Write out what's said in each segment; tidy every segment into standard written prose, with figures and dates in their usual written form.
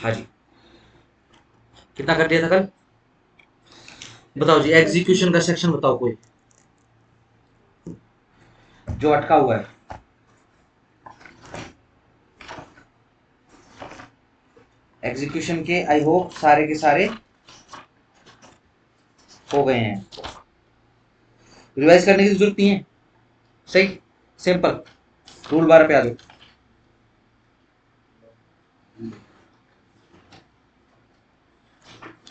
हाँ जी, कितना कर दिया था कल? बताओ जी, एग्जीक्यूशन का सेक्शन बताओ कोई जो अटका हुआ है। एग्जीक्यूशन के आई होप सारे के सारे हो गए हैं, रिवाइज करने की जरूरत नहीं है। सही, सिंपल। रूल 12 पे आ जाओ।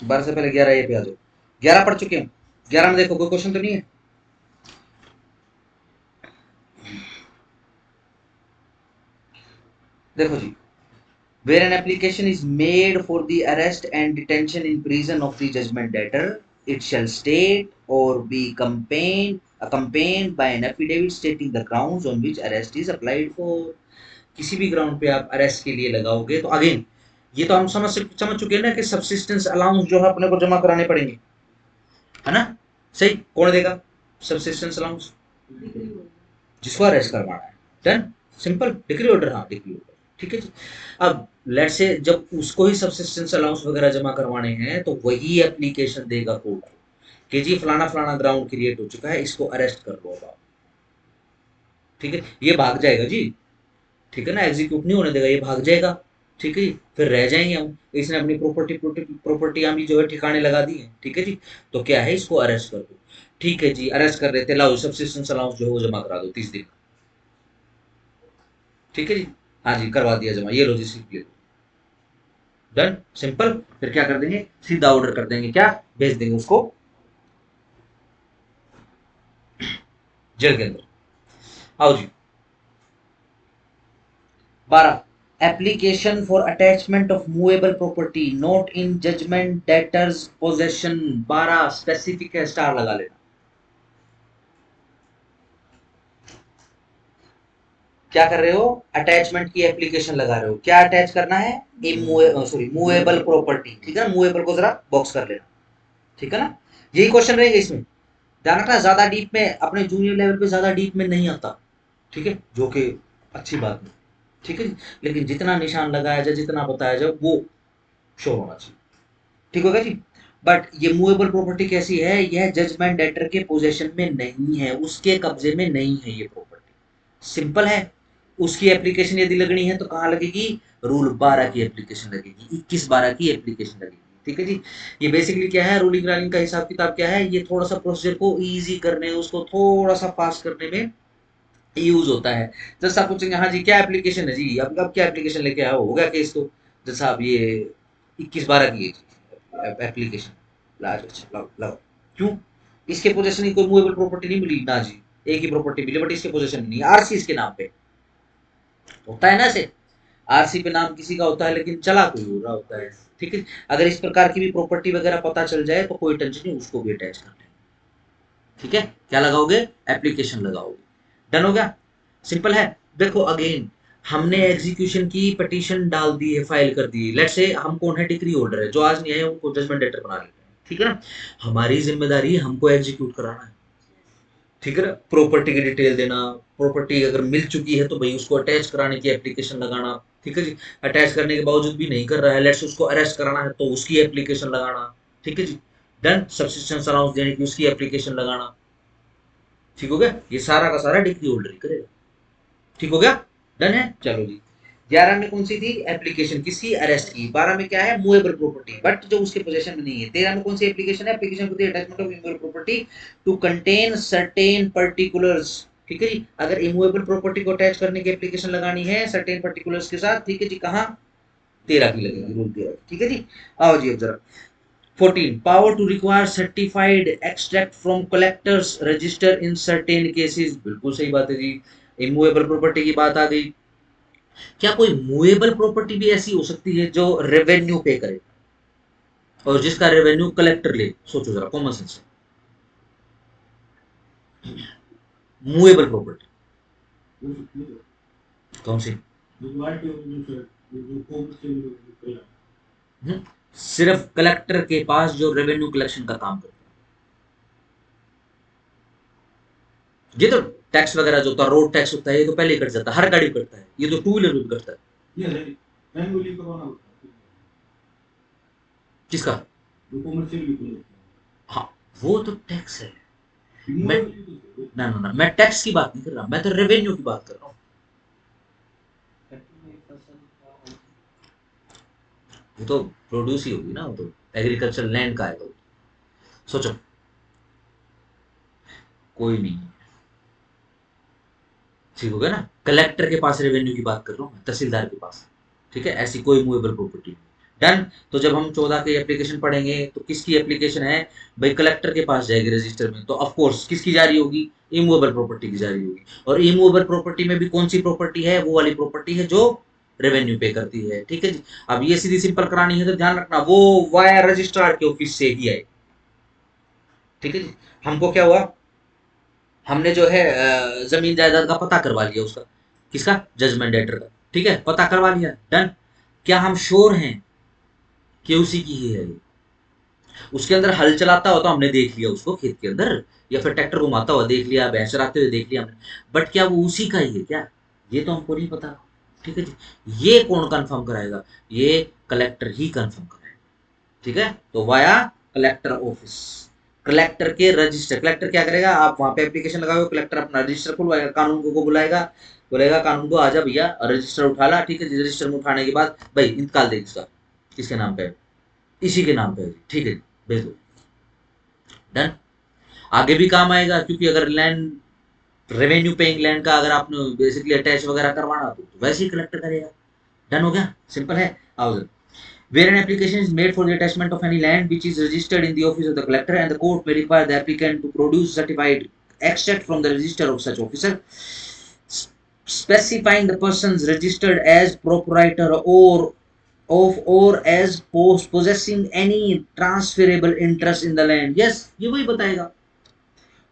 12 से पहले 11 ये पे आ जाओ। 11 पढ़ चुके हैं, 11 में देखो कोई क्वेश्चन तो नहीं है। देखो जी, where an application is made for the arrest and detention in prison of the judgment debtor, it shall state or be accompanied by an affidavit stating the grounds on which arrest is applied for। किसी भी ground पे आप arrest के लिए लगाओगे तो again ये तो हम समझ चुके हैं ना कि सबसिस्टेंस अलाउंस जो है अपने को जमा कराने पड़ेंगे, है ना? सही, कौन देगा सबसिस्टेंस अलाउंस? जिसको अरेस्ट करवाना है। Done, simple. डिक्री ऑर्डर, हाँ डिक्री ऑर्डर, ठीक है जी। अब लेट से जब उसको ही सबसिस्टेंस अलाउंस वगैरह जमा करवाने हैं तो वही एप्लीकेशन देगा कोर्ट को कि जी फलाना फलाना ग्राउंड क्रिएट हो चुका है, इसको अरेस्ट कर लो अब आप। ठीक है, ये भाग जाएगा जी, ठीक है ना, एग्जीक्यूट नहीं होने देगा, ये भाग जाएगा। ठीक है जी, फिर रह जाएंगे हम, इसने अपनी प्रॉपर्टियां भी जो है ठिकाने लगा दी है। ठीक है जी, तो क्या है, इसको अरेस्ट कर दो। ठीक है जी, अरेस्ट कर देते, लाओ सबसिस्टेंस अलाउंस जो है वो जमा करा दो 30 दिन। ठीक है जी, हाँ जी करवा दिया जमा, ये लो जी सिर्फ ये। Done, simple. फिर क्या कर देंगे, सीधा ऑर्डर कर देंगे, क्या भेज देंगे उसको जेल के अंदर। आओ जी, 12, application for attachment of movable property not in judgment debtors possession. 12 specific है, स्टार लगा लेना। क्या कर रहे हो, अटैचमेंट की एप्लीकेशन लगा रहे हो, क्या अटैच करना है, सॉरी मूवेबल प्रॉपर्टी। ठीक है ना, मूवेबल को जरा बॉक्स कर लेना। ठीक है ना, यही क्वेश्चन रहेगा इसमें। ध्यान रखना, ज्यादा डीप में अपने जूनियर लेवल पे ज्यादा डीप में नहीं आता। ठीक है, जो कि अच्छी बात नहीं। ठीक है जी, लेकिन जितना निशान लगाया जाए, जितना बताया जाए वो शो होना चाहिए। ठीक होगा जी। बट ये मूवेबल प्रॉपर्टी कैसी है, यह जजमेंट डेटर के पोजेशन में नहीं है, उसके कब्जे में नहीं है ये प्रॉपर्टी। सिंपल है। उसकी एप्लीकेशन यदि लगनी है तो कहाँ लगेगी, रूल 12 की एप्लीकेशन लगेगी, 21-12 की एप्लीकेशन लगेगी। ठीक है जी, ये बेसिकली क्या है, रूलिंग रालिंग का हिसाब किताब क्या है, ये थोड़ा सा प्रोसीजर को इजी करने, उसको थोड़ा सा फास्ट करने में यूज होता है। जैसा आप पूछेंगे, हाँ जी क्या एप्लीकेशन है जी, अब क्या एप्लीकेशन लेके आओ, हो गया केस तो। जैसा अब ये 21-12 की एप्लीकेशन, लाओ लाओ लाओ। क्यों, इसके पोजेशन की कोई मूवेबल प्रॉपर्टी नहीं मिली ना जी, एक ही प्रॉपर्टी मिली बट इसके पोजेशन नहीं, आरसी इसके नाम पे होता है ना ऐसे। आरसी पे नाम किसी का होता है लेकिन चला कोई हो रहा होता है। ठीक है, अगर इस प्रकार की भी प्रॉपर्टी वगैरह पता चल जाए तो कोई टेंशन नहीं, उसको भी अटैच कर लेंगे। ठीक है, क्या लगाओगे, एप्लीकेशन लगाओगे। डन हो गया, सिंपल है। देखो अगेन, हमने एग्जीक्यूशन की पिटीशन डाल दी है, फाइल कर दी है। लेट्स से हम कौन है, डिक्री होल्डर है, जो आज नहीं आए उनको जजमेंट लेटर बना लेते हैं। ठीक है ना, हमारी जिम्मेदारी है हमको एग्जीक्यूट कराना है। ठीक है ना, प्रॉपर्टी की डिटेल देना, प्रॉपर्टी अगर मिल चुकी है तो भाई उसको अटैच कराने की एप्लीकेशन लगाना। ठीक है जी, अटैच करने के बावजूद भी नहीं कर रहा है, लेट्स उसको अरेस्ट कराना है तो उसकी एप्लीकेशन लगाना। ठीक है जी, डन, सब्सिस्टेंस अलाउंस देने की उसकी एप्लीकेशन लगाना। ठीक हो गया, ये सारा का सारा डिग्री होल्डर ही करेगा। ठीक हो गया, डन है। चलो जी, 11 में कौन सी थी एप्लीकेशन, किसकी, अरेस्ट की। 12 में क्या है, मूवेबल प्रॉपर्टी बट जो उसके पोजेशन में नहीं है। 13 में कौन सी एप्लीकेशन है, application for the attachment of immovable property to contain certain particulars. ठीक है जी, अगर इमूवेबल प्रॉपर्टी को अटैच करने की एप्लीकेशन लगानी है सर्टेन पर्टिकुलर्स के साथ। ठीक है जी, कहाँ, 13 की लगेगी, रूल 13। ठीक है जी, आओ जी अब जरा 14, power to require certified extract from collectors register in certain cases. बिल्कुल सही बात है जी, इमूवेबल प्रॉपर्टी की बात आ गई। क्या कोई मूवेबल प्रॉपर्टी भी ऐसी हो सकती है जो रेवेन्यू पे करे और जिसका रेवेन्यू कलेक्टर ले? सोचो जरा, कॉमन सेंस से। मूवेबल प्रॉपर्टी कौन सी? हम्म, सिर्फ कलेक्टर के पास जो रेवेन्यू कलेक्शन का काम करता है। ये तो टैक्स वगैरह जो होता है, रोड टैक्स होता है, ये तो पहले ही कट जाता है, हर गाड़ी कटता है, ये तो टू व्हीलर भी कटता है। किसका? वो कमर्शियल व्हीकल होता है। हाँ, वो तो टैक्स है। मैं इमोरल भी तो ना ना ना, मैं टैक्स की बात नहीं कर रहा, मैं तो रेवेन्यू की बात कर रहा हूँ। फैक्ट्री में फसल का वो तो प्रोड्यूस ही होगी ना, वो तो एग्रीकल्चर लैंड का आएगा वो। सोचो, कोई नहीं, ठीक हो गया ना। कलेक्टर के पास रेवेन्यू की बात कर रहा हूँ मैं, तहसीलदार के पास। ठीक है, ऐसी कोई मूवेबल प्रॉपर्टी। डन। तो जब हम 14 की एप्लीकेशन पढ़ेंगे तो किसकी एप्लीकेशन है भाई? कलेक्टर के पास जाएगी रजिस्टर में, तो ऑफ कोर्स किसकी जारी होगी? इमूवेबल प्रॉपर्टी की जारी होगी। और इमूवेबल प्रॉपर्टी में भी कौन सी प्रॉपर्टी है? वो वाली प्रॉपर्टी है जो रेवेन्यू पे करती है। ठीक है जी। अब ये सीधी सिंपल करानी है तो ध्यान रखना, वो वाया रजिस्ट्रार के ऑफिस से ही आए। ठीक है जी। हमको क्या हुआ, हमने जो है जमीन जायदाद का पता करवा लिया उसका। किसका? जजमेंट डेटर का। ठीक है, पता करवा लिया, डन। क्या हम श्योर हैं कि उसी की ही है ये? उसके अंदर हल चलाता हुआ तो हमने देख लिया उसको खेत के अंदर, या फिर ट्रैक्टर घुमाता हुआ देख लिया, भैंस चराते हुए देख लिया हमने, बट क्या वो उसी का ही है क्या? ये तो हमको नहीं पता। ठीक है जी। ये कौन कंफर्म कराएगा? ये कलेक्टर ही कंफर्म कराएगा। ठीक है, तो वाया कलेक्टर ऑफिस। कलेक्टर के रजिस्टर, कलेक्टर क्या करेगा? आप वहां पे एप्लीकेशन लगाओ, कलेक्टर अपना रजिस्टर खुलवाएगा, कानून को बुलाएगा, बोलेगा कानून को आजा भैया रजिस्टर उठा ला। ठीक है, रजिस्टर में उठाने के बाद भाई इंतकाल दे इसका, किसके नाम पे है? इसी के नाम पे है। ठीक है, भेज दो, डन। आगे भी काम आएगा, क्योंकि अगर लैंड, रेवेन्यू पेइंग लैंड का अगर आपने बेसिकली अटैच वगैरह करवाना तो वैसे ही कलेक्टर करेगा। डन हो गया, सिंपल है। आओ, where an application is made for the attachment of any land which is registered in the office of the collector, and the court may require the applicant to produce certified extract from the register of such officer specifying the persons registered as proprietor or as possessing any transferable interest in the land. Yes, ये वही बताएगा।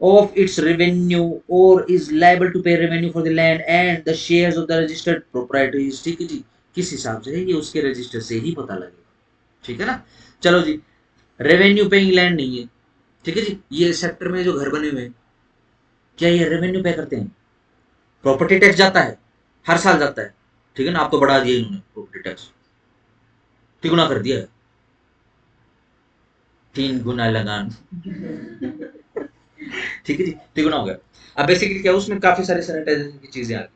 Of its revenue or is liable to pay revenue for the land and the shares of the registered proprietaries। ठीक है जी, किस हिसाब से है ये? उसके रजिस्टर से ही पता लगेगा। ठीक है ना। चलो जी, रेवेन्यू पेइंग लैंड नहीं है। ठीक है जी। ये सेक्टर में जो घर बने हुए हैं, क्या ये रेवेन्यू पे करते हैं? प्रॉपर्टी टैक्स जाता है, हर साल जाता है। ठीक है ना, आप तो बढ़ा दिया इन्होंने प्रॉपर्टी टैक्स, तिगुना कर दिया है, 3 गुना लगान। ठीक है जी, तिगुना हो गया। अब बेसिकली क्या, उसमें काफी सारे सैनिटाइजेशन की चीजें आ गई।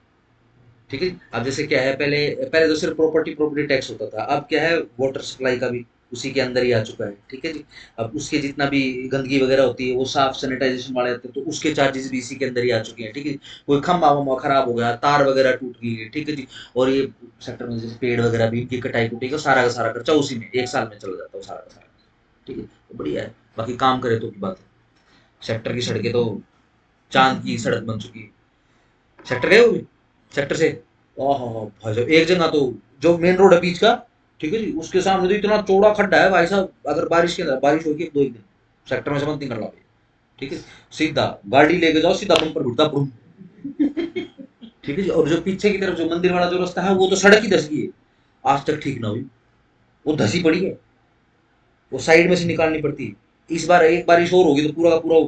ठीक है जी। अब जैसे क्या है, पहले पहले तो सिर्फ प्रॉपर्टी प्रॉपर्टी टैक्स होता था, अब क्या है, वाटर सप्लाई का भी उसी के अंदर ही आ चुका है। ठीक है जी। अब उसके जितना भी गंदगी वगैरह होती है वो साफ सैनिटाइजेशन वाले आते हैं, तो उसके चार्जेस भी इसी के अंदर ही आ चुके हैं। ठीक है जी। कोई खंभा वम्बा खराब हो गया, तार वगैरह टूट गई है, ठीक है जी, और ये सेक्टर में जैसे पेड़ वगैरह भी इनकी कटाई कुटाई का सारा खर्चा उसी में 1 साल में चला जाता है, सारा का सारा। ठीक है, तो बढ़िया है। बाकी काम करे तो की बात है। सेक्टर की सड़कें तो चांद की सड़क बन चुकी है। सेक्टर गए हो? सेक्टर से ओहो भाई साहब, एक जगह तो जो मेन रोड है बीच का, ठीक है जी, उसके सामने तो इतना चौड़ा खड्डा है भाई साहब, अगर बारिश के अंदर बारिश होगी 2 एक दिन, सेक्टर में से मत निकलना भाई। ठीक है, सीधा गाड़ी लेके जाओ, सीधा बम्पर घुटता बुम। ठीक है जी। और जो पीछे की तरफ जो मंदिर वाला जो रास्ता है वो तो सड़क ही धस गई है, आज तक ठीक ना हुई, वो धसी पड़ी है, वो साइड में से निकालनी पड़ती है। इस बार एक बारिश और होगी तो पूरा का पूरा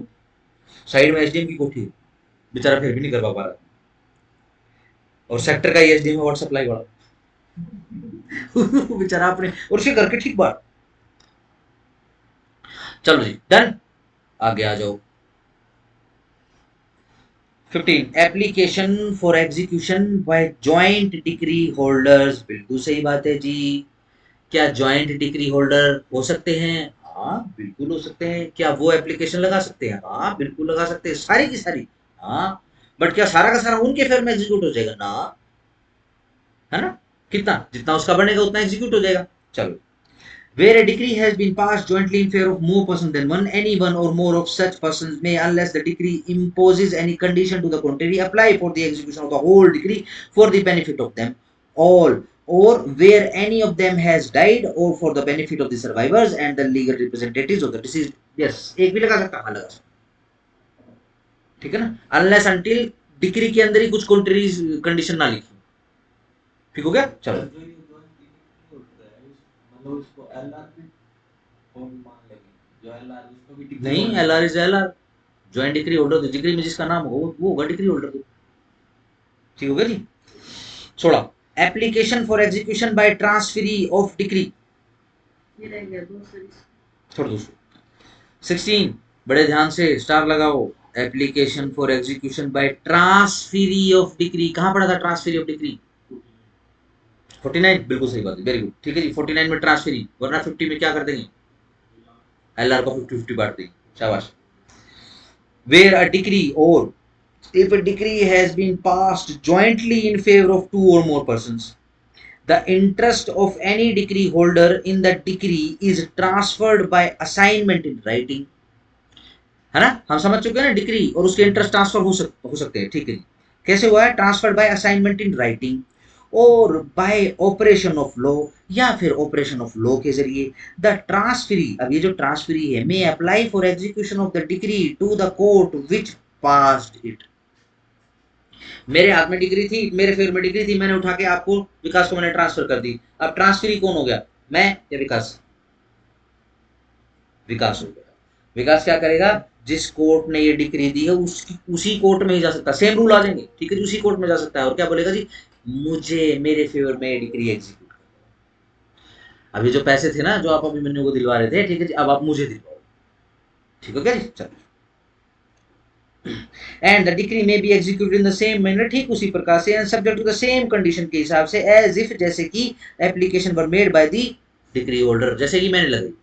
साइड में एसडीएम की कोठी है, बेचारा फिर भी नहीं करवा पा रहा। और सेक्टर का ही एसडीएम है, वाटर सप्लाई वाला। बेचारा अपने और उसके घर के ठीक बाहर। चलो जी, डन। आगे आ जाओ। 15 application for execution bye joint degree holders. बिल्कुल सही बात है जी। क्या जॉइंट डिग्री होल्डर हो सकते हैं? हाँ बिल्कुल हो सकते हैं। क्या वो एप्लीकेशन लगा सकते हैं? हाँ बिल्कुल लगा सकते हैं, सारी की सारी। हाँ, बट क्या सारा का सारा उनके फेवर में एग्जीक्यूट हो जाएगा ना? है ना। कितना, जितना उसका बनेगा उतना एग्जीक्यूट हो जाएगा। चलो, where a decree has been passed jointly in favor of more persons than one, any one or more of such persons may, unless the decree imposes any condition to the contrary, apply for the execution of the whole decree for the benefit of them all, or where any of them has died, or for the benefit of the survivors and the legal representatives of the deceased। yes, एक भी लगा सकता, हाँ लगा सकता। ठीक है ना, अनलेस अंटिल डिक्री के अंदर ही कुछ कॉन्ट्री कंडीशन ना लिखी। ठीक हो गया, चलो। जो ये जो होता है मतलब उसको एलआर भी कौन मान लेंगे? जो एलआर उसको भी डिग्री नहीं, होल्डर एलआर मान is LR, joint degree holder, तो डिग्री में जिसका नाम हो वो होगा डिग्री होल्डर। तो ठीक हो गया जी। 16 application for execution bye transferee of degree. ये रह गया दूसरी। छोड़ दो उसको। 16 बड़े ध्यान से स्टार लगाओ। Application for execution bye transferee of decree, कहां पड़ा था ट्रांसफेरी ऑफ डिक्री? 49 बिल्कुल सही बात है, वेरी गुड, ठीक है जी। 49 में ट्रांसफेरी, वरना 50 में क्या कर देंगे? एलआर को 50-50 बांट देंगे, शाबाश। वेयर अ डिक्री और if a decree has been passed jointly in favor of two or more persons, the interest of any decree holder in the decree is transferred by assignment in writing, है ना? हम समझ चुके हैं ना, decree और उसके इंटरेस्ट ट्रांसफर हो सकते हैं, ठीक है जी। कैसे हुआ है? Transferred by assignment in writing और बाय ऑपरेशन ऑफ लॉ, या फिर ऑपरेशन ऑफ लॉ के जरिए। द ट्रांसफरी, अब ये जो ट्रांसफरी है, may apply for execution of the decree to the court which passed it. मेरे हाथ में डिग्री थी, मेरे फेवर में डिग्री थी, मैंने उठा के आपको, विकास को मैंने ट्रांसफर कर दी। अब ट्रांसफरी कौन हो गया? मैं या विकास? विकास हो गया। विकास क्या करेगा? जिस कोर्ट ने ये डिग्री दी है उसी कोर्ट में ही जा सकता है। सेम रूल आ जाएंगे, ठीक है जी, उसी कोर्ट में जा सकता है। और क्या बोलेगा जी? मुझे मेरे फेवर में डिग्री एग्जीक्यूट कर। अब ये जो पैसे थे ना जो आप अभिमन्यु को दिलवा रहे थे, ठीक है जी, अब आप मुझे दिलवाओ। ठीक हो क्या जी? चलो। And the decree may be executed in the same manner, ठीक उसी प्रकार से, and subject to the same condition के हिसाब से, एज इफ, जैसे कि application were made by the decree holder, जैसे कि मैंने लगाई।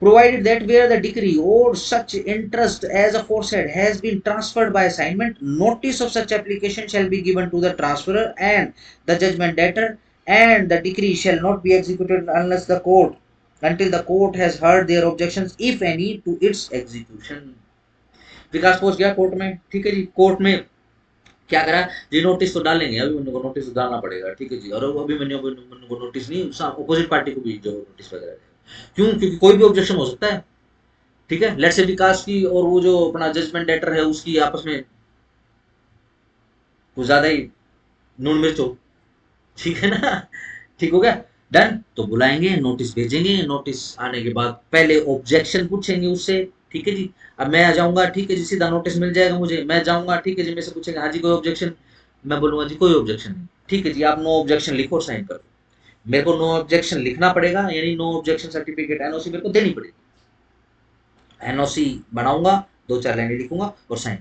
Provided that where the decree or such interest as aforesaid has been transferred by assignment, notice of such application shall be given to the transferor and the judgment debtor, and the decree shall not be executed until the court has heard their objections, if any, to its execution. विकास पहुंच गया court में, ठीक है जी। Court में क्या करा जी? Notice तो डालेंगे, अभिमन्यु को नोटिस तो डालना पड़ेगा, ठीक है जी। और अभिमन्यु को नोटिस नहीं, अपोजिट पार्टी को भी जो नोटिस वगैरह, क्यों? क्योंकि कोई भी ऑब्जेक्शन हो सकता है, ठीक है। लेट से विकास की और वो जो अपना जजमेंट डेटर है उसकी आपस में कुछ ज्यादा ही नून मिर्च हो, ठीक है ना? ठीक हो गया, डन। तो बुलाएंगे, नोटिस भेजेंगे, नोटिस आने के बाद पहले ऑब्जेक्शन पूछेंगे उससे, ठीक है जी। अब मैं आ जाऊंगा, ठीक है जी, सीधा नोटिस मिल जाएगा मुझे, मैं जाऊंगा, ठीक है जी, मेरे से पूछेंगे हाँ जी कोई ऑब्जेक्शन, मैं बोलूंगा जी कोई ऑब्जेक्शन नहीं, ठीक है जी, आप नो ऑब्जेक्शन लिखो और साइन कर दो। मेरे को नो ऑब्जेक्शन लिखना पड़ेगा, यानी नो ऑब्जेक्शन सर्टिफिकेट, एनओसी मेरे को देनी पड़ेगी। एनओसी बनाऊंगा, 2-4 लाइनें लिखूंगा और साइन,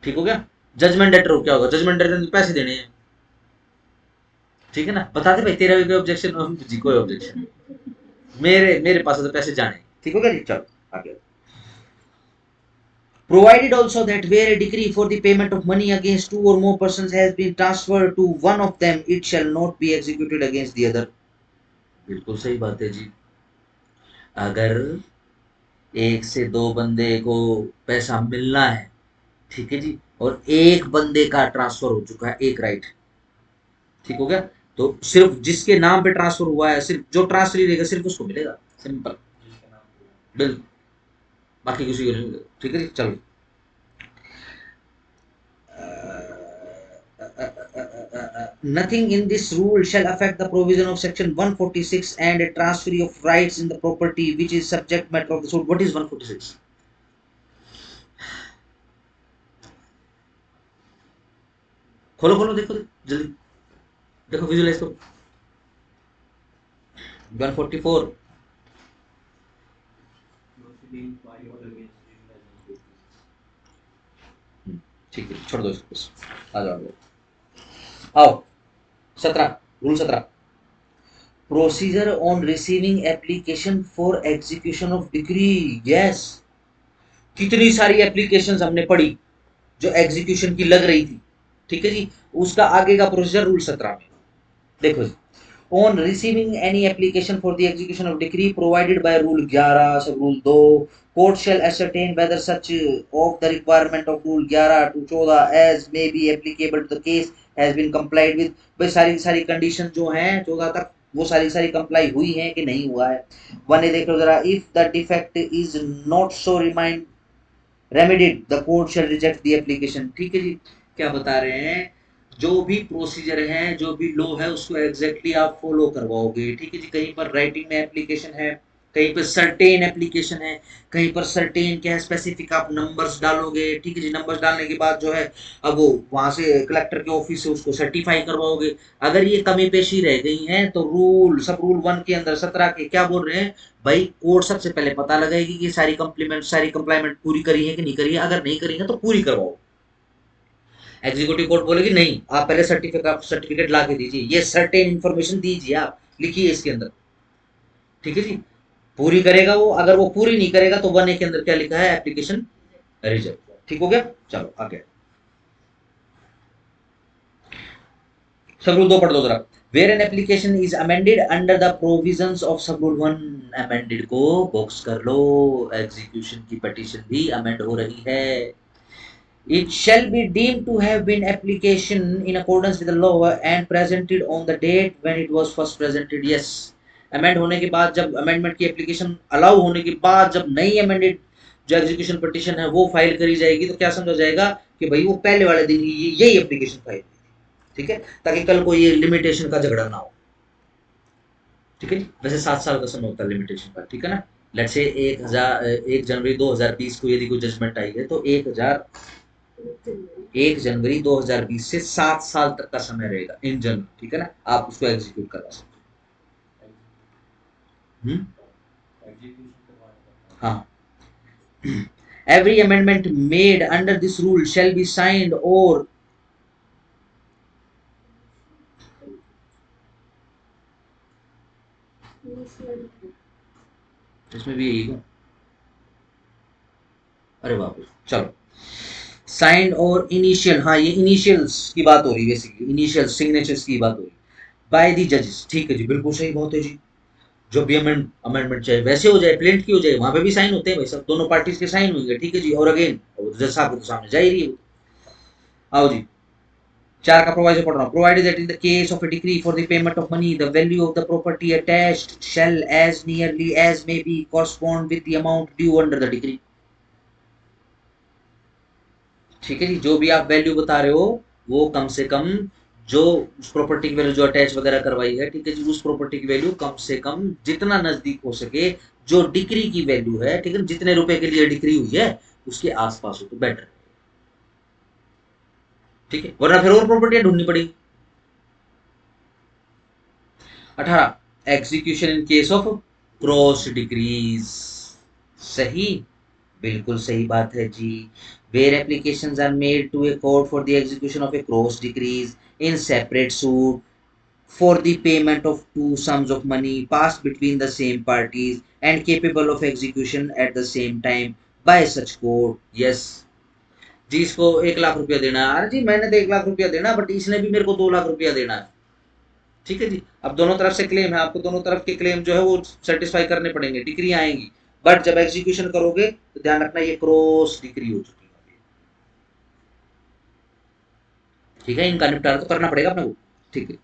ठीक हो गया। जजमेंट लेटर क्या होगा? जजमेंट लेटर पैसे देने हैं, ठीक है ना? बता दे भाई तेरा भी कोई ऑब्जेक्शन? जी कोई ऑब्जेक्शन, मेरे मेरे पास तो पैसे जाने, ठीक हो गया जी। चलो आगे। Provided also that where a decree for the payment of money against two or more persons has been transferred to one of them, it shall not be executed against the other. बिल्कुल सही बात है जी। अगर एक से दो बंदे को पैसा मिलना है, ठीक है जी, और एक बंदे का ट्रांसफर हो चुका है, एक राइट, ठीक हो गया, तो सिर्फ जिसके नाम पे ट्रांसफर हुआ है, सिर्फ जो ट्रांसफर देगा सिर्फ उसको मिलेगा, सिंपल, बिल्कुल, बाकी किसी को नहीं मिलेगा, ठीक है जी। चलो nothing in this rule shall affect the provision of section 146 and a transfer of rights in the property which is subject matter of the suit. What is 146? खोलो खोलो, देखो जल्दी देखो, विजुअलाइज करो। 144, ठीक है, छोड़ दो इसको, आ जाओ, आओ। 17, rule 17, procedure on receiving application for execution of decree. Yes, कितनी सारी एप्लीकेशंस हमने पढ़ी जो एग्जीक्यूशन की लग रही थी, ठीक है जी, उसका आगे का प्रोसीजर रूल 17 में देखो जी। On receiving any application for the execution of decree provided by rule 11 sub rule 2, court shall ascertain whether such of the requirement of rule 11 to 14 as may be applicable to the case has been complied with. भाई sorry सारी condition जो हैं 14 तक, वो सारी सारी comply हुई हैं कि नहीं हुआ है। वन ए देख लो जरा, if the defect is not so remind remedied the court shall reject the application, ठीक है जी। क्या बता रहे हैं? जो भी प्रोसीजर है, जो भी लॉ है, उसको एग्जैक्टली आप फॉलो करवाओगे, ठीक है जी। कहीं पर राइटिंग में एप्लीकेशन है, कहीं पर सर्टेन एप्लीकेशन है, कहीं पर सर्टेन क्या है स्पेसिफिक आप नंबर्स डालोगे, ठीक है जी। नंबर्स डालने के बाद जो है अब वो वहां से कलेक्टर के ऑफिस से उसको सर्टिफाई करवाओगे। अगर ये कमी पेशी रह गई है तो रूल सब रूल 1 के अंदर 17 के क्या बोल रहे हैं भाई, कोर्ट सबसे पहले पता लगाएगी कि सारी कंप्लीमेंट पूरी करी है कि नहीं करी है। अगर नहीं करी है तो पूरी करवाओ। एग्जीक्यूटिव कोर्ट बोलेगी नहीं, आप पहले सर्टिफिकेट ला के दीजिए, ये सर्टेन इन्फॉर्मेशन दीजिए, आप लिखिए इसके अंदर, ठीक है जी। पूरी करेगा वो, अगर वो पूरी नहीं करेगा तो 1A के अंदर क्या लिखा है, एप्लीकेशन रिजेक्ट। ठीक हो गया, चलो आगे। सब रूल 2 पढ़ दो जरा। Where an application is amended under the provisions of sub rule 1, amended को बॉक्स कर लो। एग्जीक्यूशन की पिटीशन भी अमेंड हो रही है। It shall be deemed to have been application in accordance with the law and presented on the date when it was first presented. Yes. Amend होने के बाद, जब अमेंडमेंट की एप्लीकेशन अलाउ होने के बाद, जब नई अमेंडेड जो एग्जीक्यूशन पिटीशन है वो फाइल करी जाएगी तो क्या समझा जाएगा कि भाई वो पहले वाले दिन ही यही एप्लीकेशन फाइल हुई थी, ठीक है, ताकि कल को ये लिमिटेशन का झगड़ा ना हो। ठीक है, वैसे 7 साल का समय होता है लिमिटेशन का, ठीक है ना। लेट्स से 1 जनवरी 2020 को यदि कोई जजमेंट आई है तो 1 जनवरी 2020 से 7 साल तक का समय रहेगा इन जनरल, ठीक है ना। आप उसको एग्जीक्यूट करवा सकते हो। एग्जीक्यूशन करवाने का। हाँ। Every amendment made under this rule shall be signed और इसमें भी यही है। अरे बाप रे, चलो। साइंड और इनिशियल, हाँ ये इनिशियल्स की बात हो रही है, बेसिकली इनिशियल सिग्नेचर्स की बात हो रही है बाय दी जजेस। ठीक है जी, बिल्कुल सही बात है जी। जो भी अमेंडमेंट चाहे वैसे हो जाए, प्रिंट की हो जाए, वहां पे भी साइन होते हैं भाई सब, दोनों पार्टीज के साइन होंगे, ठीक है जी। और अगेन जज साहब के तो सामने जा ही रही है। आओ जी, 4 का प्रोवाइजर पढ़ रहा हूँ। Provided that in the case of a decree for the payment of money the value of the property attached shall as nearly as may be correspond with the amount due under the decree. ठीक है जी, जो भी आप value बता रहे हो वो कम से कम जो उस प्रॉपर्टी की वैल्यू जो अटैच वगैरह करवाई है, ठीक है जी, उस प्रॉपर्टी की वैल्यू कम से कम जितना नजदीक हो सके जो डिक्री की वैल्यू है, ठीक है, जितने रुपए के लिए डिक्री हुई है उसके आसपास हो तो बेटर है, ठीक है, वरना फिर और प्रॉपर्टी ढूंढनी पड़ेगी। 18 execution in case of cross decrees. सही, बिल्कुल सही बात है जी। Where applications are made to a court for the execution of a cross decrees in separate suit for the payment of two sums of money passed between the same parties and capable of execution at the same time by such court. Yes. जी, इसको 1 लाख रुपया देना है, अरे जी मैंने तो 1 लाख रुपया देना, but इसने भी मेरे को 2 लाख रुपया देना है, ठीक है जी। अब दोनों तरफ से क्लेम है, आपको दोनों तरफ के क्लेम जो है वो सेटिस्फाई करने पड़ेंगे, डिक्री आएंगी, बट जब एग्जीक्यूशन करोगे तो ध्यान रखना ये क्रॉस डिक्री हो चुकी है, ठीक है। इनका निपटारा तो करना पड़ेगा अपने को, ठीक है।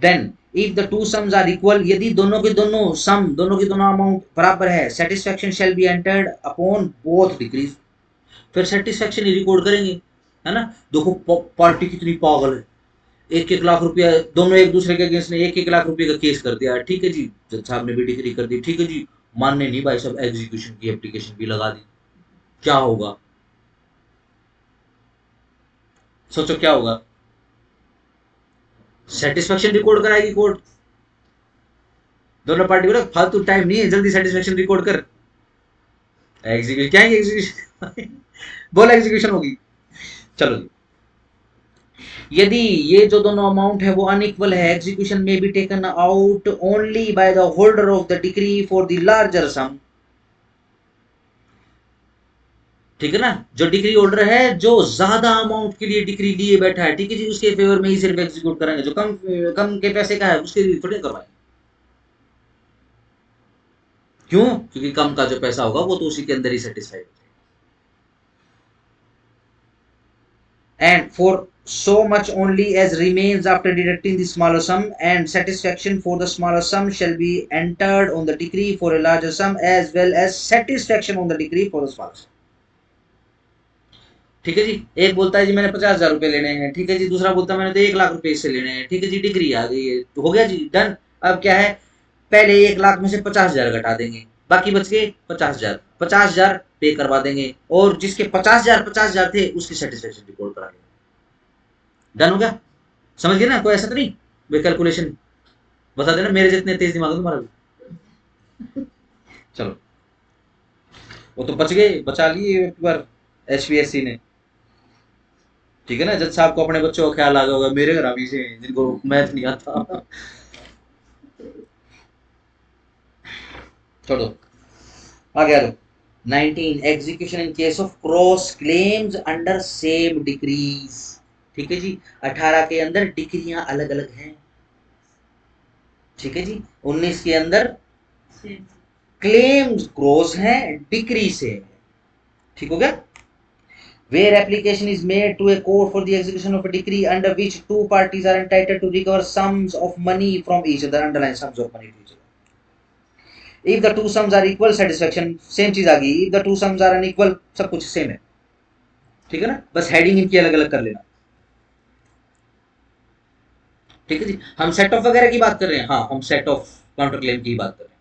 Then if the two sums are equal, यदि दोनों के दोनों सम, दोनों की दोनों अमाउंट बराबर है, satisfaction shall be entered upon both decrease. फिर सेटिस्फैक्शन ही रिकॉर्ड करेंगे, है ना। देखो पार्टी कितनी पागल है, 1-1 लाख रुपया दोनों एक दूसरे के अगेंस्ट ने 1-1 लाख रुपए का केस कर दिया, ठीक है जी। जज साहब ने भी डिग्री कर दी, ठीक है जी। मानने नहीं भाई साहब, एग्जीक्यूशन की एप्लीकेशन भी लगा दी, क्या होगा, सोचो क्या होगा। सेटिस्फैक्शन रिकॉर्ड कराएगी कोर्ट, दोनों पार्टी को फालतू टाइम नहीं है, जल्दी सेटिस्फैक्शन रिकॉर्ड कर। एग्जीक्यूशन क्या है, एग्जीक्यूशन बोला एग्जीक्यूशन होगी। चलो जी, यदि ये जो दोनों अमाउंट है वो अनइक्वल है, एग्जीक्यूशन में be taken out only by the holder of the decree for the larger sum. ठीक है ना, जो डिग्री होल्डर है जो ज्यादा अमाउंट के लिए डिग्री लिए बैठा है, ठीक है जी, उसके फेवर में ही सिर्फ एग्जीक्यूट करेंगे। जो कम कम के पैसे का है उसके लिए थोड़ी करवाएंगे। क्यों? क्योंकि कम का जो पैसा होगा वो तो उसी के अंदर ही सेटिस्फाई हो जाएगा। And for so much only as remains after deducting the smaller sum, and satisfaction for the smaller sum shall be entered on the decree for a larger sum as well as satisfaction on the decree for the smaller sum। ठीक है जी, एक बोलता है जी मैंने 50,000 रुपए लेने हैं, ठीक है जी, दूसरा बोलता है मैंने तो 1 लाख रुपए इससे लेने हैं, ठीक है जी, डिग्री आ गई है तो हो गया जी, डन। अब क्या है, पहले 1 लाख में से 50,000 घटा देंगे, बाकी बच गए 50,000, 50,000 पे करवा देंगे, और जिसके 50,000 थे उसकी सेटिस्फेक्शन रिपोर्ट करा देंगे। डन हो गया? समझ गए ना? कोई ऐसा तो नहीं वे कैलकुलेशन बता देना, मेरे जितने तेज दिमाग है तुम्हारा भी। चलो, वो तो बच गए, बचा लिए एक बार HPSC ने। ठीक है ना? जज साहब को अपने बच्चों का ख्याल आ गया होगा, मेरे घर अभी से जिनको मैथ नहीं आता। छोड़ो, आगे आ जाओ। 19 execution in case of cross claims under same decrease. ठीक है जी, 18 के अंदर डिक्रियां अलग अलग हैं। ठीक है जी, 19 के अंदर क्लेम्स क्रॉस हैं, डिक्री से। ठीक हो गया? Where application is made to a court for the execution of a decree under which two parties are entitled to recover sums of money from each other, underline sums of money to each other. If the two sums are equal, satisfaction same चीज आ गई। If the two sums are unequal, सब कुछ same है। ठीक है ना? बस heading इनकी अलग अलग कर लेना। ठीक है जी, हम सेट ऑफ वगैरह की बात कर रहे हैं। हाँ, हम सेट ऑफ काउंटर क्लेम की बात कर रहे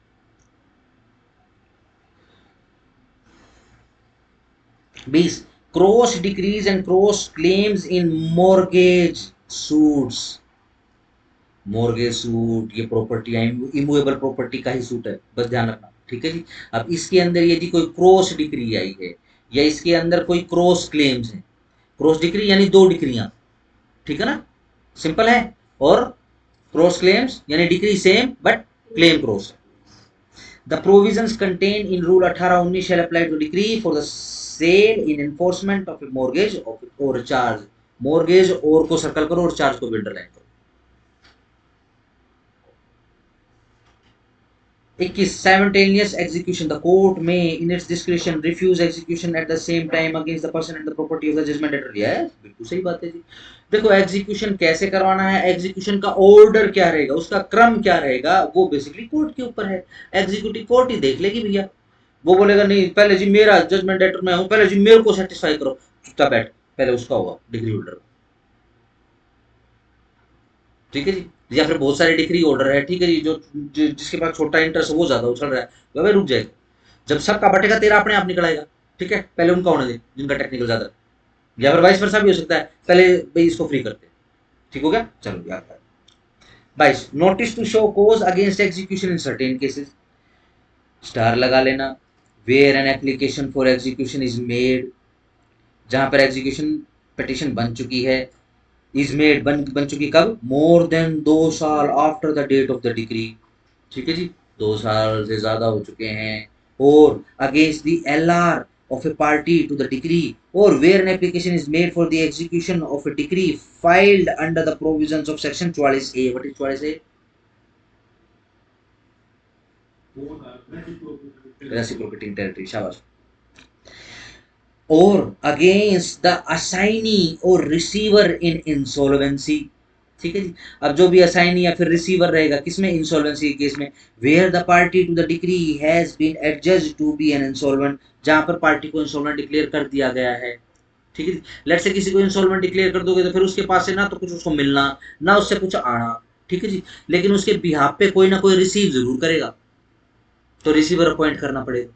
हैं। 20 cross decrease and cross claims in mortgage suits. Mortgage suit, ये प्रॉपर्टी इमूवेबल प्रॉपर्टी का ही सूट है, बस ध्यान रखना। ठीक है जी, अब इसके अंदर यदि कोई क्रॉस डिक्री आई है या इसके अंदर कोई क्रॉस क्लेम्स है, क्रॉस डिक्री यानी दो डिक्रियां, ठीक है ना? सिंपल है। और क्रॉस क्लेम्स यानी decree same but claim cross. The provisions contain in rule 18-19 shall apply to decree for the sale in enforcement of a mortgage or charge। mortgage और को सर्कल करो और चार्ज को बिल्डर लाइन करो। 21 simultaneous execution, the court may in its discretion refuse execution at the same time against the person and the property of the judgment debtor। yes, बिल्कुल सही बात है जी। देखो, एग्जीक्यूशन कैसे करवाना है, एग्जीक्यूशन का ऑर्डर क्या रहेगा, उसका क्रम क्या रहेगा, वो बेसिकली कोर्ट के ऊपर है। एग्जीक्यूटिव कोर्ट ही देख लेगी भैया। वो बोलेगा नहीं, पहले जी मेरा जजमेंट डेटर मैं हूं, पहले जी मेरे को सेटिस्फाई करो। चुपचाप बैठ, पहले उसका हुआ डिग्री होल्डर। ठीक है जी, या फिर बहुत सारे डिग्री होल्डर है। ठीक है जी, जिसके पास छोटा इंटरेस्ट वो ज्यादा उछल रहा है, वह रुक जाएगा। जब सबका बटेगा तेरा अपने आप निकल आएगा। ठीक है, पहले उनका होने दे जिनका टेक्निकल ज्यादा, या फिर वाइस वर्सा भी हो सकता है, पहले भाई इसको फ्री करते। ठीक हो गया? चलो यार। 22 notice to show cause against execution in certain cases. Star लगा लेना। Where an application for execution is made, जहां पर एग्जीक्यूशन पिटिशन बन चुकी है। इज मेड बन चुकी कब? मोर देन 2 साल after the date of the degree. ठीक है जी, 2 साल से ज्यादा हो चुके हैं। और against the LR of a party to the decree, or where an application is made for the execution of a decree filed under the provisions of section 44A। what is 44A? Reciprocating territory, शाबाश। और against the assignee और receiver इन insolvency. ठीक है जी, अब जो भी assignee या फिर रिसीवर रहेगा किसमें? इंसॉल्वेंसी के केस में। Where the party to the decree has been adjudged to be an insolvent, जहां पर पार्टी को इंसॉल्वेंट डिक्लेयर कर दिया गया है। ठीक है जी, लेट से किसी को इंसॉल्वेंट डिक्लेयर कर दोगे तो फिर उसके पास से ना तो कुछ उसको मिलना, ना उससे कुछ आना। ठीक है जी, लेकिन उसके बिहाफ पे कोई ना कोई रिसीव जरूर करेगा, तो रिसीवर अपॉइंट करना पड़ेगा।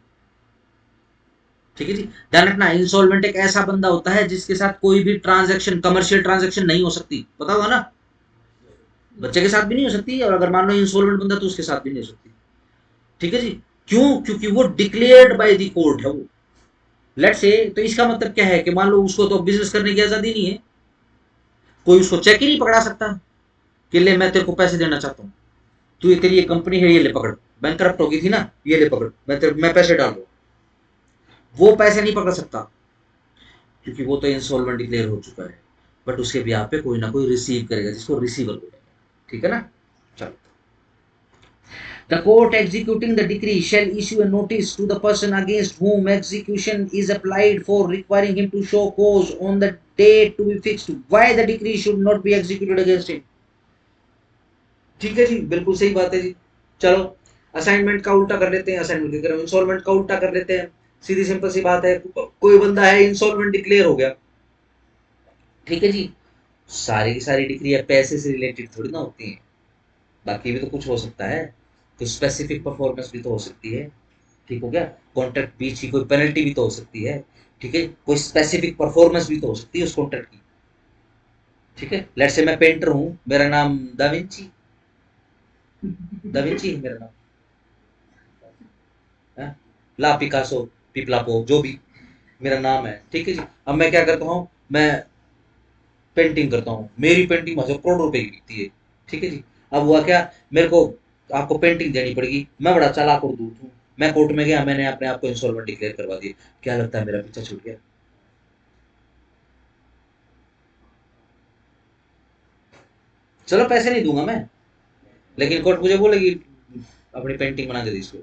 ठीक है जी, ध्यान रखना, इंसॉल्वेंट एक ऐसा बंदा होता है जिसके साथ कोई भी ट्रांजैक्शन, कमर्शियल ट्रांजैक्शन नहीं हो सकती, पता होगा ना? बच्चे के साथ भी नहीं हो सकती, और अगर मान लो इंसॉल्वेंट बंदा तो उसके साथ भी नहीं हो सकती। ठीक है जी, क्यों? क्योंकि वो डिक्लेयर्ड बाय द कोर्ट है वो। लेट से, तो इसका मतलब क्या है कि मान लो उसको तो बिजनेस करने की आजादी नहीं है, कोई उसको चेक ही नहीं पकड़ा सकता कि ले मैं तेरे को पैसे देना चाहता हूँ, तू ये तेरी ये कंपनी है, ये ले पकड़, बैंकरप्ट हो गई थी ना, ये ले पकड़, मैं पैसे डाल दूँ। वो पैसे नहीं पकड़ सकता क्योंकि वो तो इंसॉल्वेंट डिक्लेयर हो चुका है, बट उसके ब्याह पे कोई ना कोई रिसीव करेगा, जिसको रिसीवर बोलेंगे। ठीक है ना? चलो, the court executing the decree shall issue a notice to the person against whom execution is applied for, requiring him to show cause on the date to be fixed why the decree should not be executed against him। ठीक है जी, बिल्कुल सही बात है जी। चलो, assignment का उल्टा कर लेते हैं, असाइनमेंट की तरह इंसॉल्वेंट का उल्टा कर लेते हैं। सीधी सिंपल सी बात है, कोई बंदा है इंसॉल्वेंट डिक्लेयर हो गया। ठीक है जी, सारी की सारी डिग्री पैसे से रिलेटेड थोड़ी ना होती हैं, बाकी भी तो कुछ हो सकता है। कोई स्पेसिफिक परफॉर्मेंस भी तो हो सकती है, ठीक हो गया। कॉन्ट्रैक्ट बीच की कोई पेनल्टी भी तो हो सकती है, ठीक है। कोई स्पेसिफिक परफॉर्मेंस भी तो हो सकती है उस कॉन्ट्रैक्ट की, ठीक है। लेट्स से मैं पेंटर हूं, मेरा नाम दाविंची है मेरा नाम, है? ला पिकासो, पिपलापो, जो भी मेरा नाम है, ठीक है जी। अब मैं क्या करता हूँ, मैं पेंटिंग करता हूँ, मेरी पेंटिंग वहां से करोड़ों रुपए की बिकती है, ठीक है जी। अब हुआ क्या, मेरे को आपको पेंटिंग देनी पड़ेगी, मैं बड़ा चालाक और दूत हूँ, मैं कोर्ट में गया, मैंने अपने आप को इंसॉल्वेंट डिक्लेयर करवा दिया, क्या लगता है मेरा पीछा छूट गया? चलो पैसे नहीं दूंगा मैं, लेकिन कोर्ट मुझे बोलेगी अपनी पेंटिंग बना के दी इसको,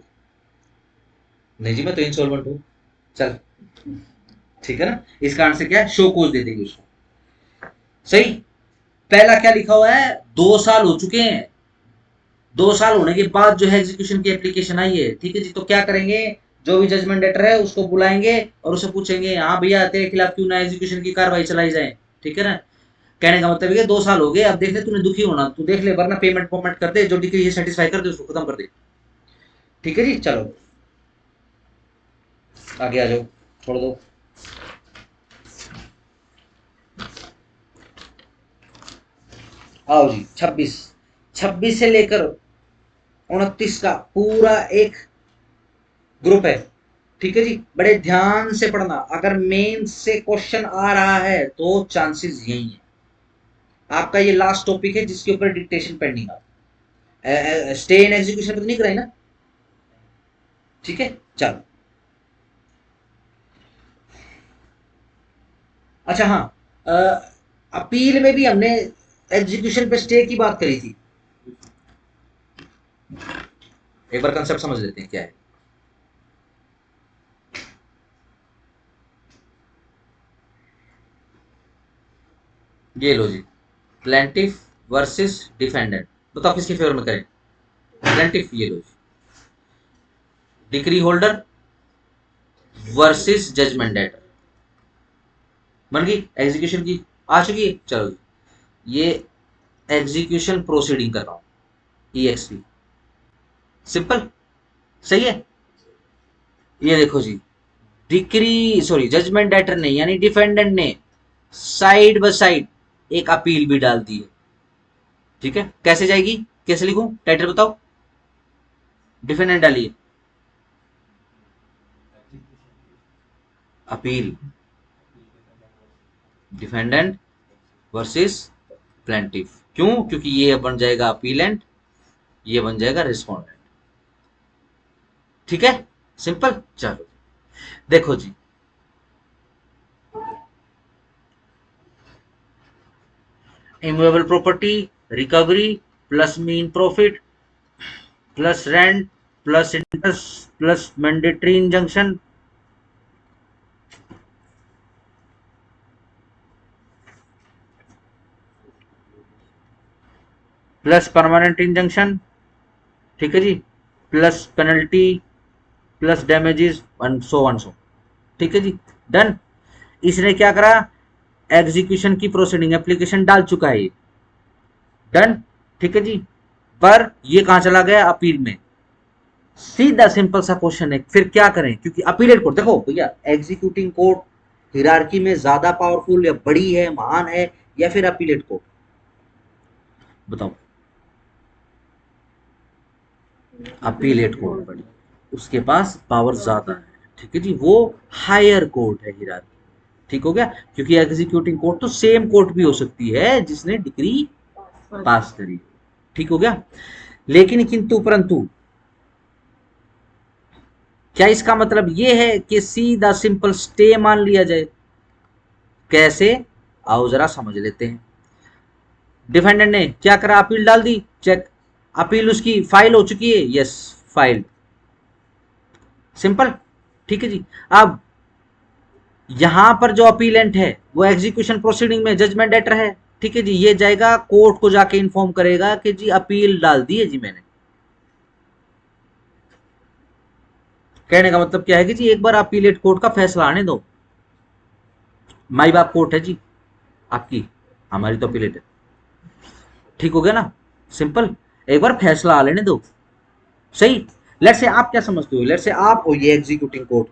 नहीं जी मैं तो इंसॉल्वेंट हूँ, चल, ठीक है ना। इस कारण से क्या शो कोज दे देंगे उसको, सही। पहला क्या लिखा हुआ है, 2 साल हो चुके हैं, 2 साल होने के बाद जो है एग्जीक्यूशन की एप्लीकेशन आई है, ठीक है जी। तो क्या करेंगे, जो भी जजमेंट लेटर है उसको बुलाएंगे और उससे पूछेंगे, हाँ भैया तेरे खिलाफ क्यों ना एग्जीक्यूशन की कार्रवाई चलाई जाए, ठीक है ना। कहने का मतलब ये 2 साल हो गए, अब देख ले, तूने दुखी होना तू देख ले, वरना पेमेंट पेमेंट कर दे, जो डिग्री है सेटिस्फाई कर दे, उसको खत्म कर दे, ठीक है जी। चलो आगे आ जाओ, छोड़ दो। आओ जी, 26 से लेकर 29 का पूरा एक ग्रुप है, ठीक है जी। बड़े ध्यान से पढ़ना, अगर मेन से क्वेश्चन आ रहा है तो चांसेस यही है। आपका ये लास्ट टॉपिक है जिसके ऊपर डिक्टेशन पेंडिंग है, स्टे इन एग्जीक्यूशन पे तो नहीं कराई ना, ठीक है। चलो, अच्छा हाँ, अपील में भी हमने एग्जीक्यूशन पे स्टे की बात करी थी, एक बार कंसेप्ट समझ लेते हैं क्या है। ये लो जी, प्लेंटिफ वर्सेस डिफेंडेंट, बताओ किसके फेवर में करें। प्लेंटिफ, ये लो जी, decree holder versus judgment debtor, बन गई एग्जीक्यूशन की, आ चुकी है। चलो जी, ये एग्जीक्यूशन प्रोसीडिंग कर रहा हूं, EXP, सिंपल, सही है। ये देखो जी, डिक्री सॉरी जजमेंट डेटर ने यानी डिफेंडेंट ने साइड बाय साइड एक अपील भी डाल दी है, ठीक है। कैसे जाएगी, कैसे लिखूं, टाइटल बताओ। डिफेंडेंट डालिए, अपील डिफेंडेंट वर्सेस प्लेंटिफ, क्यों, क्योंकि ये बन जाएगा अपीलेंट, ये बन जाएगा रिस्पोंडेंट, ठीक है, सिंपल। चलो देखो जी, immovable property recovery plus mean profit plus rent plus interest plus mandatory injunction plus permanent injunction, ठीक है जी, plus penalty plus damages one so, ठीक है जी, डन। इसने क्या करा, एग्जीक्यूशन की प्रोसीडिंग एप्लीकेशन डाल चुका है ये, डन, ठीक है जी। पर ये कहां चला गया, अपील में। सीधा सिंपल सा क्वेश्चन है, फिर क्या करें, क्योंकि अपीलेट कोर्ट, देखो भैया एग्जीक्यूटिंग कोर्ट हिरार्की में ज्यादा पावरफुल या बड़ी है, महान है, या फिर अपीलेट कोर्ट, बताओ। अपीलेट कोर्ट बड़ी, उसके पास पावर ज्यादा है, ठीक है जी, वो हायर कोर्ट है हिरार्की, ठीक हो गया। क्योंकि एग्जीक्यूटिंग कोर्ट तो सेम कोर्ट भी हो सकती है जिसने डिग्री पास करी, ठीक हो गया। लेकिन किंतु परंतु क्या इसका मतलब ये है कि सीधा सिंपल स्टे मान लिया जाए, कैसे, आओ जरा समझ लेते हैं। डिफेंडेंट ने क्या करा, अपील डाल दी, चेक, अपील उसकी फाइल हो चुकी है, यस फाइल, सिंपल, ठीक है जी। अब यहां पर जो अपीलेंट है वो एग्जीक्यूशन प्रोसीडिंग में जजमेंट डेटर है, ठीक है जी, ये जाएगा कोर्ट को जाके इन्फॉर्म करेगा कि जी अपील डाल दी है जी मैंने। कहने का मतलब क्या है कि जी एक बार अपीलेट कोर्ट का फैसला आने दो, माई बाप कोर्ट है जी आपकी, हमारी तो अपीलेट है, ठीक हो गया ना, सिंपल, एक बार फैसला आ लेने दो, सही। लेट से आप क्या समझते हो, लेट से आप हो ये एग्जीक्यूटिंग कोर्ट,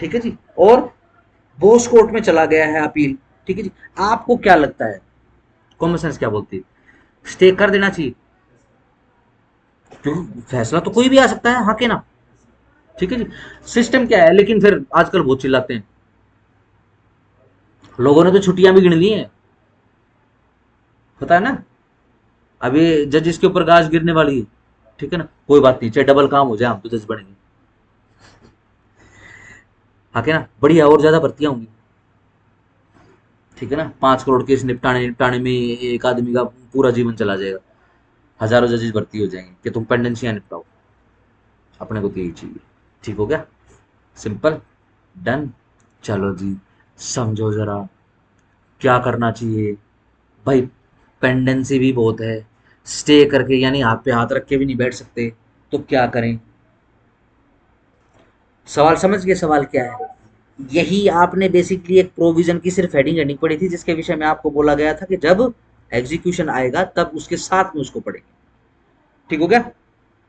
ठीक है जी, और बोस कोर्ट में चला गया है अपील, ठीक है जी, आपको क्या लगता है, कॉमन सेंस क्या बोलती है, स्टे कर देना चाहिए, क्योंकि फैसला तो कोई भी आ सकता है, हाँ के ना, ठीक है जी। सिस्टम क्या है, लेकिन फिर आजकल बहुत चिल्लाते हैं, लोगों ने तो छुट्टियां भी गिन ली हैं, पता है ना, अभी जजिस के ऊपर गाज गिरने वाली है, ठीक है ना, कोई बात नहीं, चाहे डबल काम हो जाए, हम तो जज बनेंगे, हाँ के ना, बढ़िया, और ज्यादा भर्तियां होंगी, ठीक है ना, 5 करोड़ केस निपटाने निपटाने में एक आदमी का पूरा जीवन चला जाएगा, हजारों जजेस भर्ती हो जाएंगे कि तुम पेंडेंसियां निपटाओ, अपने को तो यही चाहिए, ठीक हो गया, सिंपल, डन। चलो जी, समझो जरा क्या करना चाहिए भाई, पेंडेंसी भी बहुत है, स्टे करके यानी हाथ पे हाथ रख के भी नहीं बैठ सकते, तो क्या करें, सवाल समझ गए, सवाल क्या है, यही आपने बेसिकली एक प्रोविजन की सिर्फ हेडिंग हेडिंग पढ़ी थी, जिसके विषय में आपको बोला गया था कि जब एग्जीक्यूशन आएगा तब उसके साथ में उसको पढ़ेंगे, ठीक हो गया,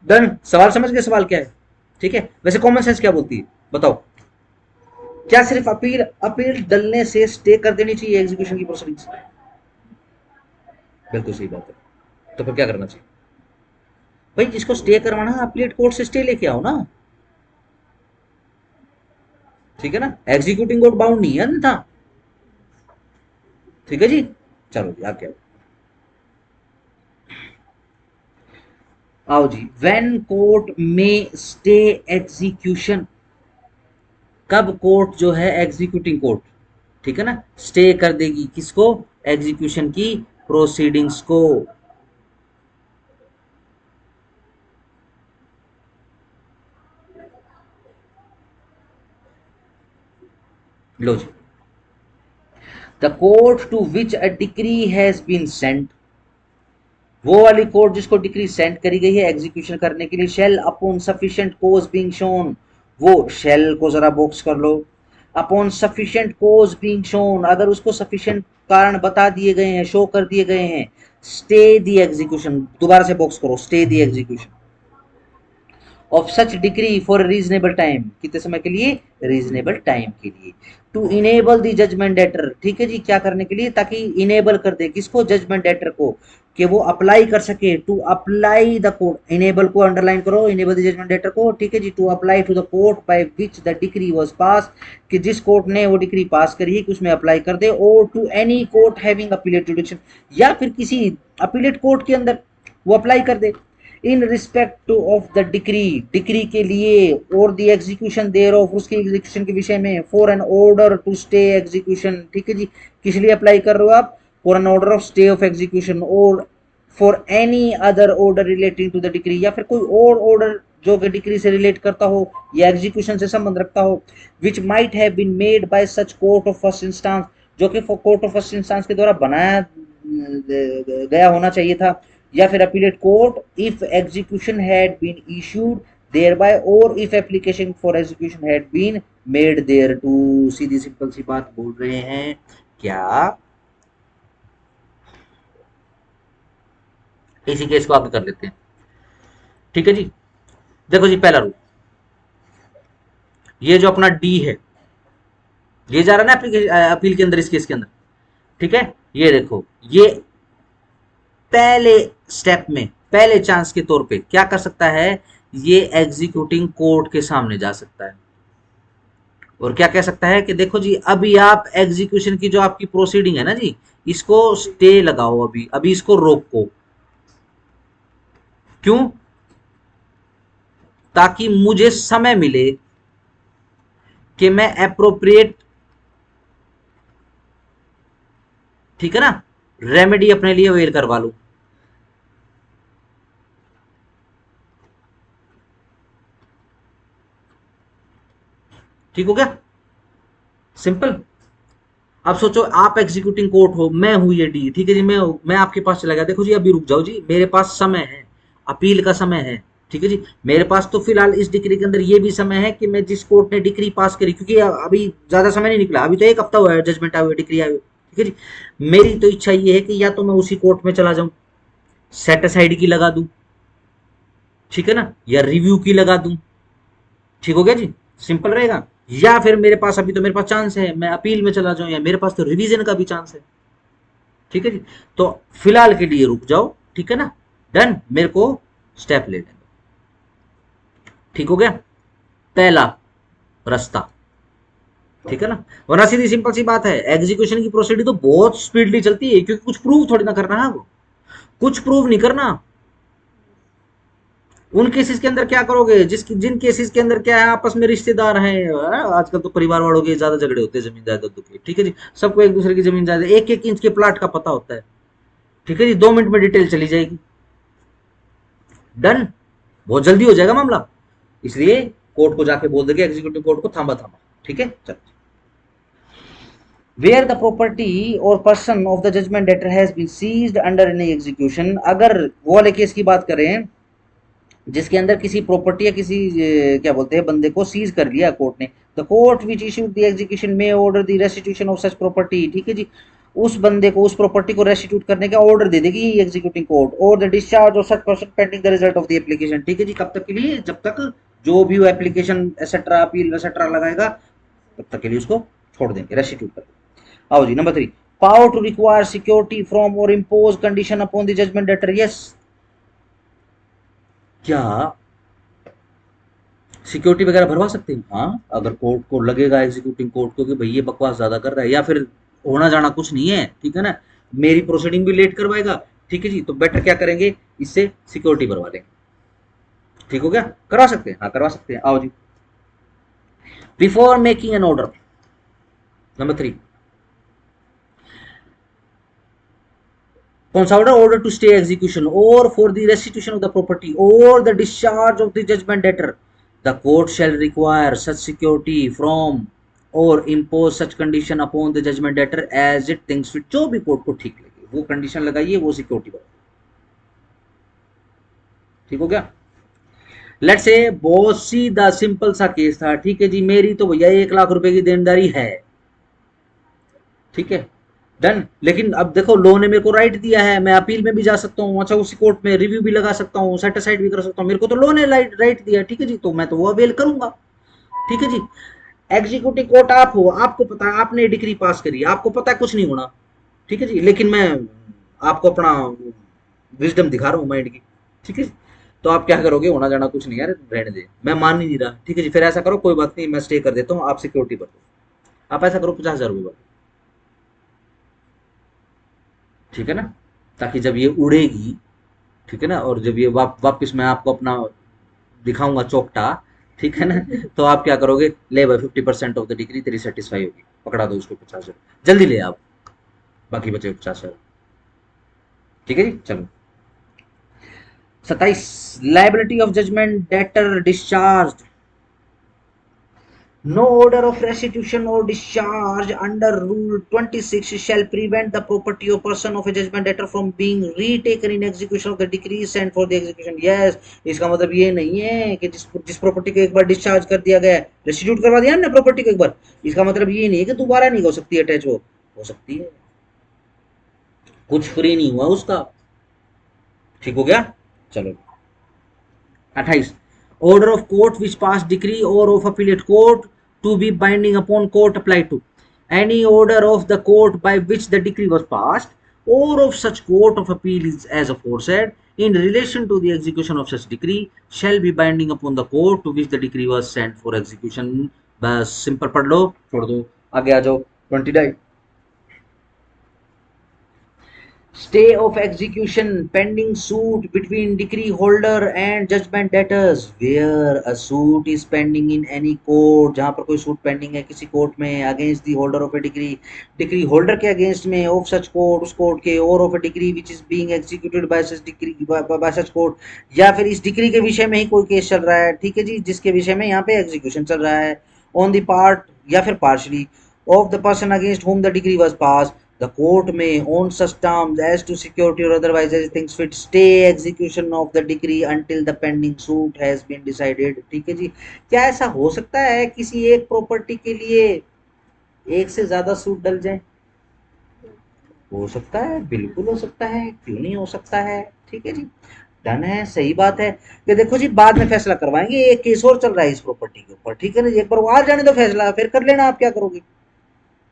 डन। सवाल समझ गए, सवाल क्या है, ठीक है। वैसे कॉमन सेंस क्या बोलती है बताओ, क्या सिर्फ अपील अपील डलने से स्टे कर देनी चाहिए एग्जीक्यूशन की प्रोसीडिंग्स, बिल्कुल सही बात है, तो फिर क्या करना चाहिए भाई, जिसको स्टे करवाना है अपीलेट कोर्ट से स्टे लेके आओ ना, ठीक है ना, एग्जीक्यूटिंग कोर्ट बाउंड नहीं है अन्यथा, ठीक है जी, चलो जी आगे आओ जी, व्हेन कोर्ट में स्टे एग्जीक्यूशन, कब कोर्ट जो है एग्जीक्यूटिंग कोर्ट, ठीक है ना, स्टे कर देगी किसको, एग्जीक्यूशन की प्रोसीडिंग्स को, लो जी, the court to which a decree has been sent, वो वाली कोर्ट जिसको डिक्री सेंड करी गई है एग्जीक्यूशन करने के लिए, शेल अपॉन सफिशिएंट कोज बीइंग शोन, वो शेल को जरा बॉक्स कर लो, अपॉन सफिशिएंट कोज बीइंग शोन, अगर उसको सफिशिएंट कारण बता दिए गए हैं, शो कर दिए गए हैं, स्टे दी एग्जीक्यूशन, दोबारा से बॉक्स करो, stay the execution of such degree for reasonable time, कितने समय के लिए, रीजनेबल टाइम के लिए, to enable the judgment debtor, ठीक है जी, क्या करने के लिए, ताकि इनेबल कर दे किसको, जजमेंट डेटर को, कि वो अप्लाई कर सके, to apply the court, enable को अंडरलाइन करो, इनेबल द जजमेंट डेटर को, ठीक है जी, to apply to the court by which the degree was pass, कि जिस कोर्ट ने वो डिग्री पास करी है कि उसमें अप्लाई कर दे, और to any court having appellate jurisdiction, या फिर किसी अपीलेट कोर्ट के अंदर वो अप्लाई कर दे, in respect of the decree, decree के लिए, और द एग्जीक्यूशन देयर ऑफ, उसके एग्जीक्यूशन के विषय में, for an order to stay execution, ठीक है जी, किस लिए अप्लाई कर रहे हो आप, for an order of stay of execution, और for any other order relating to the decree, या फिर कोई और ऑर्डर जो कि डिक्री से रिलेट करता हो या एग्जीक्यूशन से संबंध रखता हो, which might have been made by such court of first instance, जो कि कोर्ट ऑफ फर्स्ट इंस्टांस के द्वारा बनाया गया होना चाहिए था, या फिर appellate court if execution had been issued thereby or if application for execution had been made there to, सीधी सिंपल सी बात बोल रहे हैं क्या, इसी केस को आगे कर लेते हैं, ठीक है जी। देखो जी, पहला रूल, ये जो अपना डी है, ये जा रहा है ना अपील के अंदर, इस केस के अंदर, ठीक है, ये देखो, ये पहले स्टेप में, पहले चांस के तौर पे क्या कर सकता है, ये एग्जीक्यूटिंग कोर्ट के सामने जा सकता है, और क्या कह सकता है कि देखो जी, अभी आप एग्जीक्यूशन की जो आपकी प्रोसीडिंग है ना जी, इसको स्टे लगाओ, अभी अभी इसको रोको, क्यों, ताकि मुझे समय मिले कि मैं अप्रोप्रिएट, ठीक है ना, रेमेडी अपने लिए अवेल करवा लूं, ठीक हो गया, सिंपल। अब सोचो, आप एग्जीक्यूटिंग कोर्ट हो, मैं हूं ये डी, ठीक है जी, मैं आपके पास चला गया, देखो जी अभी रुक जाओ जी, मेरे पास समय है, अपील का समय है, ठीक है जी, मेरे पास तो फिलहाल इस डिग्री के अंदर ये भी समय है कि मैं जिस कोर्ट ने डिग्री पास करी, क्योंकि अभी ज्यादा समय नहीं निकला, अभी तो 1 हफ्ता हुआ है जजमेंट आए हुए, डिग्री आई हुई, ठीक है जी, मेरी तो इच्छा ये है कि या तो मैं उसी कोर्ट में चला जाऊं, सेट असाइड की लगा दूं, ठीक है ना, या रिव्यू की लगा दूं, ठीक हो गया जी, सिंपल रहेगा। या फिर मेरे पास अभी तो मेरे पास चांस है मैं अपील में चला जाऊं, या मेरे पास तो रिवीजन का भी चांस है, ठीक है जी। तो फिलहाल के लिए रुक जाओ, ठीक है ना, डन, मेरे को स्टेप ले लेंगे, ठीक हो गया, पहला रास्ता, ठीक है ना। वरना सीधी सिंपल सी बात है, एग्जीक्यूशन की प्रोसीडिंग तो बहुत स्पीडली चलती है, क्योंकि कुछ प्रूव थोड़ी ना करना है, वो कुछ प्रूव नहीं करना। उन केसेस के अंदर क्या करोगे, जिन केसेस के अंदर क्या है, आपस में रिश्तेदार हैं, आजकल तो परिवार वालों के ज्यादा झगड़े होते हैं जमीन जायदाद के, ठीक है जी, सबको एक दूसरे की जमीन जायदाद, एक एक इंच के प्लाट का पता होता है, ठीक है जी, 2 मिनट में डिटेल चली जाएगी, डन, बहुत जल्दी हो जाएगा मामला। इसलिए कोर्ट को जाके बोल देंगे, एग्जीक्यूटिव कोर्ट को, थामा थामा, ठीक है, चलो। वेयर द प्रॉपर्टी और person of the judgment debtor has been seized under any execution, अगर वो वाले केस की बात करें जिसके अंदर किसी प्रॉपर्टी या किसी क्या बोलते हैं बंदे को सीज कर लिया कोर्ट ने, the court which issued the execution में order the restitution of such property, ठीक है जी, उस बंदे को उस प्रॉपर्टी को रेस्टिट्यूट करने का ऑर्डर दे देगी एग्जीक्यूटिंग कोर्ट, और the discharge of such person pending the result of the application, ठीक है जी, कब तक के लिए, जब तक जो भी वो एप्लीकेशन एसेट्रा अपील एसेट्रा लगाएगा तब तक के लिए उसको छोड़ देंगे, रेस्टिट्यूट कर देंगे। आओ जी, number 3, power to require security from और impose condition upon the judgment debtor, yes, क्या सिक्योरिटी वगैरह भरवा सकते हैं, हाँ, अगर कोर्ट को लगेगा एग्जीक्यूटिंग कोर्ट को कि भाई ये बकवास ज्यादा कर रहा है, या फिर होना जाना कुछ नहीं है, ठीक है ना, मेरी प्रोसीडिंग भी लेट करवाएगा, ठीक है जी, तो बेटर क्या करेंगे, इससे सिक्योरिटी भरवा लेंगे, ठीक हो गया, करवा सकते हैं, हाँ करवा सकते हैं। आओ जी, before making an order, number 3, कौन सा order, order to stay execution और for the restitution of the property और the discharge of the judgment debtor, the court shall require such security from और impose such condition upon the judgment debtor as it thinks fit, जो भी court को ठीक लगे वो condition लगाइए, वो सिक्योरिटी बनाइए, ठीक हो गया। लेट से बहुत सीधा सिंपल सा केस था, ठीक है जी, मेरी तो भैया 1 लाख रुपए की देनदारी है, ठीक है, डन, लेकिन अब देखो लॉ ने मेरे को राइट दिया है, मैं अपील में भी जा सकता हूँ, अच्छा उसी कोर्ट में रिव्यू भी लगा सकता हूँ, सेटिसाइड भी कर सकता हूँ, मेरे को तो लॉ ने राइट दिया, ठीक है जी, तो मैं तो वो अवेल करूंगा, ठीक है जी। एग्जीक्यूटिव कोर्ट आप हो, आपको पता है, आपने डिग्री पास करी, आपको पता है कुछ नहीं होना, ठीक है जी, लेकिन मैं आपको अपना विजडम दिखा रहा हूँ माइंड की, ठीक है जी, तो आप क्या करोगे, होना जाना कुछ नहीं यार, रहने दे, मैं मान ही नहीं रहा, ठीक है जी, फिर ऐसा करो, कोई बात नहीं, मैं स्टे कर देता हूँ, आप सिक्योरिटी भर दो, आप ऐसा करो, 50,000 रुपये भर, ठीक है ना, ताकि जब ये उड़ेगी, ठीक है ना, और जब ये वापस मैं आपको अपना दिखाऊंगा चौकटा, ठीक है ना, तो आप क्या करोगे, ले भाई 50% ऑफ द डिग्री तेरी सेटिस्फाई होगी, पकड़ा दो उसको 50,000, जल्दी ले आप, बाकी बचे 50,000, ठीक है जी, चलो। 27, liability of judgment debtor discharge, no order of restitution or discharge under Rule 26 shall prevent the property or person of a judgment debtor from being retaken in execution of the decree sent for the execution. Yes, इसका मतलब ये नहीं है कि जिस property को एक बार discharge कर दिया गया, रेस्टिट्यूट करवा दिया ना प्रॉपर्टी को एक बार, इसका मतलब ये नहीं है कि दोबारा नहीं हो सकती अटैच, हो सकती है, कुछ फ्री नहीं हुआ उसका, ठीक हो गया, चलो। 28, order of court which passed decree or of appellate court to be binding upon court applied to any order of the court by which the decree was passed or of such court of appeal as aforesaid in relation to the execution of such decree shall be binding upon the court to which the decree was sent for execution. बस simple पढ़ लो, छोड़ दो, आगे आ जाओ। 29, stay of execution pending suit between decree holder and judgment debtors, where a suit is pending in any court, जहां पर कोई सूट पेंडिंग है किसी कोर्ट में against the holder of A degree, degree holder के अगेंस्ट में, of such court उस court के, और of A degree which is being executed by such degree by such court, या फिर इस डिग्री के विषय में ही कोई केस चल रहा है, ठीक है जी, जिसके विषय में यहाँ पे एग्जीक्यूशन चल रहा है, ऑन द पार्ट या फिर partially of the person against whom the decree was passed, the court may on such terms as to security or otherwise as things fit stay execution of the decree until the pending suit has been decided, ठीक है जी। क्या ऐसा हो सकता है किसी एक property के लिए एक से ज्यादा सूट डल जाए, हो सकता है, बिल्कुल हो सकता है, क्यों नहीं हो सकता है, ठीक है जी। डन है, सही बात है कि देखो जी बाद में फैसला करवाएंगे, एक केस और चल रहा है इस प्रॉपर्टी के ऊपर, ठीक है ना, एक बार वो आ जाने दो फैसला, फिर कर लेना आप क्या करोगे।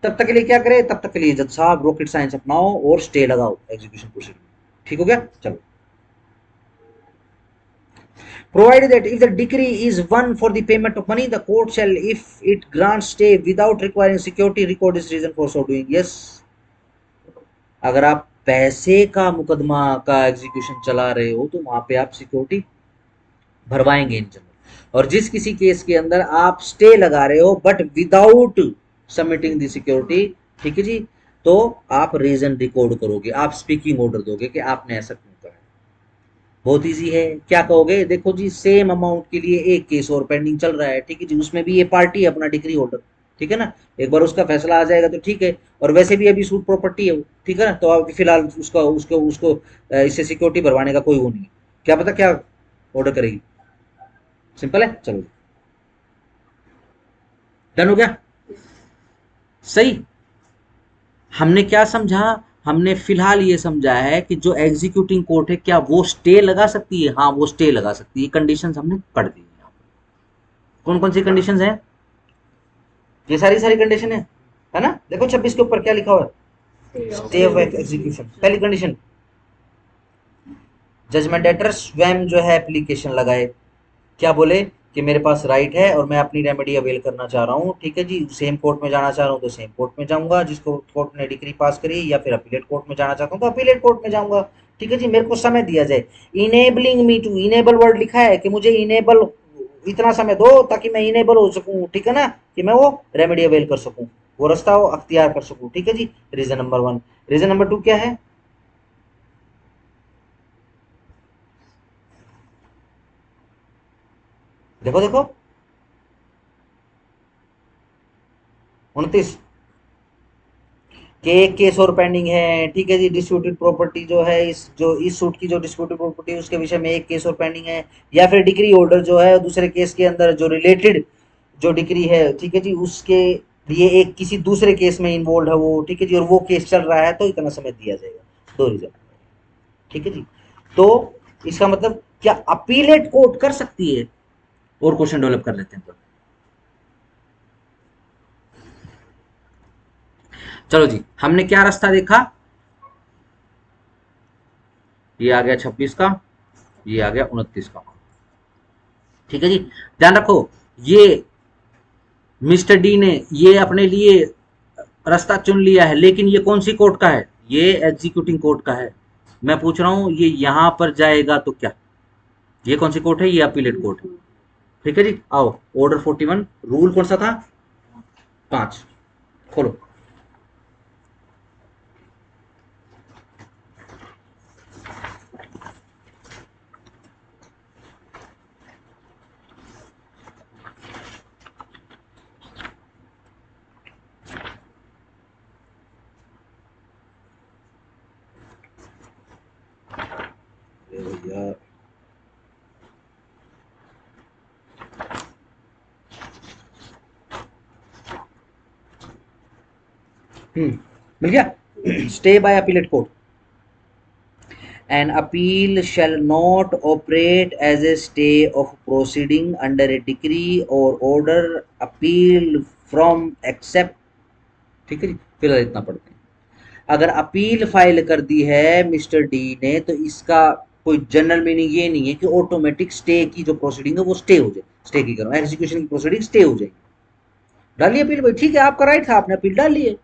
तब तक के लिए क्या करें, तब तक के लिए जज साहब रॉकेट साइंस अपनाओ और स्टे लगाओ एग्जीक्यूशन प्रोसीडिंग। ठीक हो गया, चलो। Provided that if the decree is one for the payment of money, the court shall, if it grants stay without requiring security, record its reason for so doing. Yes, अगर आप पैसे का मुकदमा का एग्जीक्यूशन चला रहे हो तो वहां पे आप सिक्योरिटी भरवाएंगे इन जनरल। और जिस किसी केस के अंदर आप स्टे लगा रहे हो but without submitting the security, ठीक है जी, तो आप रीजन रिकॉर्ड करोगे, आप स्पीकिंग ऑर्डर दोगे कि आपने ऐसा क्यों करा। बहुत इजी है, क्या कहोगे, देखो जी सेम अमाउंट के लिए एक केस और पेंडिंग चल रहा है, ठीक है जी, उसमें भी ये पार्टी है अपना डिग्री होल्डर, ठीक है ना, एक बार उसका फैसला आ जाएगा तो ठीक है, और वैसे भी अभी सूट प्रॉपर्टी है वो, ठीक है ना, तो अभी फिलहाल उसका उसको उसको इससे सिक्योरिटी भरवाने का कोई वो नहीं है, क्या पता क्या ऑर्डर करेगी। सिंपल है, चलो डन हो गया, सही। हमने क्या समझा, हमने फिलहाल ये समझा है कि जो एग्जीक्यूटिंग कोर्ट है क्या वो स्टे लगा सकती है, हाँ वो स्टे लगा सकती है, कंडीशंस हमने पढ़ दी है। कौन कौन सी कंडीशंस हैं, ये सारी सारी कंडीशन है ना, देखो 26 के ऊपर क्या लिखा हुआ है, स्टे ऑफ एग्जीक्यूशन। पहली कंडीशन, जजमेंट डेटर स्वयं जो है एप्लीकेशन लगाए, क्या बोले कि मेरे पास राइट है और मैं अपनी रेमेडी अवेल करना चाह रहा हूँ, ठीक है जी, सेम कोर्ट में जाना चाह रहा हूँ तो सेम कोर्ट में जाऊंगा जिसको कोर्ट ने डिग्री पास करी, या फिर अपीलेट कोर्ट में जाना चाहता हूँ तो अपीलेट कोर्ट में जाऊंगा, ठीक है जी, मेरे को समय दिया जाए। Enabling me to, enable word लिखा है कि मुझे इनेबल इतना समय दो ताकि मैं इनेबल हो सकूं, ठीक है ना, कि मैं वो रेमेडी अवेल कर सकूं, वो रास्ता वो अख्तियार कर सकूं, ठीक है जी, रीजन नंबर 1। रीजन नंबर 2 क्या है, देखो देखो 29 के एक केस और पेंडिंग है, ठीक है जी, डिस्प्यूटेड प्रॉपर्टी जो है, इस सूट की जो डिस्प्यूटेड प्रॉपर्टी है उसके विषय में एक केस और पेंडिंग है, या फिर डिग्री होल्डर जो है दूसरे केस के अंदर जो रिलेटेड जो डिग्री है, ठीक है जी, उसके लिए एक किसी दूसरे केस में इन्वॉल्व है वो, ठीक है जी, और वो केस चल रहा है तो इतना समय दिया जाएगा, 2 रीजन, ठीक है जी। तो इसका मतलब क्या अपीलेट कोर्ट कर सकती है, और क्वेश्चन डेवलप कर लेते हैं तो। चलो जी, हमने क्या रास्ता देखा, ये आ गया 26 का, ये आ गया 29 का, ठीक है जी। ध्यान रखो, ये मिस्टर डी ने ये अपने लिए रास्ता चुन लिया है, लेकिन ये कौन सी कोर्ट का है, ये एग्जीक्यूटिंग कोर्ट का है। मैं पूछ रहा हूं ये यहां पर जाएगा तो क्या, ये कौन सी कोर्ट है, ये अपीलेट कोर्ट है, ठीक है जी। आओ, ऑर्डर 41, रूल कौन सा था, 5, खोलो। भैया मिल गया, stay by appellate court, an appeal shall not operate as a stay of proceeding under a decree or order appeal from except, ठीक है जी, फिलहाल इतना पढ़ते हैं। अगर अपील फाइल कर दी है मिस्टर डी ने तो इसका कोई जनरल मीनिंग ये नहीं है कि ऑटोमेटिक स्टे की जो प्रोसीडिंग है वो स्टे हो जाए, स्टे की करो एग्जीक्यूशन की प्रोसीडिंग स्टे हो जाएगी। डालिए अपील भाई, ठीक है आपका राइट था, आपने अपील डाल लिए,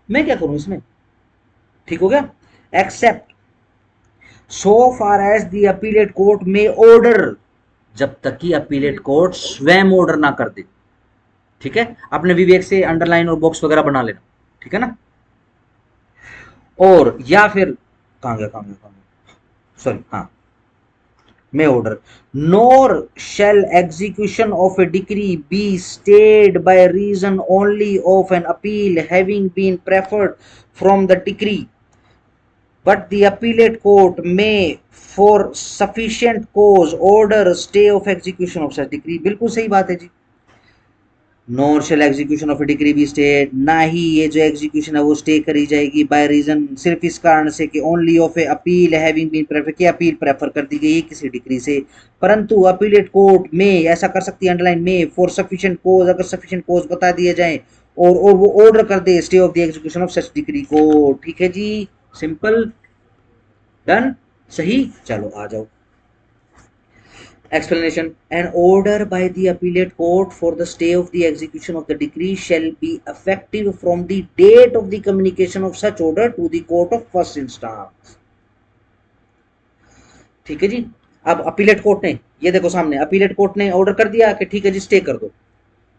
मैं क्या करूं इसमें, ठीक हो गया। Except so far as the appellate court may order, जब तक कि अपीलेट कोर्ट स्वयं ऑर्डर ना कर दे, ठीक है, अपने विवेक से अंडरलाइन और बॉक्स वगैरह बना लेना, ठीक है ना। और या फिर कहां गया सॉरी, हाँ, may order, nor shall execution of a decree be stayed by reason only of an appeal having been preferred from the decree, but the appellate court may for sufficient cause order stay of execution of such decree। बिल्कुल सही बात है जी, nor shall execution of a decree be stay, ना ही ये जो execution है वो स्टे करी जाएगी बाय रीजन सिर्फ इस कारण से कि only of a appeal having been prefer, कि अपील प्रेफर कर दी गई है किसी डिक्री से, परंतु अपीलेट कोर्ट में ऐसा कर सकती है, अंडरलाइन में, फॉर सफिशिएंट कोज, अगर सफिशिएंट कोज बता दिए जाए और वो ऑर्डर कर they stay of the execution of such decree को। ठीक है जी, सिंपल, डन, सही, चलो आ जाओ। Explanation: An order by the appellate court for the stay of the execution of the decree shall be effective from the date of the communication of such order to the court of first instance। ठीक है जी। अब appellate court ने, ये देखो सामने, appellate court ने order कर दिया कि ठीक है जी स्टे कर दो।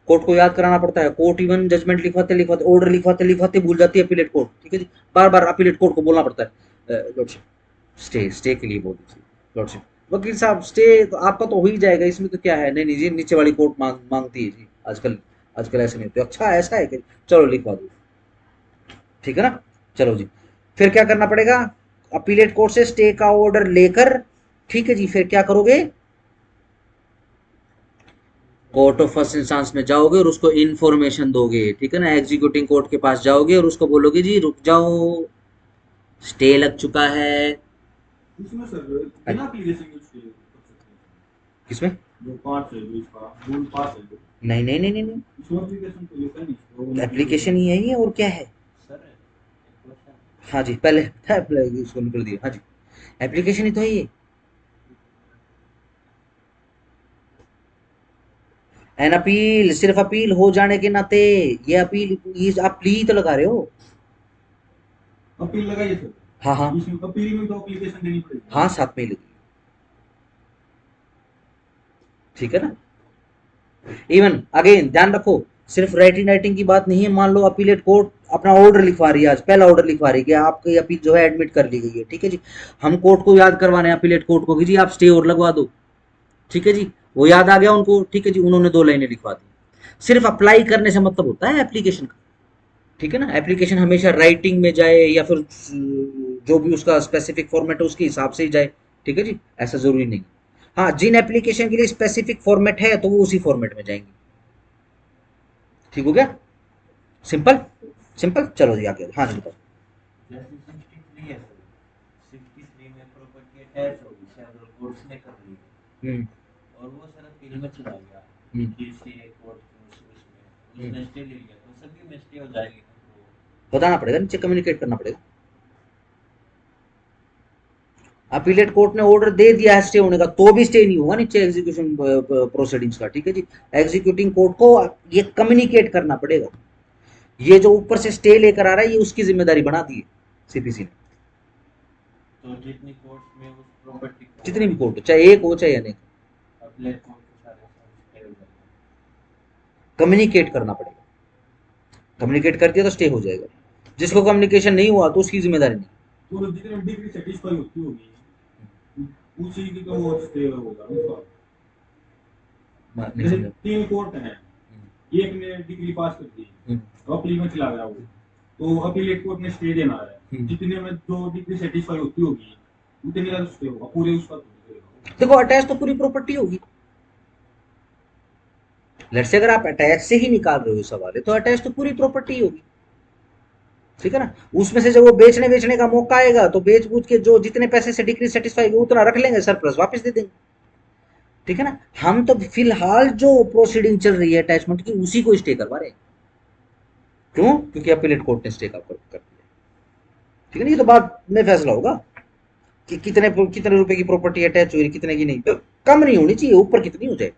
कोर्ट को याद कराना पड़ता है, कोर्ट इवन जजमेंट लिखवाते लिखवाते, ऑर्डर लिखवाते लिखवाते भूल जाती है अपीलेट कोर्ट। ठीक है जी, बार बार अपीलेट कोर्ट को बोलना पड़ता है लॉर्डशिप स्टे, स्टे के लिए बोल दीजिए लॉर्डशिप। वकील साहब स्टे तो आपका तो हो ही जाएगा, इसमें तो क्या है, नहीं नहीं जी नीचे वाली कोर्ट मांगती है जी, आजकल आजकल ऐसे नहीं होते। अच्छा ऐसा है कि चलो लिखवा दो, ठीक है ना। चलो जी, फिर क्या करना पड़ेगा, अपीलेट कोर्ट से स्टे का ऑर्डर लेकर, ठीक है जी, फिर क्या करोगे, कोर्ट ऑफ फर्स्ट इंस्टेंस में जाओगे और उसको इन्फॉर्मेशन दोगे। ठीक है ना, एग्जीक्यूटिंग कोर्ट के पास जाओगे और उसको बोलोगे जी रुक जाओ, स्टे लग चुका है। इसमें सर बिना एप्लीकेशन के स्टे कर सकते हैं। किसमें? जो पास है, जो इसका रूल पास है, जो नहीं नहीं नहीं नहीं नहीं, इसमें एप्लीकेशन तो लेता नहीं, एप्लीकेशन ही है ये, और क्या है। सर एक क्वेश्चन। हाँ जी, पहले इसको निकल दिया, हाँ जी, एप्लीकेशन ही तो है ये। एन अपील, सिर्फ अपील हो जाने के नाते, ये अपील, ये आप प्ली तो लगा रहे हो। अपील लगाइए सर। हाँ हाँ इसमें अपील में तो एप्लीकेशन देनी पड़ेगी। हाँ, साथ में ही लगी, ठीक है ना। इवन अगेन ध्यान रखो, सिर्फ राइटिंग की बात नहीं है। मान लो अपीलेट कोर्ट अपना ऑर्डर लिखवा रही है, आज पहला ऑर्डर लिखवा रही है कि आपकी अपील जो है एडमिट कर ली गई है। ठीक है जी, हम कोर्ट को याद करवाने हैं, अपीलेट कोर्ट को कि जी आप स्टे और लगवा दो। ठीक है जी, वो याद आ गया उनको, ठीक है जी, उन्होंने 2 लाइनें लिखवा दी। सिर्फ अप्लाई करने से मतलब होता है एप्लीकेशन का। ठीक है ना, एप्लीकेशन हमेशा राइटिंग में जाए या फिर जो भी उसका स्पेसिफिक फॉर्मेट है उसके हिसाब से ही जाए। ठीक है जी, ऐसा जरूरी नहीं। हाँ, जिन एप्लीकेशन के लिए स्पेसिफिक फॉर्मेट है तो वो उसी फॉर्मेट में जाएंगे। ठीक हो गया, सिंपल सिंपल। चलो जी आगे, हाँ जी बताओ। जैसे 63 है सर, 63 में प्रॉपर्टी अटैच होगी, सेवरल कोर्ट्स ने कर ली हम्म और वो सर अपील में चला गया हम्म किसी एक कोर्ट के उसमें उसने स्टे ले लिया, तो सभी में स्टे हो जाएगी ना, तो बताना पड़ेगा, नीचे कम्युनिकेट करना पड़ेगा। अपीलेट कोर्ट ने ऑर्डर दे दिया है स्टे होने का, तो भी स्टे नहीं होगा नीचे एग्जीक्यूशन प्रोसीडिंग्स का। ठीक है जी, एग्जीक्यूटिंग कोर्ट को ये कम्युनिकेट करना पड़ेगा। ये जो ऊपर से स्टे लेकर आ रहा है ये उसकी जिम्मेदारी बना दी है सीपीसी ने। तो जितनी कोर्ट्स में उस प्रॉपर्टी को जितनी भी कोर्ट हो, चाहे एक हो चाहे अनेक, अपीलेट कोर्ट के सारे स्टे हो जाएंगे। कम्युनिकेट करना पड़ेगा। कम्युनिकेट कर दिया तो स्टे हो जाएगा, जिसको कम्युनिकेशन नहीं हुआ तो उसकी जिम्मेदारी नहीं। तो जितने डिग्री सेटिस्फाई होती होगी उसी की तो वो स्टे होगा उसका। नहीं जैसे समझा। 3 कोर्ट हैं, एक ने डिग्री पास कर दी, अपील में चला गया वो, तो अपीलेट कोर्ट ने स्टे देना है, जितने में जो डिग्री सेटिस्फाई होती होगी उतने का स्टे होगा, पूरे उसका तो नहीं होगा। देखो अटैच तो पूरी प्रॉपर्टी होगी। लेट्स से अगर आप अटैच से ही निकाल रहे हो सवाल है तो अटैच तो पूरी प्रॉपर्टी होगी। ठीक है ना, उसमें से जब वो बेचने बेचने का मौका आएगा तो बेच बूझ के जो जितने पैसे से डिक्री सेटिस्फाई हुई उतना रख लेंगे, सरप्लस वापस दे देंगे। ठीक है ना, हम तो फिलहाल जो प्रोसीडिंग चल रही है अटैचमेंट की उसी को स्टे करवा रहे हैं। क्यों? क्योंकि अपीलेट कोर्ट ने स्टे कर दिया। ठीक है ना, ये तो बाद में फैसला होगा कि कितने कितने रुपए की प्रॉपर्टी अटैच हुई, कितने की नहीं, तो कम नहीं होनी चाहिए, ऊपर कितनी हो जाए।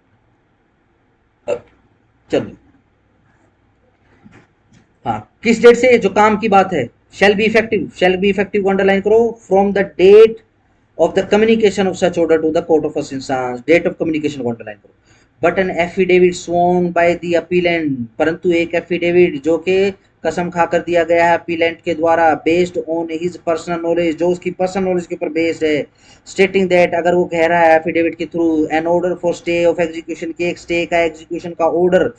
चलो, हाँ, किस डेट से, जो काम की बात है, shall be effective, shall be effective को अंडरलाइन करो, from the date of the communication of such order to the court of first instance, date of communication को अंडरलाइन करो। But an affidavit sworn by the appellant, परंतु एक affidavit जो कि कसम खाकर दिया गया है अपीलेंट के द्वारा, based on his personal knowledge, जो उसकी पर्सनल नॉलेज के ऊपर बेस्ड है, स्टेटिंग दैट, अगर वो कह रहा है एफिडेविट के through, an order for stay of execution के, एक स्टे का एग्जीक्यूशन का order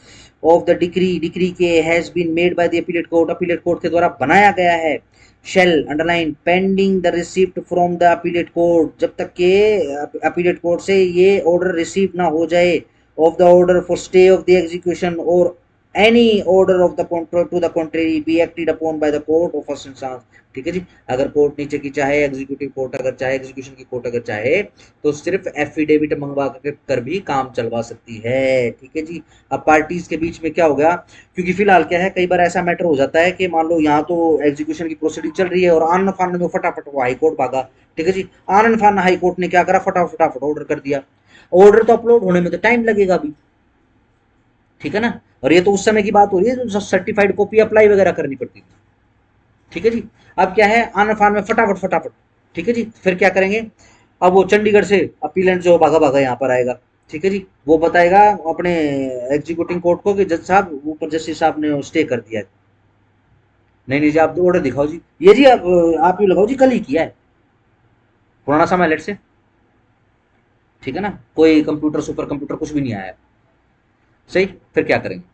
of the decree, decree के has been made by the appellate court, appellate court के द्वारा बनाया गया है, shall underline pending the receipt from the appellate court, जब तक के अपीलेट कोर्ट से ये ऑर्डर रिसीव ना हो जाए, of the order for stay of the execution, और any order of the contrary to the contrary be acted upon by the court of first instance। ठीक है जी, अगर कोर्ट नीचे की चाहे, एग्जीक्यूटिव कोर्ट अगर चाहे, एग्जीक्यूशन की कोर्ट अगर चाहे, तो सिर्फ एफिडेविट मंगवा कर भी काम चलवा सकती है। ठीक है जी। अब पार्टीज के बीच में क्या हो गया, क्योंकि फिलहाल क्या है, कई बार ऐसा मैटर हो जाता है कि मान लो यहाँ तो एग्जीक्यूशन की प्रोसीडिंग चल रही है और आन फान में फटाफट वो हाई कोर्ट भागा। ठीक है जी, आन फान हाई कोर्ट ने क्या करा, फटाफट ऑर्डर कर दिया। ऑर्डर तो अपलोड होने में तो टाइम लगेगा अभी, ठीक है ना। और ये तो उस समय की बात हो रही है जो सर्टिफाइड कॉपी अप्लाई वगैरह करनी पड़ती थी। ठीक है जी। अब क्या है, आन फान में फटाफट। ठीक है जी, फिर क्या करेंगे, अब वो चंडीगढ़ से अपीलेंट जो भागा भागा यहाँ पर आएगा। ठीक है जी, वो बताएगा अपने एग्जीक्यूटिंग कोर्ट को कि जज साहब, ऊपर जस्टिस साहब ने स्टे कर दिया है। नहीं जी, आप ऑर्डर दिखाओ जी, ये जी आप ये लगाओ जी, कल ही किया है, पुराना समय लेट से। ठीक है ना, कोई कंप्यूटर सुपर कंप्यूटर कुछ भी नहीं आया है। सही, फिर क्या करेंगे,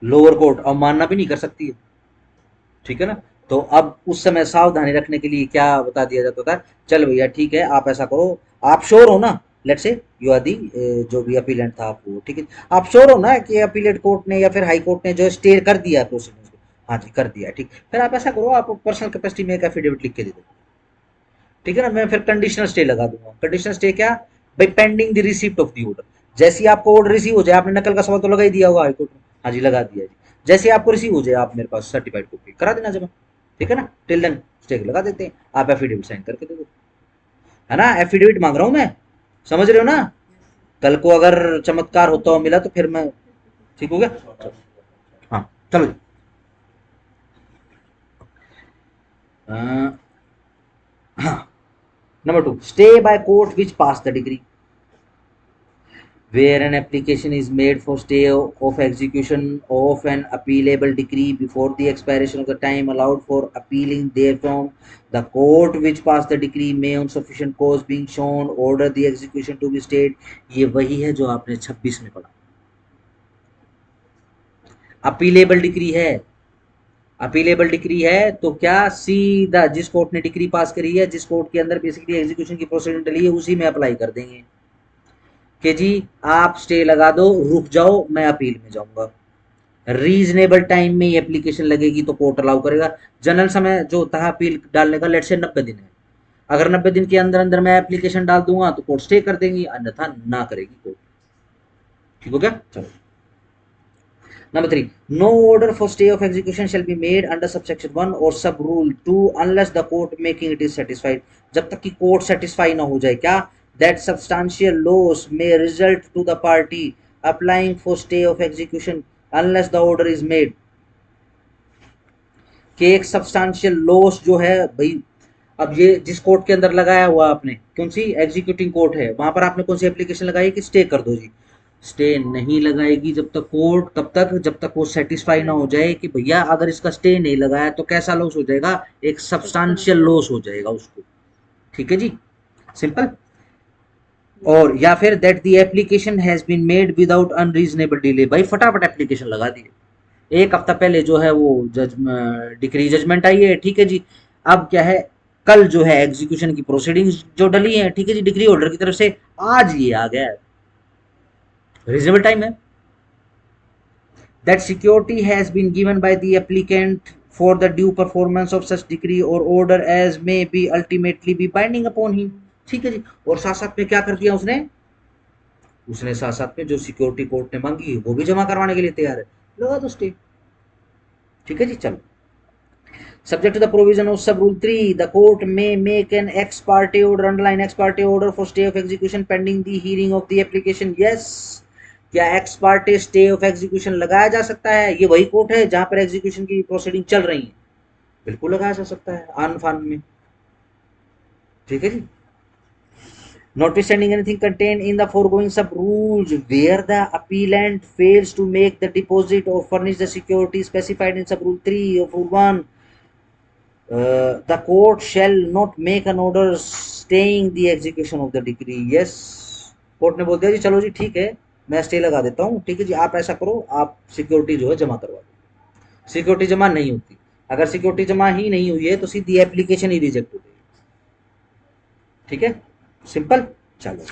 लोअर कोर्ट अब मानना भी नहीं कर सकती है। ठीक है ना, तो अब उस समय सावधानी रखने के लिए क्या बता दिया जाता था, चल भैया ठीक है, आप ऐसा करो, आप श्योर हो ना, let's say you are the जो भी अपीलेंट था आपको, ठीक है, आप श्योर हो ना कि अपीलेट कोर्ट ने या फिर हाई कोर्ट ने जो स्टे कर दिया है प्रोसीडिंग्स को। हाँ जी कर दिया है, ठीक, फिर आप ऐसा करो, आप पर्सनल कैपेसिटी में एक एफिडेविट लिख के दे दो। ठीक है ना, मैं फिर कंडीशनल स्टे लगा दूंगा। कंडीशनल स्टे क्या, भाई pending the receipt of the order. जैसे ही आपको ऑर्डर रिसीव हो जाए, आपने नकल का सवाल तो लगा ही दिया होगा हाईकोर्ट में, हाँ जी लगा दिया जी, जैसे ही आपको रिसीव हो जाए, आप मेरे पास सर्टिफाइड कॉपी करा देना जमा। ठीक है ना, टिल देन स्टे लगा देते हैं, आप एफिडेविट साइन करके दे दो। है ना, एफिडेविट मांग रहा हूं मैं, समझ रहे हो ना। कल को अगर चमत्कार होता हो मिला तो फिर मैं, ठीक हो गया। हाँ चलो, हाँ, number 2, stay by court which pass the degree. Where an application is made for stay of execution of an appealable decree before the expiration of the time allowed for appealing therefrom, the court which passed the decree may on sufficient cause being shown order the execution to be stayed। ये वही है जो आपने 26 में पढ़ा, appealable degree है। Appealable degree है तो क्या, सीधा जिस कोर्ट ने डिग्री पास करी है, जिस कोर्ट के अंदर बेसिकली एग्जीक्यूशन की प्रोसीडिंग डली है, उसी में अप्लाई कर देंगे कि जी आप स्टे लगा दो, रुक जाओ, मैं अपील में जाऊंगा। रीजनेबल टाइम में ये एप्लीकेशन लगेगी तो कोर्ट अलाउ करेगा। जनरल समय जो होता है अपील डालने का, लेट से 90 दिन है, अगर 90 दिन के अंदर अंदर मैं एप्लीकेशन डाल दूंगा तो कोर्ट स्टे कर देंगी, अन्यथा ना करेगी कोर्ट। ठीक हो गया, चलो। Number 3, no order for stay of execution shall be made under subsection 1 और sub rule 2 unless the court making it is satisfied. जब तक कि कोर्ट सेटिस्फाई ना हो जाए, क्या, that substantial loss may result to the party applying for stay of execution unless the order is made. कि एक सब्सटेंशियल लॉस जो है भाई, अब ये जिस कोर्ट के अंदर लगाया हुआ आपने, कौन सी एग्जीक्यूटिंग कोर्ट है, वहां पर आपने कौन सी एप्लीकेशन लगाई कि स्टे कर दो जी, स्टे नहीं लगाएगी जब तक कोर्ट, तब तक जब तक वो सेटिस्फाई ना हो जाए कि भैया अगर इसका स्टे नहीं लगाया तो कैसा लॉस हो जाएगा, एक सब्सटेंशियल लॉस हो जाएगा उसको। ठीक है जी, सिंपल। और या फिर that the application has been made without unreasonable delay, भाई फटाफट एप्लीकेशन लगा दी, एक हफ्ता पहले जो है वो जज डिक्री जजमेंट आई है, ठीक है जी। अब क्या है, कल जो है एग्जीक्यूशन की प्रोसीडिंग्स जो डली है, ठीक है जी, डिग्री होल्डर की तरफ से, आज ये आ गया है, रीजनेबल टाइम है। That security has been given by the applicant for the due performance of such degree और order as may be ultimately be binding upon him. ठीक है जी, और साथ साथ में क्या कर दिया उसने, उसने साथ साथ में जो सिक्योरिटी कोर्ट ने मांगी वो भी जमा करवाने के लिए तैयार है, लगा दो स्टे। ठीक है जी, चलो। Subject to the provision of sub rule 3, the court may make an ex parte order, underline ex parte order for stay of execution pending the hearing of the application। Yes, क्या ex parte stay of execution लगाया जा सकता है, ये वही court है जहां पर एग्जीक्यूशन की प्रोसीडिंग चल रही है, बिल्कुल लगाया जा सकता है आन फान में। ठीक है जी, notwithstanding anything contained in the foregoing sub rules where the appellant fails to make the deposit or furnish the security specified in sub rule 3 of rule 1, the court shall not make an order staying the execution of the decree। yes, court ने बोल दिया जी चलो जी ठीक है, मैं stay लगा देता हूँ, ठीक है जी, आप ऐसा करो, आप सिक्योरिटी जो है जमा करवा दो। सिक्योरिटी जमा नहीं होती, अगर सिक्योरिटी जमा ही नहीं हुई है तो सीधी एप्लीकेशन ही रिजेक्ट हो गई। ठीक है, सिंपल, चलो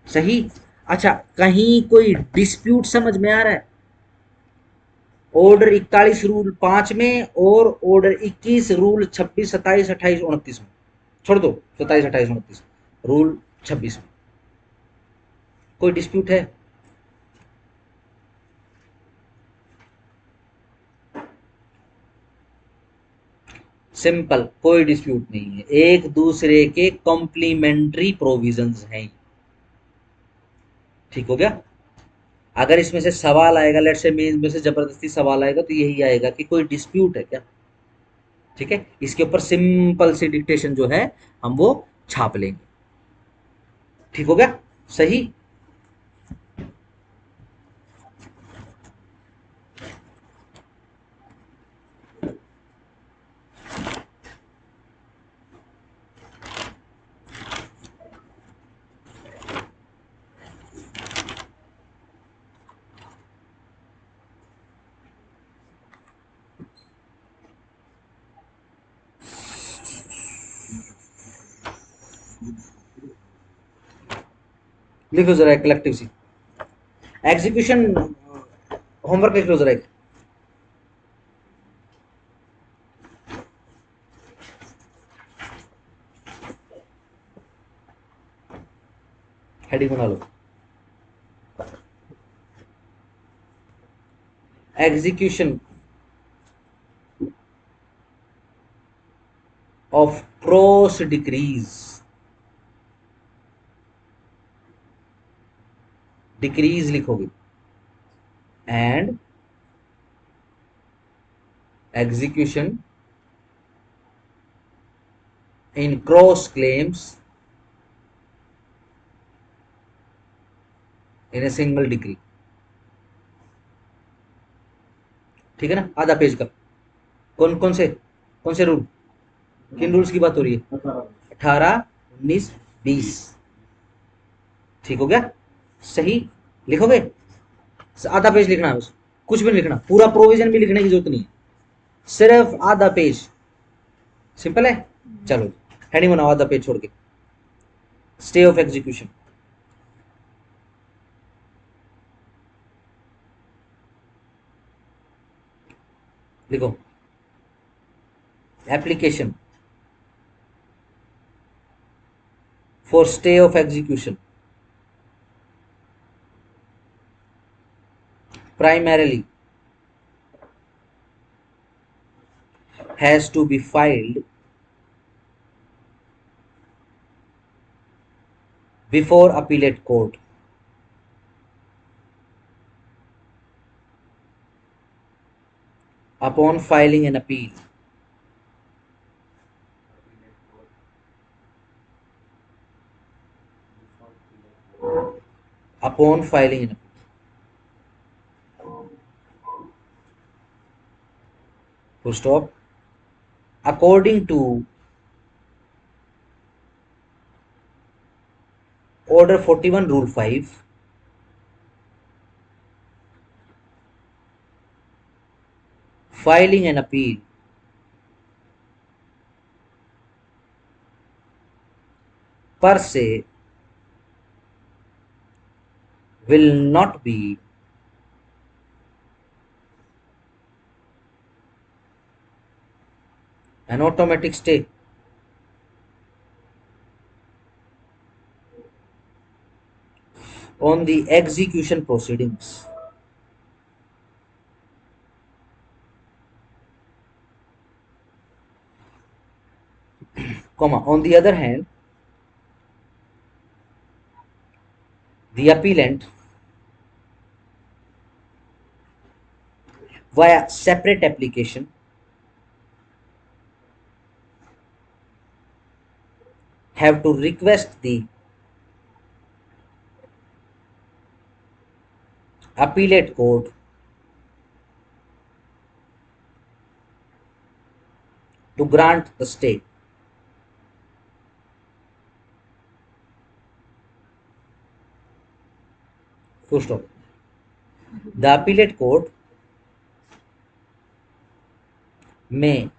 सही। अच्छा, कहीं कोई डिस्प्यूट समझ में आ रहा है, ऑर्डर 41 रूल 5 में और ऑर्डर 21 रूल 26 27 28 29 में, छोड़ दो 27 28 29, रूल 26 में। कोई डिस्प्यूट है? सिंपल, कोई डिस्प्यूट नहीं है, एक दूसरे के कॉम्प्लीमेंट्री प्रोविजंस हैं। ठीक हो गया? अगर इसमें से सवाल आएगा, लेट से मेंस में से जबरदस्ती सवाल आएगा, तो यही आएगा कि कोई डिस्प्यूट है क्या। ठीक है, इसके ऊपर सिंपल सी डिक्टेशन जो है हम वो छाप लेंगे। ठीक हो गया? सही। लिखो जरा कलेक्टिव सी एग्जीक्यूशन, होमवर्क लिख लो जरा एक। हेडिंग बना लो, execution of cross decrees, decrees लिखोगे, and execution in cross claims in a single degree. ठीक है ना? आधा पेज का। कौन से रूल, किन रूल्स की बात हो रही है? 18 19 20। ठीक हो गया? सही। लिखोगे? आधा पेज लिखना है बस, कुछ भी नहीं लिखना, पूरा प्रोविजन भी लिखने की जरूरत नहीं है, सिर्फ आधा पेज। सिंपल है। चलो हेडिंग बनाओ आधा पेज छोड़ के, स्टे ऑफ एग्जीक्यूशन। लिखो, application for stay of execution primarily has to be filed before appellate court upon filing an appeal. Upon filing an appeal. Full stop. According to Order 41 Rule 5, filing an appeal per se will not be an automatic stay on the execution proceedings, comma, on the other hand, the appellant via separate application have to request the appellate court to grant the stay. Full stop. The appellate court may,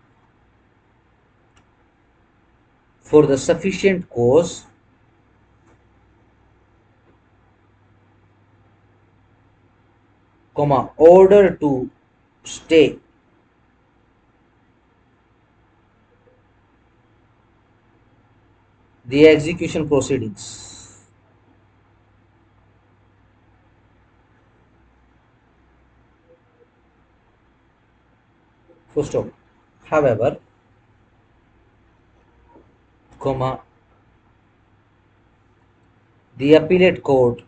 for the sufficient cause, comma, order to stay the execution proceedings. Full stop. However, comma, the appellate court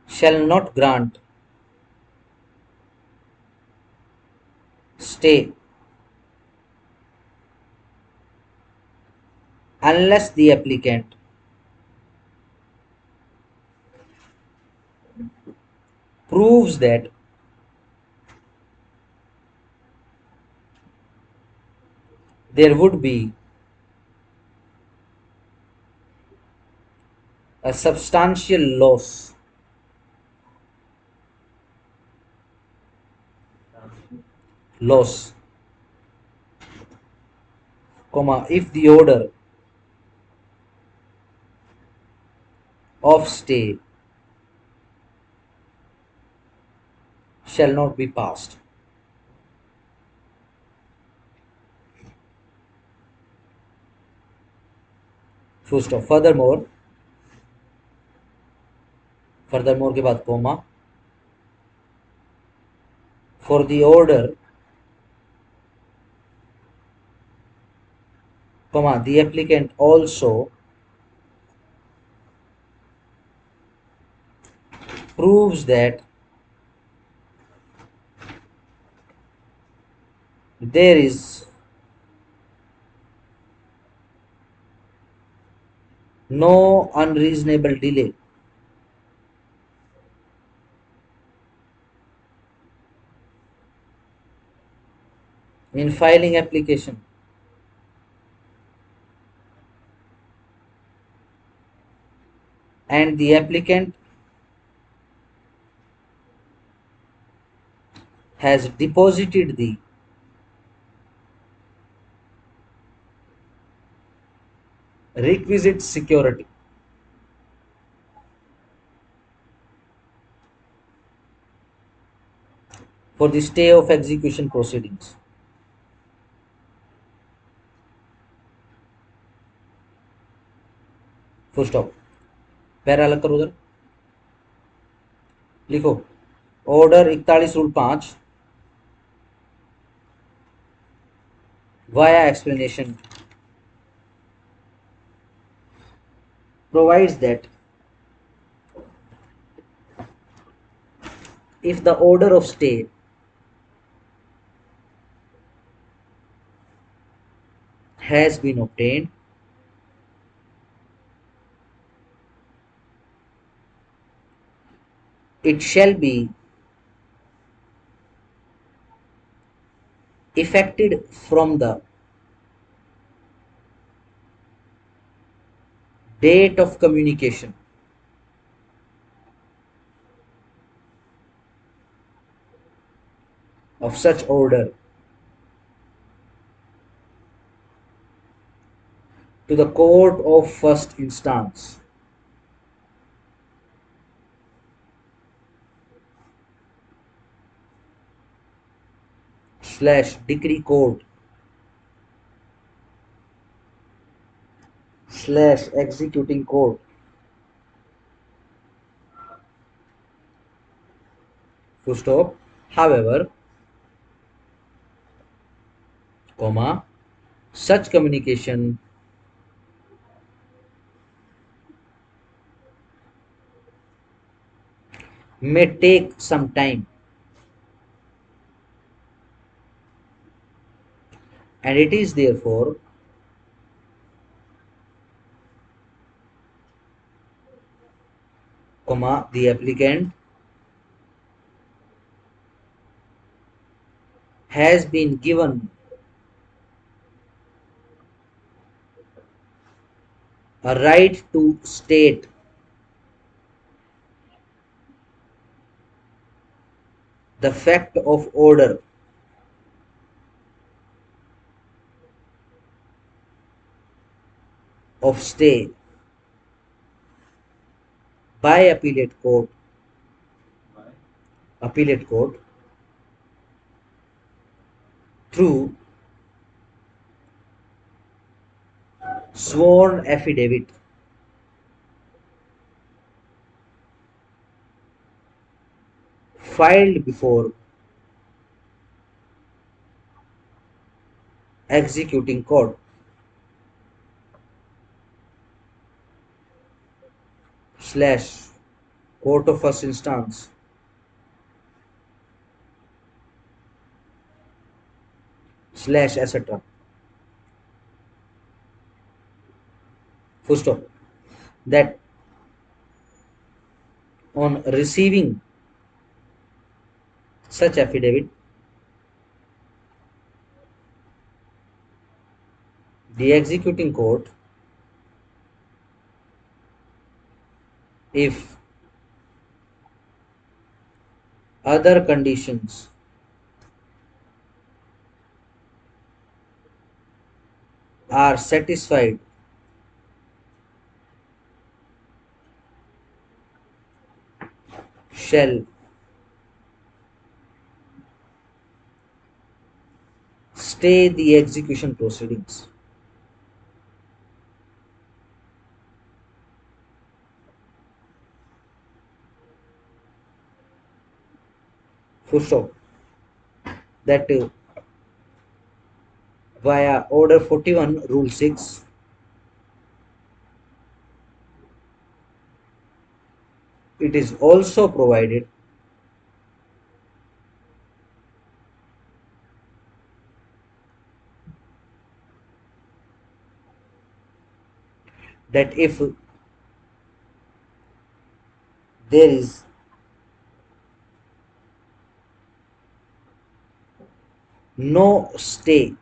shall not grant stay unless the applicant proves that there would be a substantial loss, comma, if the order of stay shall not be passed. Full stop. Furthermore के बाद comma, for the order, comma, the applicant also proves that there is no unreasonable delay in filing application and the applicant has deposited the requisite security for the stay of execution proceedings. Full stop. Para अलग करो उधर, लिखो order 41 rule 5 via explanation provides that if the order of stay has been obtained, it shall be effected from the date of communication of such order to the court of first instance slash decree court slash executing court. Full stop. However, comma, such communication may take some time and it is therefore comma, the applicant has been given a right to state the fact of order of stay by appellate court appellate court through sworn affidavit filed before executing court slash court of first instance slash etc. Full stop. That on receiving such affidavit, the executing court, if other conditions are satisfied, shall stay the execution proceedings. Full stop. That via Order 41, Rule 6, it is also provided that if there is no stay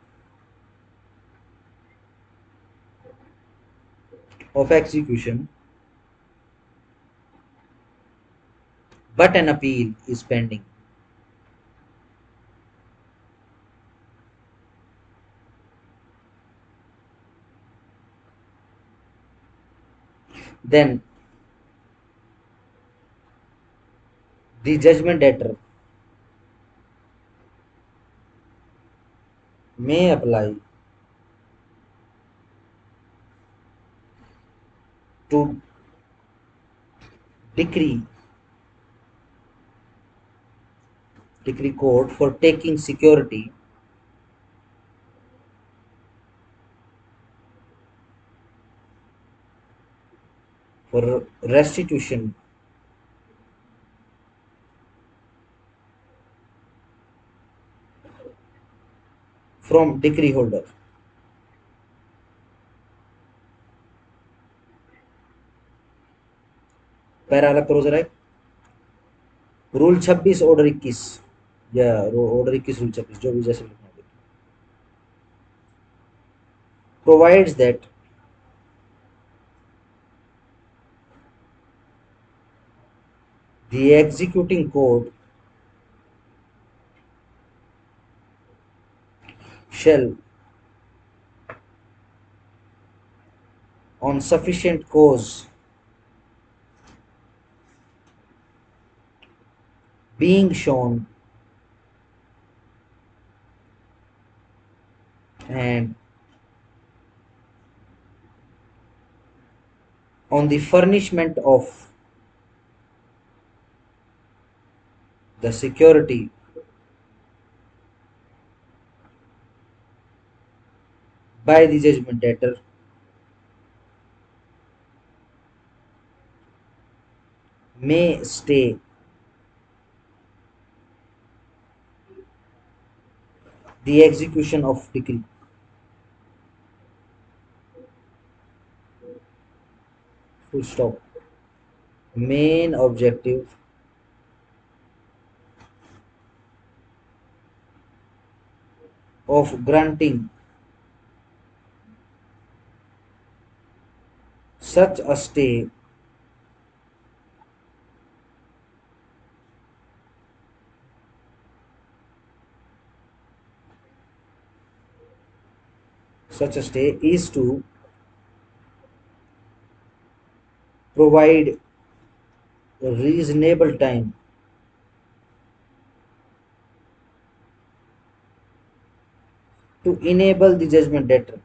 of execution but an appeal is pending, then the judgment debtor may apply to decree court for taking security for restitution from decree holder. Para अलग करो जरा. Rule 26 order 21 या order 21 rule 26 जो भी जैसे लिखना है, provides that the executing court shall, on sufficient cause being shown and on the furnishment of the security by the judgment debtor, may stay the execution of decree. Full stop. Main objective of granting such a stay is to provide reasonable time to enable the judgment debtor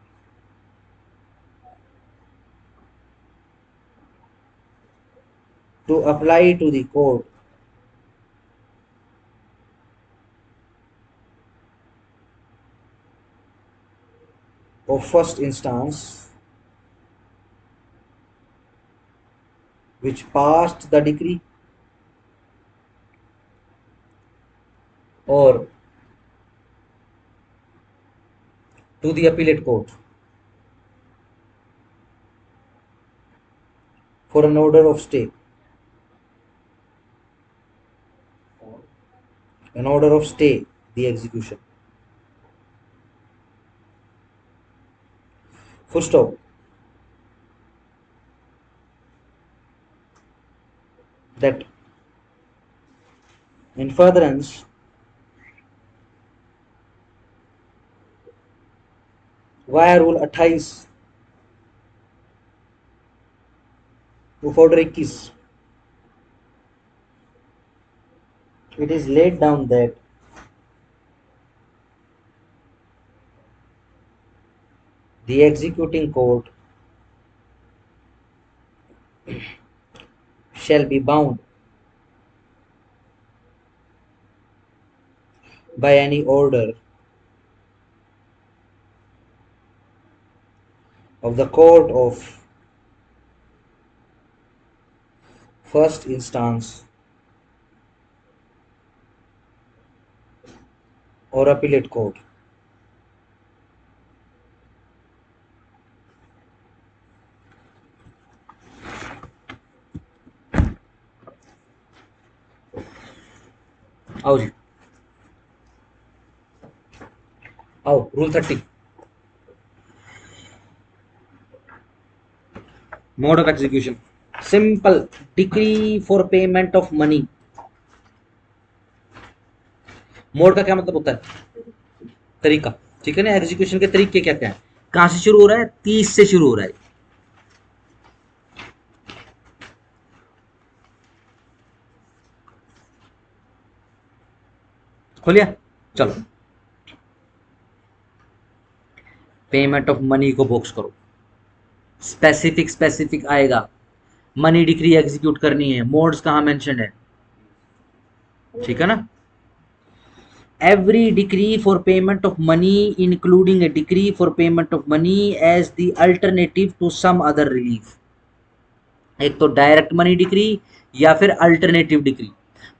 to apply to the court of first instance which passed the decree or to the appellate court for an order of stay, an order of stay the execution. Full stop. That in furtherance via rule 28 of order 21, it is laid down that the executing court shall be bound by any order of the court of first instance or appellate court आओ जी आओ rule 30 mode of execution simple decree for payment of money mode का क्या मतलब होता है तरीका ठीक है ना एग्जीक्यूशन के तरीके क्या क्या है कहां से शुरू हो रहा है 30 से शुरू हो रहा है खोलिया चलो पेमेंट ऑफ मनी को बॉक्स करो स्पेसिफिक आएगा मनी डिक्री एग्जीक्यूट करनी है मोड्स कहां मेंशन है ठीक है ना every decree for payment of money including a decree for payment of money as the alternative to some other relief एक तो डायरेक्ट मनी डिक्री या फिर अल्टरनेटिव डिक्री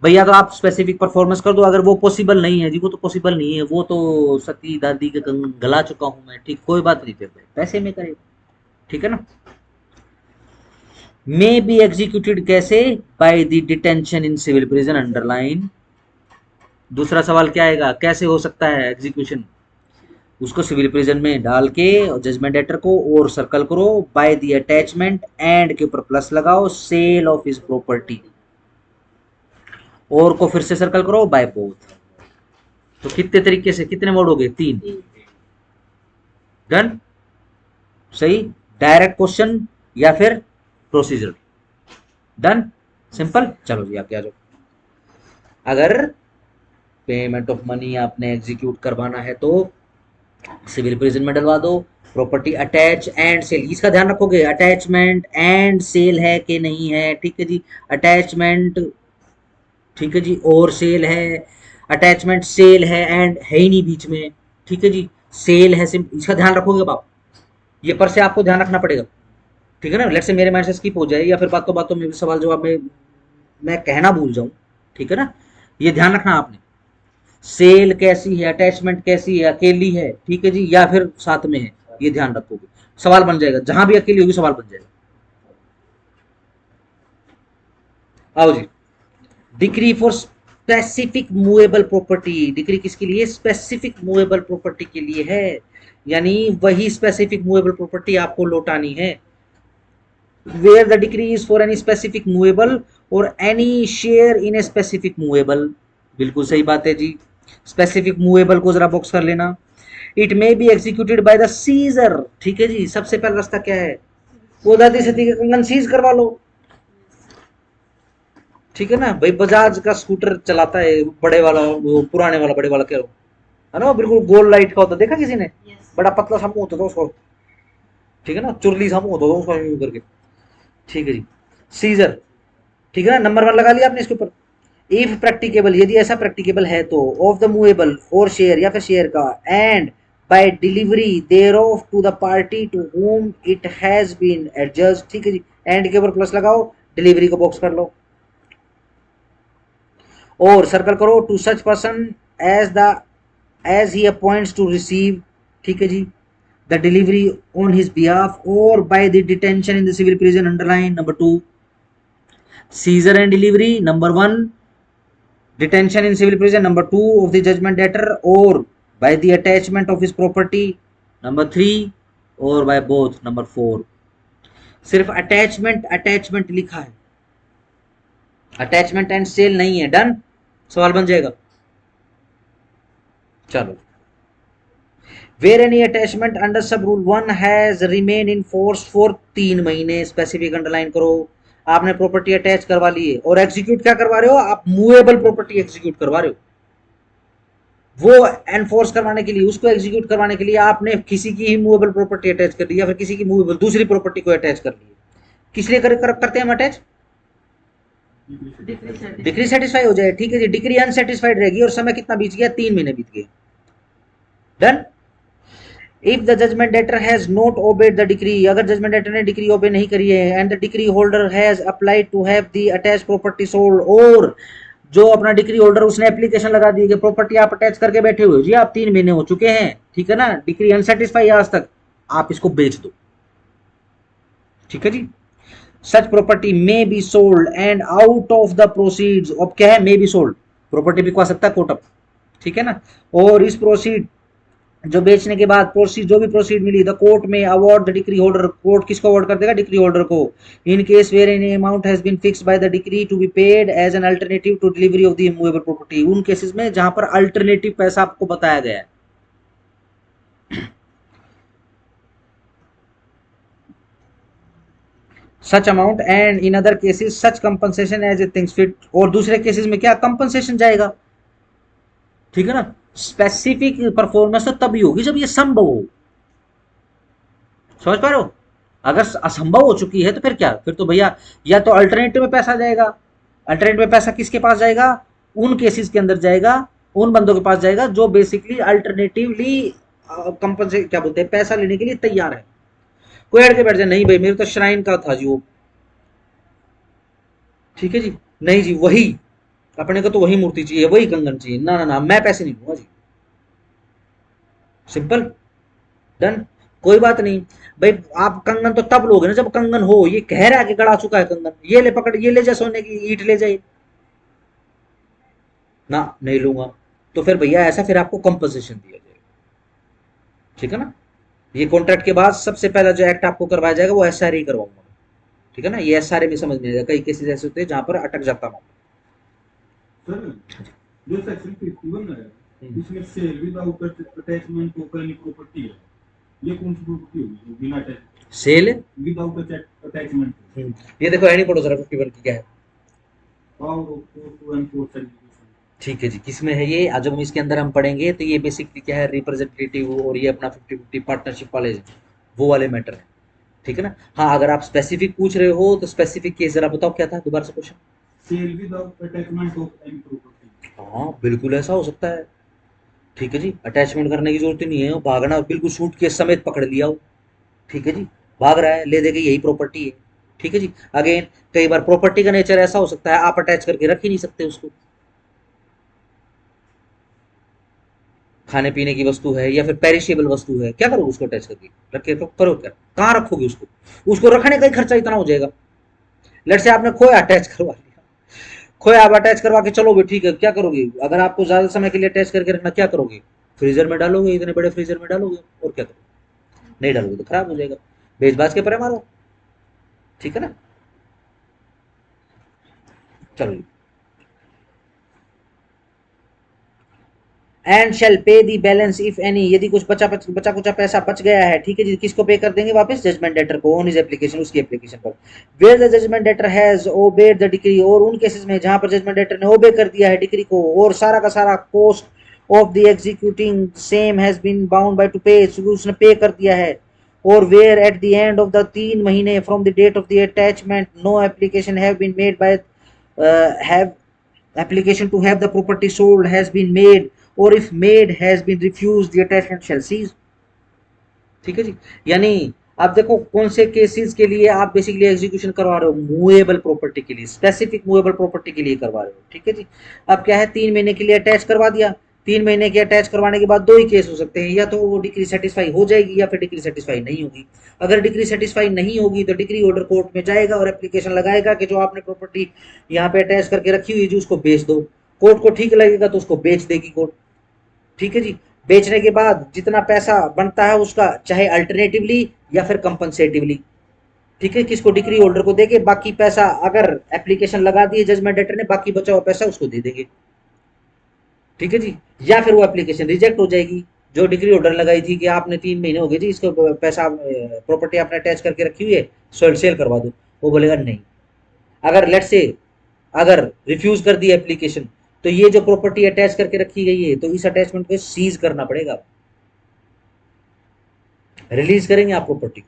भैया तो आप स्पेसिफिक परफॉर्मेंस कर दो अगर वो पॉसिबल नहीं है जी वो तो पॉसिबल नहीं है वो तो सती दादी के गला चुका हूं मैं ठीक कोई बात नहीं फिर पैसे में करेगा ठीक है ना मे बी एग्जीक्यूटेड कैसे by the detention in civil prison underline दूसरा सवाल क्या आएगा कैसे हो सकता है एग्जीक्यूशन उसको सिविल प्रिजन में डाल के और जजमेंट डेटर को और सर्कल करो बाय द अटैचमेंट एंड के ऊपर प्लस लगाओ सेल ऑफ हिज प्रॉपर्टी और को फिर से सर्कल करो बाय बोथ तो कितने तरीके से कितने मोड हो गए 3 डन सही डायरेक्ट क्वेश्चन या फिर प्रोसीजर डन सिंपल चलो जी आप आ जाओ अगर पेमेंट ऑफ मनी आपने एग्जीक्यूट करवाना है तो सिविल प्रिजन में डलवा दो प्रॉपर्टी अटैच एंड सेल इसका ध्यान रखोगे अटैचमेंट एंड सेल है कि नहीं है ठीक है जी अटैचमेंट ठीक है जी और सेल है अटैचमेंट सेल है एंड है ही नहीं बीच में ठीक है जी सेल है इसका ध्यान रखोगे आप ये पर से आपको ध्यान रखना पड़ेगा ठीक है ना लेट से मेरे माइंड से स्किप हो जाए या फिर बातों में भी सवाल जवाब में मैं कहना भूल जाऊं ठीक है ना ये ध्यान रखना आपने सेल कैसी है अटैचमेंट कैसी है अकेली है ठीक है जी या फिर साथ में है ये ध्यान रखोगे सवाल बन जाएगा जहां भी अकेली होगी सवाल बन जाएगा आओ जी decree for specific movable property decree किसके लिए स्पेसिफिक मूवेबल प्रॉपर्टी के लिए है यानी वही स्पेसिफिक मूवेबल प्रॉपर्टी आपको लौटानी है where the decree is for any specific movable or any share in a specific movable बिल्कुल सही बात है जी स्पेसिफिक मूवेबल को जरा बॉक्स कर लेना it may be executed by the seizure ठीक है जी सबसे पहला रास्ता क्या है वो दादी सती के कंगन सीज करवा लो ठीक है ना भाई बजाज का स्कूटर चलाता है बड़े वाला वो पुराने वाला बड़े वाला क्या है ना, बिल्कुल गोल लाइट का होता, देखा किसी ने? Yes. बड़ा पतला सा मुंह होता था उसको, ठीक है ना, चुरली सा मुंह होता था उसका यूं करके, ठीक है जी। सीजर, ठीक है ना, नंबर 1 लगा लिया आपने इसके ऊपर। इफ प्रैक्टिकेबल, यदि ऐसा प्रैक्टिकेबल है तो, ऑफ द मूवेबल और शेयर या फिर शेयर का, and by delivery thereof to the party to whom it has been adjust, ठीक है जी। एंड के ऊपर प्लस लगाओ, डिलीवरी को बॉक्स कर लो और सर्कल करो, to such person as the as he appoints to receive, ठीक है जी, the delivery on his behalf और by the detention in the civil prison, underline number 2। Seizure and delivery, number 1 detention in civil prison, number 2 of the judgment debtor, or by the attachment of his property, number 3, or by both, number 4। सिर्फ attachment attachment लिखा है, attachment and cell नहीं है। Done, सवाल बन जाएगा। चलो, where any attachment under sub rule 1 has remain in force for 3 महीने, स्पेसिफिक अंडरलाइन करो। आपने प्रॉपर्टी अटैच करवा ली है और एग्जीक्यूट क्या करवा रहे हो आप? मूवेबल प्रॉपर्टी एग्जीक्यूट करवा रहे हो। वो एनफोर्स करवाने के लिए, उसको एग्जीक्यूट करवाने के लिए आपने किसी की ही मूवेबल प्रॉपर्टी अटैच कर दी या फिर किसी की मूवेबल दूसरी प्रॉपर्टी को अटैच कर ली। किस लिए करते हैं हम अटैच? डिक्री सेटिस्फाई हो जाए, ठीक है जी। डिक्री अनसेटिस्फाइड रहेगी और समय कितना बीत गया? 3 महीने बीत गए। Done. If the judgment debtor has not obeyed the decree, अगर जजमेंट डेटर ने डिक्री ओबे नहीं करी है, and the decree holder has applied to have the attach property sold, और जो अपना डिक्री होल्डर उसने एप्लीकेशन लगा दी कि प्रॉपर्टी आप अटैच करके बैठे हुए हो जी, आप 3 महीने हो चुके हैं, ठीक है ना, डिक्री अनसेटिस्फाई आज तक, आप इसको बेच दो, ठीक है जी। Such property may be sold and out of the proceeds, अब क्या है? मे बी सोल्ड, प्रॉपर्टी बिकवा सकता है कोर्ट अप, ठीक है ना। और इस प्रोसीड, जो बेचने के बाद प्रोसीड, जो भी प्रोसीड मिली, the court may award the decree holder, court किसको अवार्ड कर देगा? डिक्री होल्डर को। In case where any amount has been fixed by the decree to be paid as an alternative to delivery of the immovable property, उन cases में जहां पर alternative पैसा आपको बताया गया है। Such amount and in other cases such compensation as a thinks fit, और दूसरे केसेस में क्या? कंपनसेशन जाएगा, ठीक है ना। स्पेसिफिक परफॉर्मेंस तो तभी होगी जब ये संभव हो, समझ पा रहे हो? अगर असंभव हो चुकी है तो फिर क्या? फिर तो भैया या तो अल्टरनेटिव में पैसा जाएगा। अल्टरनेटिव में पैसा किसके पास जाएगा? उन केसेस के अंदर जाएगा, उन बंदों के पास जाएगा जो बेसिकली अल्टरनेटिवली कंपनसेट, क्या बोलते हैं, पैसा लेने के लिए तैयार है। कोई अड़ के बैठ जाए, नहीं भाई मेरे तो श्राइन का था जी वो, ठीक है जी, नहीं जी वही, अपने को तो वही मूर्ति चाहिए, वही कंगन चाहिए, ना ना ना मैं पैसे नहीं दूंगा जी। सिंपल। डन। कोई बात नहीं भाई, आप कंगन तो तब लोगे ना जब कंगन हो, ये कह रहा है कि गड़ा चुका है कंगन, ये ले पकड़, ये ले जा, सोने की ईट ले जाए, ना नहीं लूंगा, तो फिर भैया ऐसा, फिर आपको कंपनसेशन दिया जाएगा, ठीक है ना। ये कॉन्ट्रैक्ट के बाद सबसे पहला जो एक्ट आपको करवाया जाएगा वो एसआरए ही करवाऊंगा, ठीक है ना। ये एसआरए में समझ में आएगा, कई केसेस ऐसे होते हैं जहां पर अटक जाता हूँ। सर, जो सेक्शन 51 है, इसमें sale without attachment of any property है, ये कौन सी प्रॉपर्टी होगी जो बिना अटैच, सेल, विदाउट अटैचमेंट? ये देखो एनी पढ़ो जरा 51 की क्या है, power of court to enforce execution. ठीक है जी। किसमें है ये? आज हम इसके अंदर हम पढ़ेंगे तो ये बेसिकली क्या है, रिप्रेजेंटेटिव और ये अपना 50-50 पार्टनरशिप वाले वो वाले मैटर है, ठीक है ना। हाँ, अगर आप स्पेसिफिक पूछ रहे हो तो स्पेसिफिक केस जरा बताओ क्या था, दोबारा से question. Sale without attachment of any property. हाँ बिल्कुल ऐसा हो सकता है, ठीक है जी। अटैचमेंट करने की जरूरत ही नहीं है, भागना बिल्कुल सूट केस समेत पकड़ लिया हो, ठीक है जी, भाग रहा है, ले देगा यही प्रॉपर्टी है, ठीक है जी। अगेन कई बार प्रॉपर्टी का नेचर ऐसा हो सकता है आप अटैच करके रख ही नहीं सकते उसको, खाने पीने की वस्तु है या फिर पेरिशेबल वस्तु है, क्या करोगे उसको अटैच करके? रख के तो करो क्या, कहाँ रखोगे उसको? उसको रखने का ही खर्चा इतना हो जाएगा। लेट से आपने खोया अटैच करवा लिया, खोया आप अटैच करवा के चलोगे, ठीक है, क्या करोगे? अगर आपको ज्यादा समय के लिए अटैच करके रखना, क्या करोगे? फ्रीजर में डालोगे, इतने बड़े फ्रीजर में डालोगे, और क्या करोगे? नहीं डालोगे तो खराब हो जाएगा, बेच बाज के परे मारो, ठीक है ना। चलो, एंड शेल पे दी बैलेंस इफ एनी, यदि कुछ बचा कुचा पैसा बच गया है, ठीक है जी, किसको पे कर देंगे वापस? जजमेंट डेटर को, ऑन हिज एप्लीकेशन, उसकी एप्लीकेशन पर। Where the judgment debtor has obeyed the decree, और उन केसेस में जहां पर जजमेंट डेटर ने ओबे कर दिया है डिक्री को, और सारा का सारा cost of the executing same has been bound by to pay, उसने पे कर दिया है, और where at the end of the 3 महीने from the date of the attachment no application have been made by have application to have the property sold has been made, or if made has been refused, the attachment shall cease। ठीक है जी। यानी आप देखो कौन से cases के लिए आप बेसिकली एग्जीक्यूशन करवा रहे हो, मूवेबल प्रॉपर्टी के लिए, स्पेसिफिक मूवेबल प्रॉपर्टी के लिए करवा रहे हो। ठीक है जी। अब क्या है, 3 महीने के लिए अटैच करवा दिया, 3 महीने के अटैच करवाने के बाद दो ही केस हो सकते हैं, या तो वो डिग्री सेटिस्फाई हो जाएगी या फिर डिग्री सेटिस्फाई नहीं होगी। अगर डिग्री सेटिस्फाई नहीं होगी तो डिग्री ऑर्डर कोर्ट में जाएगा और एप्लीकेशन लगाएगा कि जो आपने प्रॉपर्टी यहाँ पे अटैच करके रखी हुई जी उसको बेच दो। कोर्ट को ठीक लगेगा तो उसको बेच देगी कोर्ट। ठीक है जी। बेचने के बाद जितना पैसा बनता है उसका, चाहे अल्टरनेटिवली या फिर कंपनसेटिवली, ठीक है, किसको, डिग्री होल्डर को देके, बाकी पैसा अगर एप्लीकेशन लगा दी जजमेंट डेटर ने, बाकी बचा हुआ पैसा उसको दे देंगे। ठीक है जी। या फिर वो एप्लीकेशन रिजेक्ट हो जाएगी, जो डिग्री होल्डर लगाई थी कि आपने 3 महीने हो गए जी इसको पैसा प्रॉपर्टी आपने अटैच करके रखी हुई है, सेल करवा दो, वो बोलेगा नहीं। अगर लेट से अगर रिफ्यूज कर दी एप्लीकेशन, तो ये जो प्रॉपर्टी अटैच करके रखी गई है तो इस अटैचमेंट को सीज करना पड़ेगा, रिलीज करेंगे आप प्रॉपर्टी को।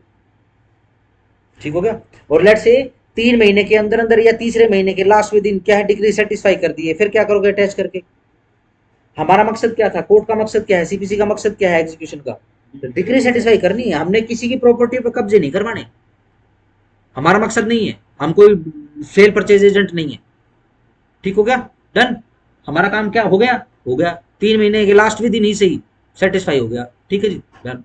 ठीक हो गया। और लेट से 3 महीने के अंदर अंदर या तीसरे महीने के लास्टवें दिन क्या है, डिग्री सेटिस्फाई कर दी है, फिर क्या करोगे अटैच करके। हमारा मकसद क्या था, कोर्ट का मकसद क्या है, सीपीसी का मकसद क्या है एग्जीक्यूशन का, डिग्री सेटिस्फाई करनी है। हमने किसी की प्रॉपर्टी पर कब्जे नहीं करवाने, हमारा मकसद नहीं है, हम कोई सेल परचेज एजेंट नहीं है। ठीक हो गया, डन। हमारा काम क्या हो गया, हो गया 3 महीने के लास्ट भी दिन ही सही सेटिस्फाई हो गया। ठीक है जी, डन।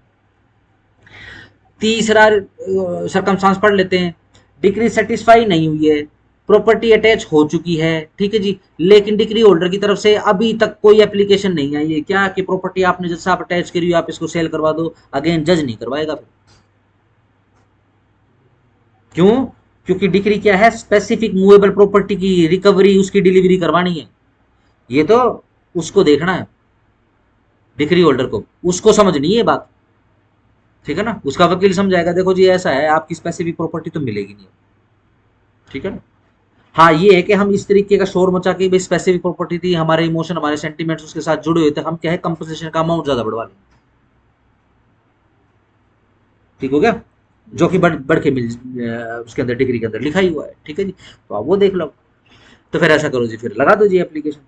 तीसरा सरकमस्टांस पढ़ लेते हैं। डिग्री सेटिस्फाई नहीं हुई है, प्रॉपर्टी अटैच हो चुकी है, ठीक है जी, लेकिन डिग्री होल्डर की तरफ से अभी तक कोई एप्लीकेशन नहीं आई है क्या कि प्रॉपर्टी आपने जैसा आप अटैच करी हो आप इसको सेल करवा दो। अगेन जज नहीं करवाएगा फिर। क्यों? क्योंकि डिग्री क्या है, स्पेसिफिक मूवेबल प्रॉपर्टी की रिकवरी, उसकी डिलीवरी करवानी है। ये तो उसको देखना है, डिग्री होल्डर को, उसको समझनी है बात। ठीक है ना, उसका वकील समझाएगा देखो जी ऐसा है, आपकी स्पेसिफिक प्रॉपर्टी तो मिलेगी नहीं। ठीक है ना। हाँ ये है कि हम इस तरीके का शोर मचा के भाई स्पेसिफिक प्रॉपर्टी थी, हमारे इमोशन हमारे सेंटिमेंट्स उसके साथ जुड़े हुए थे, हम क्या है कंपनसेशन का अमाउंट ज्यादा बढ़वा लेंगे। ठीक हो गया, जो कि बढ़ के मिल उसके अंदर डिग्री के अंदर लिखा ही हुआ है। ठीक है जी, तो आप वो देख लो। तो फिर ऐसा करो जी, फिर लगा दो जी एप्लीकेशन,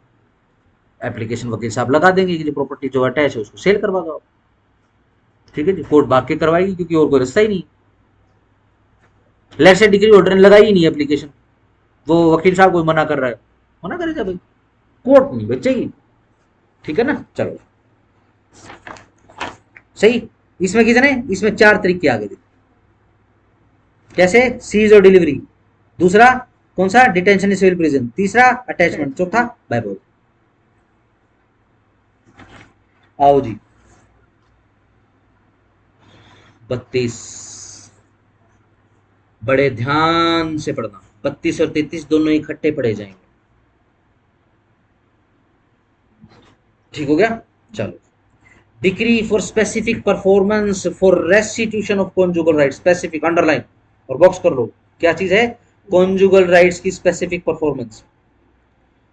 एप्लीकेशन वकील साहब लगा देंगे कि जो प्रॉपर्टी जो अटैच है उसको सेल करवा दो आप। ठीक है जी, कोर्ट भाग के करवाएगी क्योंकि और कोई रास्ता ही नहीं। लेट से डिग्री होल्डर ने लगाई ही नहीं एप्लीकेशन, वो वकील साहब को मना कर रहा है, मना करेगा भाई, कोर्ट नहीं बचेगी। ठीक है ना, चलो सही। इसमें कितने, इसमें 4 तरीके आगे थे। कैसे, सीज और डिलीवरी, दूसरा कौन सा, डिटेंशन इन सिविल प्रिजन, तीसरा अटैचमेंट, चौथा बायबोल। आओ जी 32, बड़े ध्यान से पढ़ना, 32 और 33 दोनों इकट्ठे पढ़े जाएंगे। ठीक हो गया, चलो। Decree for specific performance for restitution of conjugal right, specific underline और बॉक्स कर लो, क्या चीज है, कॉन्जुगल राइट्स की स्पेसिफिक परफॉर्मेंस।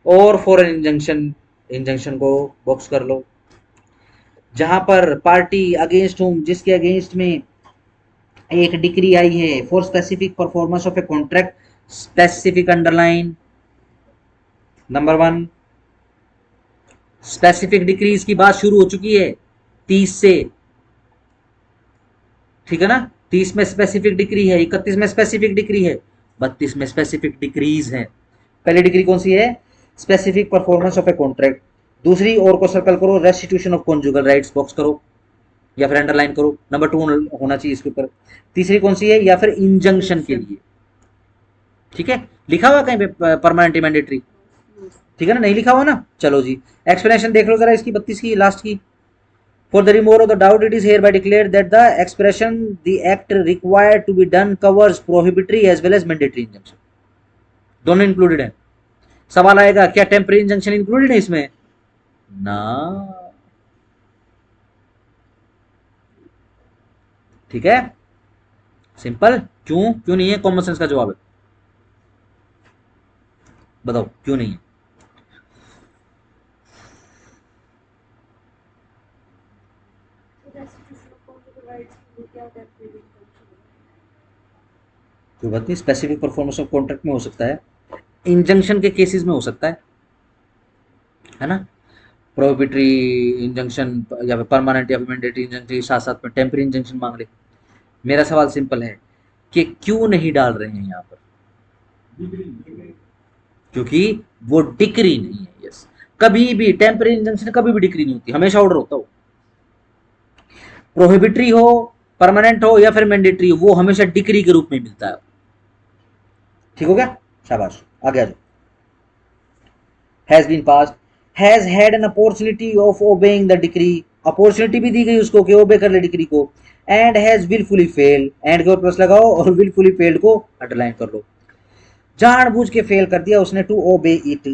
और फॉर एन इंजंक्शन, इंजंक्शन को बॉक्स कर लो, जहां पर पार्टी अगेंस्ट होम, जिसके अगेंस्ट में एक डिक्री आई है for specific performance of a contract, specific underline number 1। Specific decrease की बात शुरू हो चुकी है 30 से, ठीक है ना, 30 में स्पेसिफिक डिक्री है, 31 में स्पेसिफिक डिक्री है, 32 में स्पेसिफिक डिक्रीज है। पहली डिग्री कौन सी है, specific performance of a contract. दूसरी और को सर्कल करो, restitution of conjugal rights, box करो या फिर अंडरलाइन करो, नंबर 2 होना चाहिए इसके ऊपर। तीसरी कौन सी है, या फिर इंजंक्शन के लिए, ठीक है, लिखा हुआ कहीं पे परमानेंट मैंडेटरी, ठीक है ना, नहीं लिखा हुआ ना, चलो जी एक्सप्लेनेशन देख लो जरा इसकी 32 की लास्ट की। For the removal of the doubt, it is hereby declared that the expression the act required to be done covers prohibitory as well as mandatory injunction, दोनों इंक्लूडेड है। सवाल आएगा क्या टेम्पररी इंजंक्शन इंक्लूडेड है इसमें, ना, ठीक है, सिंपल। क्यों, क्यों नहीं है, कॉमन सेंस का जवाब है, बताओ क्यों नहीं है। कोई बात नहीं, स्पेसिफिक परफॉर्मेंस ऑफ कॉन्ट्रैक्ट में हो सकता है, इंजंक्शन के केसेस में हो सकता है ना, प्रोहिबिटरी इंजंक्शन या फिर परमानेंट या फिर मैंडेटरी इंजंक्शन, साथ साथ में टेम्पररी इंजंक्शन मांग ले। मेरा सवाल सिंपल है कि क्यों नहीं डाल रहे हैं यहाँ पर, क्योंकि वो डिक्री नहीं है। यस, कभी भी टेम्पररी इंजंक्शन कभी भी डिक्री नहीं होती, हमेशा ऑर्डर होता हो। प्रोहिबिटरी हो, परमानेंट हो या फिर मैंडेटरी हो, वो हमेशा डिक्री के रूप में मिलता है। ठीक हो गया, शाबाश, आगे आ जाओ। Has been passed, has had an opportunity of obeying the decree, opportunity भी दी गई उसको कि ओबे कर ले डिक्री को, and has wilfully fail, and के ऊपर प्लस लगाओ और विलफुली फेल्ड को अंडरलाइन कर लो। जानबूझ के फेल कर दिया उसने to obey it,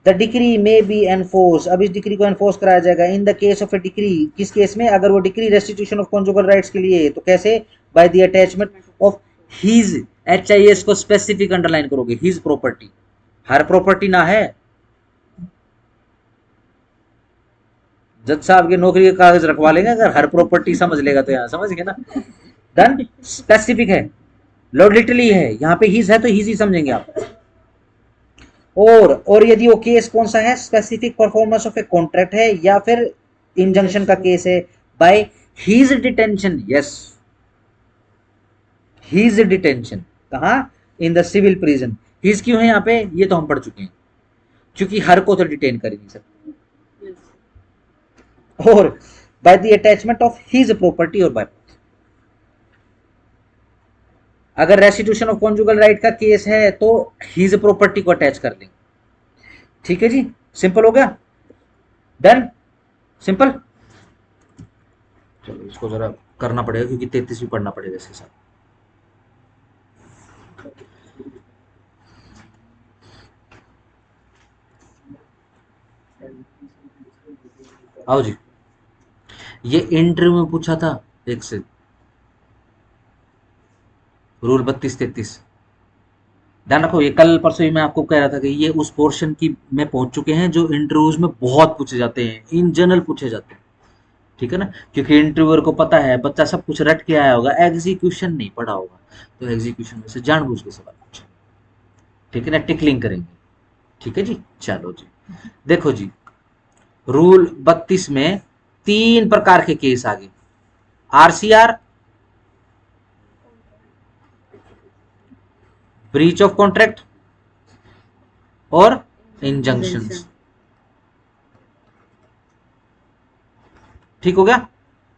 the decree may be enforce, अब इस डिक्री को एनफोर्स कराया जाएगा in the case of a decree, किस केस में, अगर वो decree restitution of conjugal rights के लिए, तो कैसे, by the attachment of his, HIS को स्पेसिफिक अंडरलाइन करोगे, हिज प्रॉपर्टी, हर प्रॉपर्टी ना है। जज साहब की नौकरी के कागज रखवा लेंगे अगर हर प्रॉपर्टी समझ लेगा तो, यहाँ समझ गए ना, डन, स्पेसिफिक है, लॉर्ड लिटरली है, यहाँ पे हिज है तो हिज ही समझेंगे आप। और यदि वो केस कौन सा है, specific performance of a contract है या फिर इंजंक्शन का केस है, by his detention, yes, his detention, कहा, in the civil prison. His क्यों है यहाँ पे, ये तो हम पढ़ चुके हैं, क्योंकि हर को तो डिटेन कर ही नहीं सकते, और by the attachment of his property, और बाय, अगर रेस्टिट्यूशन ऑफ कॉन्जुगल राइट का केस है तो हिज प्रॉपर्टी को अटैच कर लेंगे। ठीक है जी, सिंपल हो गया, डन, सिंपल। चलो इसको जरा करना पड़ेगा क्योंकि 33 भी पढ़ना पड़ेगा इसके साथ। आओ जी, ये इंटरव्यू में पूछा था एक से, रूल 32-33, ध्यान रखो, ये कल परसों ही मैं आपको कह रहा था कि ये उस पोर्शन की में पहुंच चुके हैं जो इंटरव्यूज में बहुत पूछे जाते हैं, इन जनरल पूछे जाते हैं। ठीक है ना, क्योंकि इंटरव्यूअर को पता है बच्चा सब कुछ रट के आया होगा, एग्जीक्यूशन नहीं पढ़ा होगा, तो एग्जीक्यूशन में से जानबूझ के सवाल पूछे। ठीक है ना, टिकलिंग करेंगे। ठीक है जी, चलो जी, देखो जी, रूल 32 में 3 प्रकार के केस आ गए, RCR, ब्रीच ऑफ कॉन्ट्रैक्ट और इंजंक्शन। ठीक हो गया,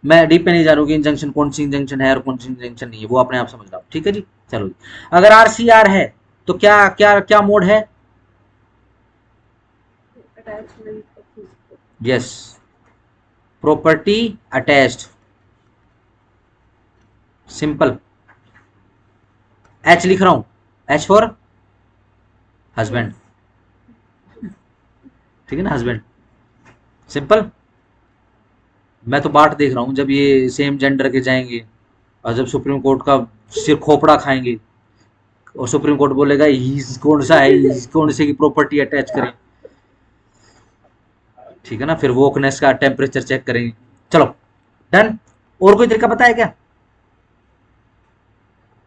मैं डीप पे नहीं जा रहा हूँ कि इंजंक्शन कौन सी इंजंक्शन है और कौन सी इंजंक्शन नहीं है, वो अपने आप समझ रहा हूँ। ठीक है जी, चलो जी, अगर RCR है तो क्या क्या क्या मोड है, yes, property attached, simple, H लिख रहा हूं, H फॉर हस्बैंड, ठीक है ना, हस्बैंड, सिंपल। मैं तो बाट देख रहा हूं जब ये सेम जेंडर के जाएंगे और जब सुप्रीम कोर्ट का सिर खोपड़ा खाएंगे और सुप्रीम कोर्ट बोलेगा हीज कौन सा है, हीज कौन से की प्रॉपर्टी अटैच करें। ठीक है ना, फिर वोकनेस का टेम्परेचर चेक करेंगे। चलो डन, और कोई तरीका पता है क्या,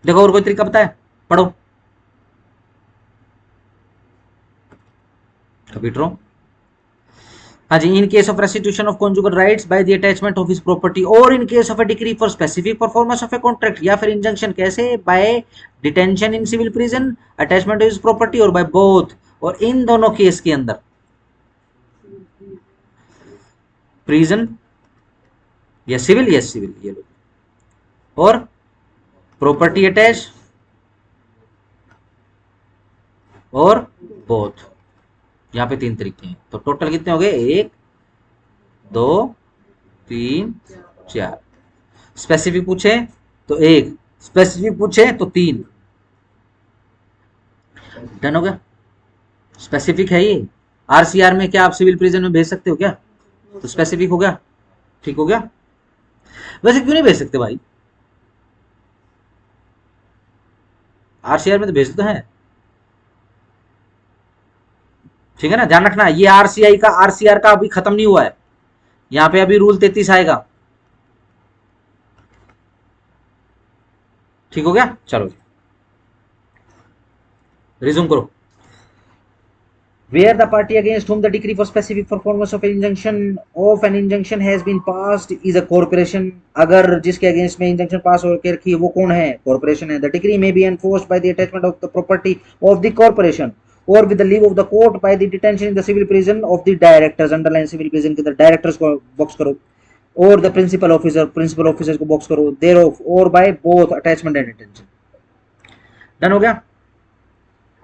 देखो और कोई तरीका पता है, पढ़ो, कंप्यूटर। हाँ जी, in case of restitution of conjugal rights by the attachment of his property, और in case of a decree for specific performance of a contract या फिर इंजंक्शन, कैसे, by detention in civil prison, attachment of his property, और by both, और इन दोनों case के अंदर प्रिजन या सिविल, यस सिविल, ये लो, और प्रॉपर्टी अटैच और बोथ, यहाँ पे 3 तरीके हैं, तो टोटल कितने हो गए, 1 2 3 4, स्पेसिफिक पूछे तो 1, स्पेसिफिक पूछे तो 3, डन हो गया, स्पेसिफिक है ये। RCR में क्या आप सिविल प्रिजन में भेज सकते हो क्या, तो स्पेसिफिक हो गया। ठीक हो गया, वैसे क्यों नहीं भेज सकते भाई, RCR में तो भेजते तो हैं। ठीक है ना, ध्यान रखना, ये RCR का अभी खत्म नहीं हुआ है, यहाँ पे अभी रूल 33 आएगा। ठीक हो गया, चलो जी रिज्यूम करो। Where the party against whom the decree for specific performance of an injunction has been passed is a corporation. अगर जिसके अगेंस्ट में इंजंक्शन पास होकर रखी है वो कौन है? कॉर्पोरेशन है। The decree may be enforced by the attachment of the property of the corporation or with the leave of the court by the detention in the civil prison of the directors. Underline civil prison के अंदर directors को box करो, और the principal officers को box करो, thereof or by both attachment and detention. Done हो गया।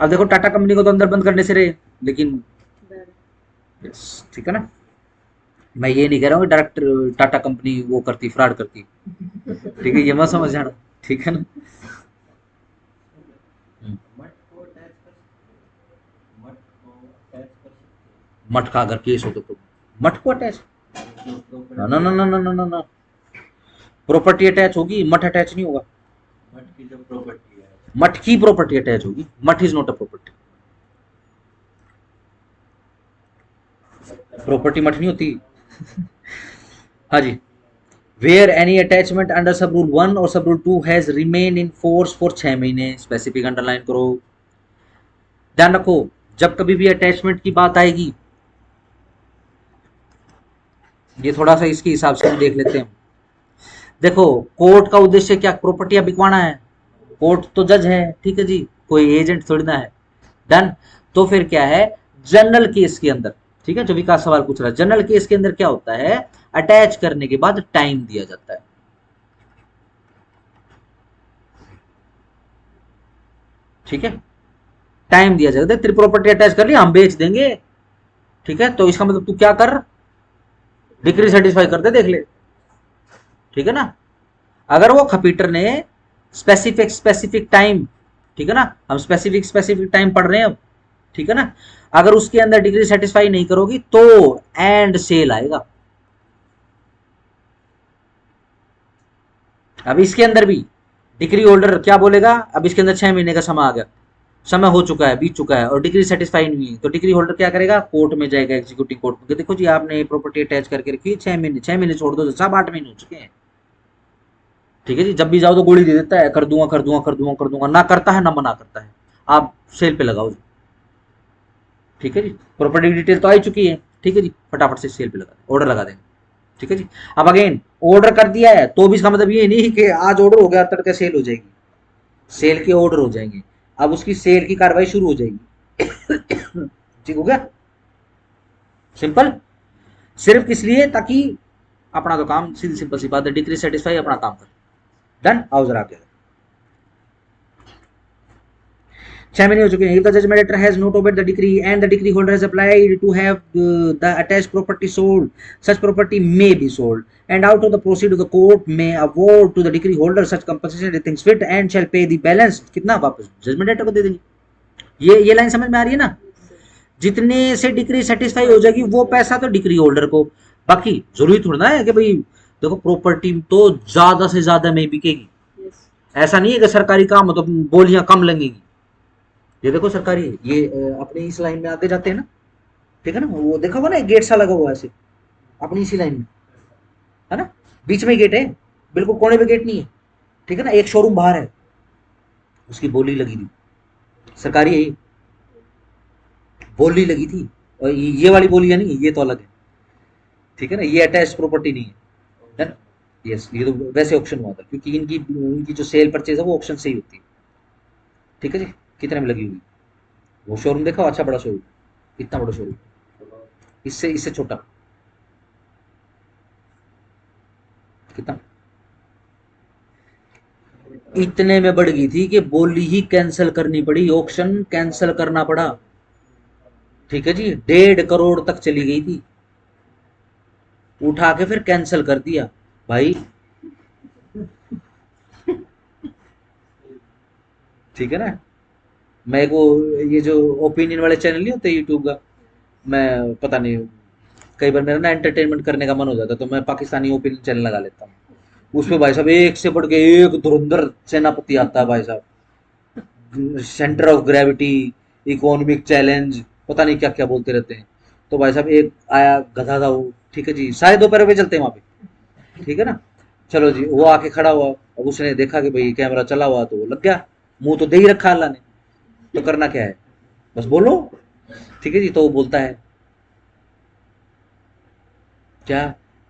अब देखो टाटा कंपनी को तो अंदर बंद करने से रहे, लेकिन ठीक है ना, मैं ये नहीं कह रहा हूँ डायरेक्ट टाटा कंपनी वो करती, फ्रॉड करती, ठीक है, ये मत समझ जाना, ठीक है ना। मठ का अगर केस हो तो मठ को अटैच, ना ना ना ना ना ना ना, प्रॉपर्टी अटैच होगी, मठ अटैच नहीं होगा। मठ की जो प्रॉपर्टी है, मठ की प्रॉपर्टी अटैच होगी, मठ is not a property. Property मठ नहीं होती। हाँ जी, where any attachment under sub rule 1 और sub rule 2 has remain in force for 6 महीने, स्पेसिफिक अंडरलाइन करो। ध्यान रखो, जब कभी भी अटैचमेंट की बात आएगी, ये थोड़ा सा इसके हिसाब से हम देख लेते हैं। देखो कोर्ट का उद्देश्य क्या, प्रॉपर्टियां बिकवाना है, कोर्ट तो जज है, ठीक है जी, कोई एजेंट थोड़ी ना है। डन। तो फिर क्या है, जनरल केस के अंदर, ठीक है, जो विकास सवाल पूछ रहा है, जनरल केस के अंदर क्या होता है, अटैच करने के बाद टाइम दिया जाता है, ठीक है, टाइम दिया जाता है। तेरी प्रॉपर्टी अटैच कर ली, हम बेच देंगे, ठीक है, तो इसका मतलब तू क्या कर, डिक्री सेटिस्फाई कर दे, देख ले, ठीक है ना। अगर वो खपीटर ने स्पेसिफिक टाइम, ठीक है ना, हम स्पेसिफिक टाइम पढ़ रहे हैं अब, ठीक है ना, अगर उसके अंदर डिग्री सेटिस्फाई नहीं करोगी तो एंड सेल आएगा। अब इसके अंदर भी डिग्री होल्डर क्या बोलेगा, अब इसके अंदर 6 महीने का समय आ गया, समय हो चुका है, बीत चुका है, और डिग्री सेटिस्फाई नहीं है, तो डिग्री होल्डर क्या करेगा, कोर्ट में जाएगा, एग्जीक्यूटिव कोर्ट में, देखो जी आपने प्रॉपर्टी अटैच करके रखी 6 महीने छोड़ दो, सब 8 महीने हो चुके हैं, ठीक है जी, जब भी जाओ तो गोली दे देता है, कर दूंगा कर दूंगा कर दूंगा कर दूंगा, ना करता है ना मना करता है, आप सेल पे लगाओ जी, ठीक है जी, प्रॉपर्टी डिटेल तो आ चुकी है, ठीक है जी, फटाफट से सेल पे लगा दें, ऑर्डर लगा देंगे, ठीक है जी। अब अगेन ऑर्डर कर दिया है तो भी इसका मतलब ये नहीं कि आज ऑर्डर हो गया तड़के सेल हो जाएगी, सेल के ऑर्डर हो जाएंगे, अब उसकी सेल की कार्रवाई शुरू हो जाएगी। ठीक हो गया, सिंपल, सिर्फ किस लिए, ताकि अपना तो काम, सीधी सिंपल सी बात है, डिग्री सेटिस्फाई अपना काम कर। डन। आओ जरा आगे, 6 महीने हो चुके हैं। If the judgment letter has not obeyed the decree and the decree holder has applied to have the attached property sold, such property may be sold and out of the proceed of the court may award to the decree holder such compensation as thinks fit and shall pay the balance। कितना वापस judgement letter को दे देंगे। ये line समझ में आ रही है ना, जितने से डिग्री सेटिस्फाई हो जाएगी वो पैसा तो डिग्री होल्डर को, बाकी जरूरी थोड़ा ना है कि भाई देखो प्रॉपर्टी तो ज्यादा से ज्यादा में बिकेगी, ऐसा नहीं है कि सरकारी काम हो तो बोलियां कम लगेंगी, ये देखो सरकारी है, ये अपनी इस लाइन में आगे जाते हैं ना, ठीक है ना, वो देखा हुआ ना गेट सा लगा हुआ है ऐसे अपनी इसी लाइन में, है ना, बीच में गेट है, बिल्कुल कोने पे गेट नहीं है, ठीक है ना, एक शोरूम बाहर है, उसकी बोली लगी थी, सरकारी है ये, बोली लगी थी, और ये वाली बोली है नहीं, ये तो अलग है, ठीक है ना, ये अटैच प्रॉपर्टी नहीं है ना, यस, ये तो वैसे ऑप्शन हुआ था, क्योंकि इनकी जो सेल परचेज है वो ऑप्शन से ही होती है, ठीक है जी। कितने में लगी हुई, वो शोरूम देखा, अच्छा बड़ा शोरूम, इतना बड़ा शोरूम, इससे इससे छोटा, कितना, इतने में बढ़ गई थी कि बोली ही कैंसिल करनी पड़ी, ऑक्शन कैंसिल करना पड़ा, ठीक है जी, 1.5 करोड़ तक चली गई थी, उठा के फिर कैंसिल कर दिया भाई, ठीक है ना। मैं को ये जो ओपिनियन वाले चैनल नहीं होते यूट्यूब का, मैं पता नहीं, कई बार मेरा ना एंटरटेनमेंट करने का मन हो जाता है तो मैं पाकिस्तानी ओपिनियन चैनल लगा लेता हूँ, उसमें भाई साहब एक से बढ़ के एक धुरंधर सेनापति आता है भाई साहब, centre of gravity, economic challenge, पता नहीं क्या क्या बोलते रहते हैं, तो भाई साहब एक आया गधा था वो, ठीक है जी, साढ़े 2 पैरों पे चलते हैं वहां पे, ठीक है ना, चलो जी, वो आके खड़ा हुआ अब उसने देखा कि भाई कैमरा चला हुआ तो वो लग गया, मुंह तो दे ही रखा अल्लाह ने, तो करना क्या है, बस बोलो। ठीक है जी, तो वो बोलता है क्या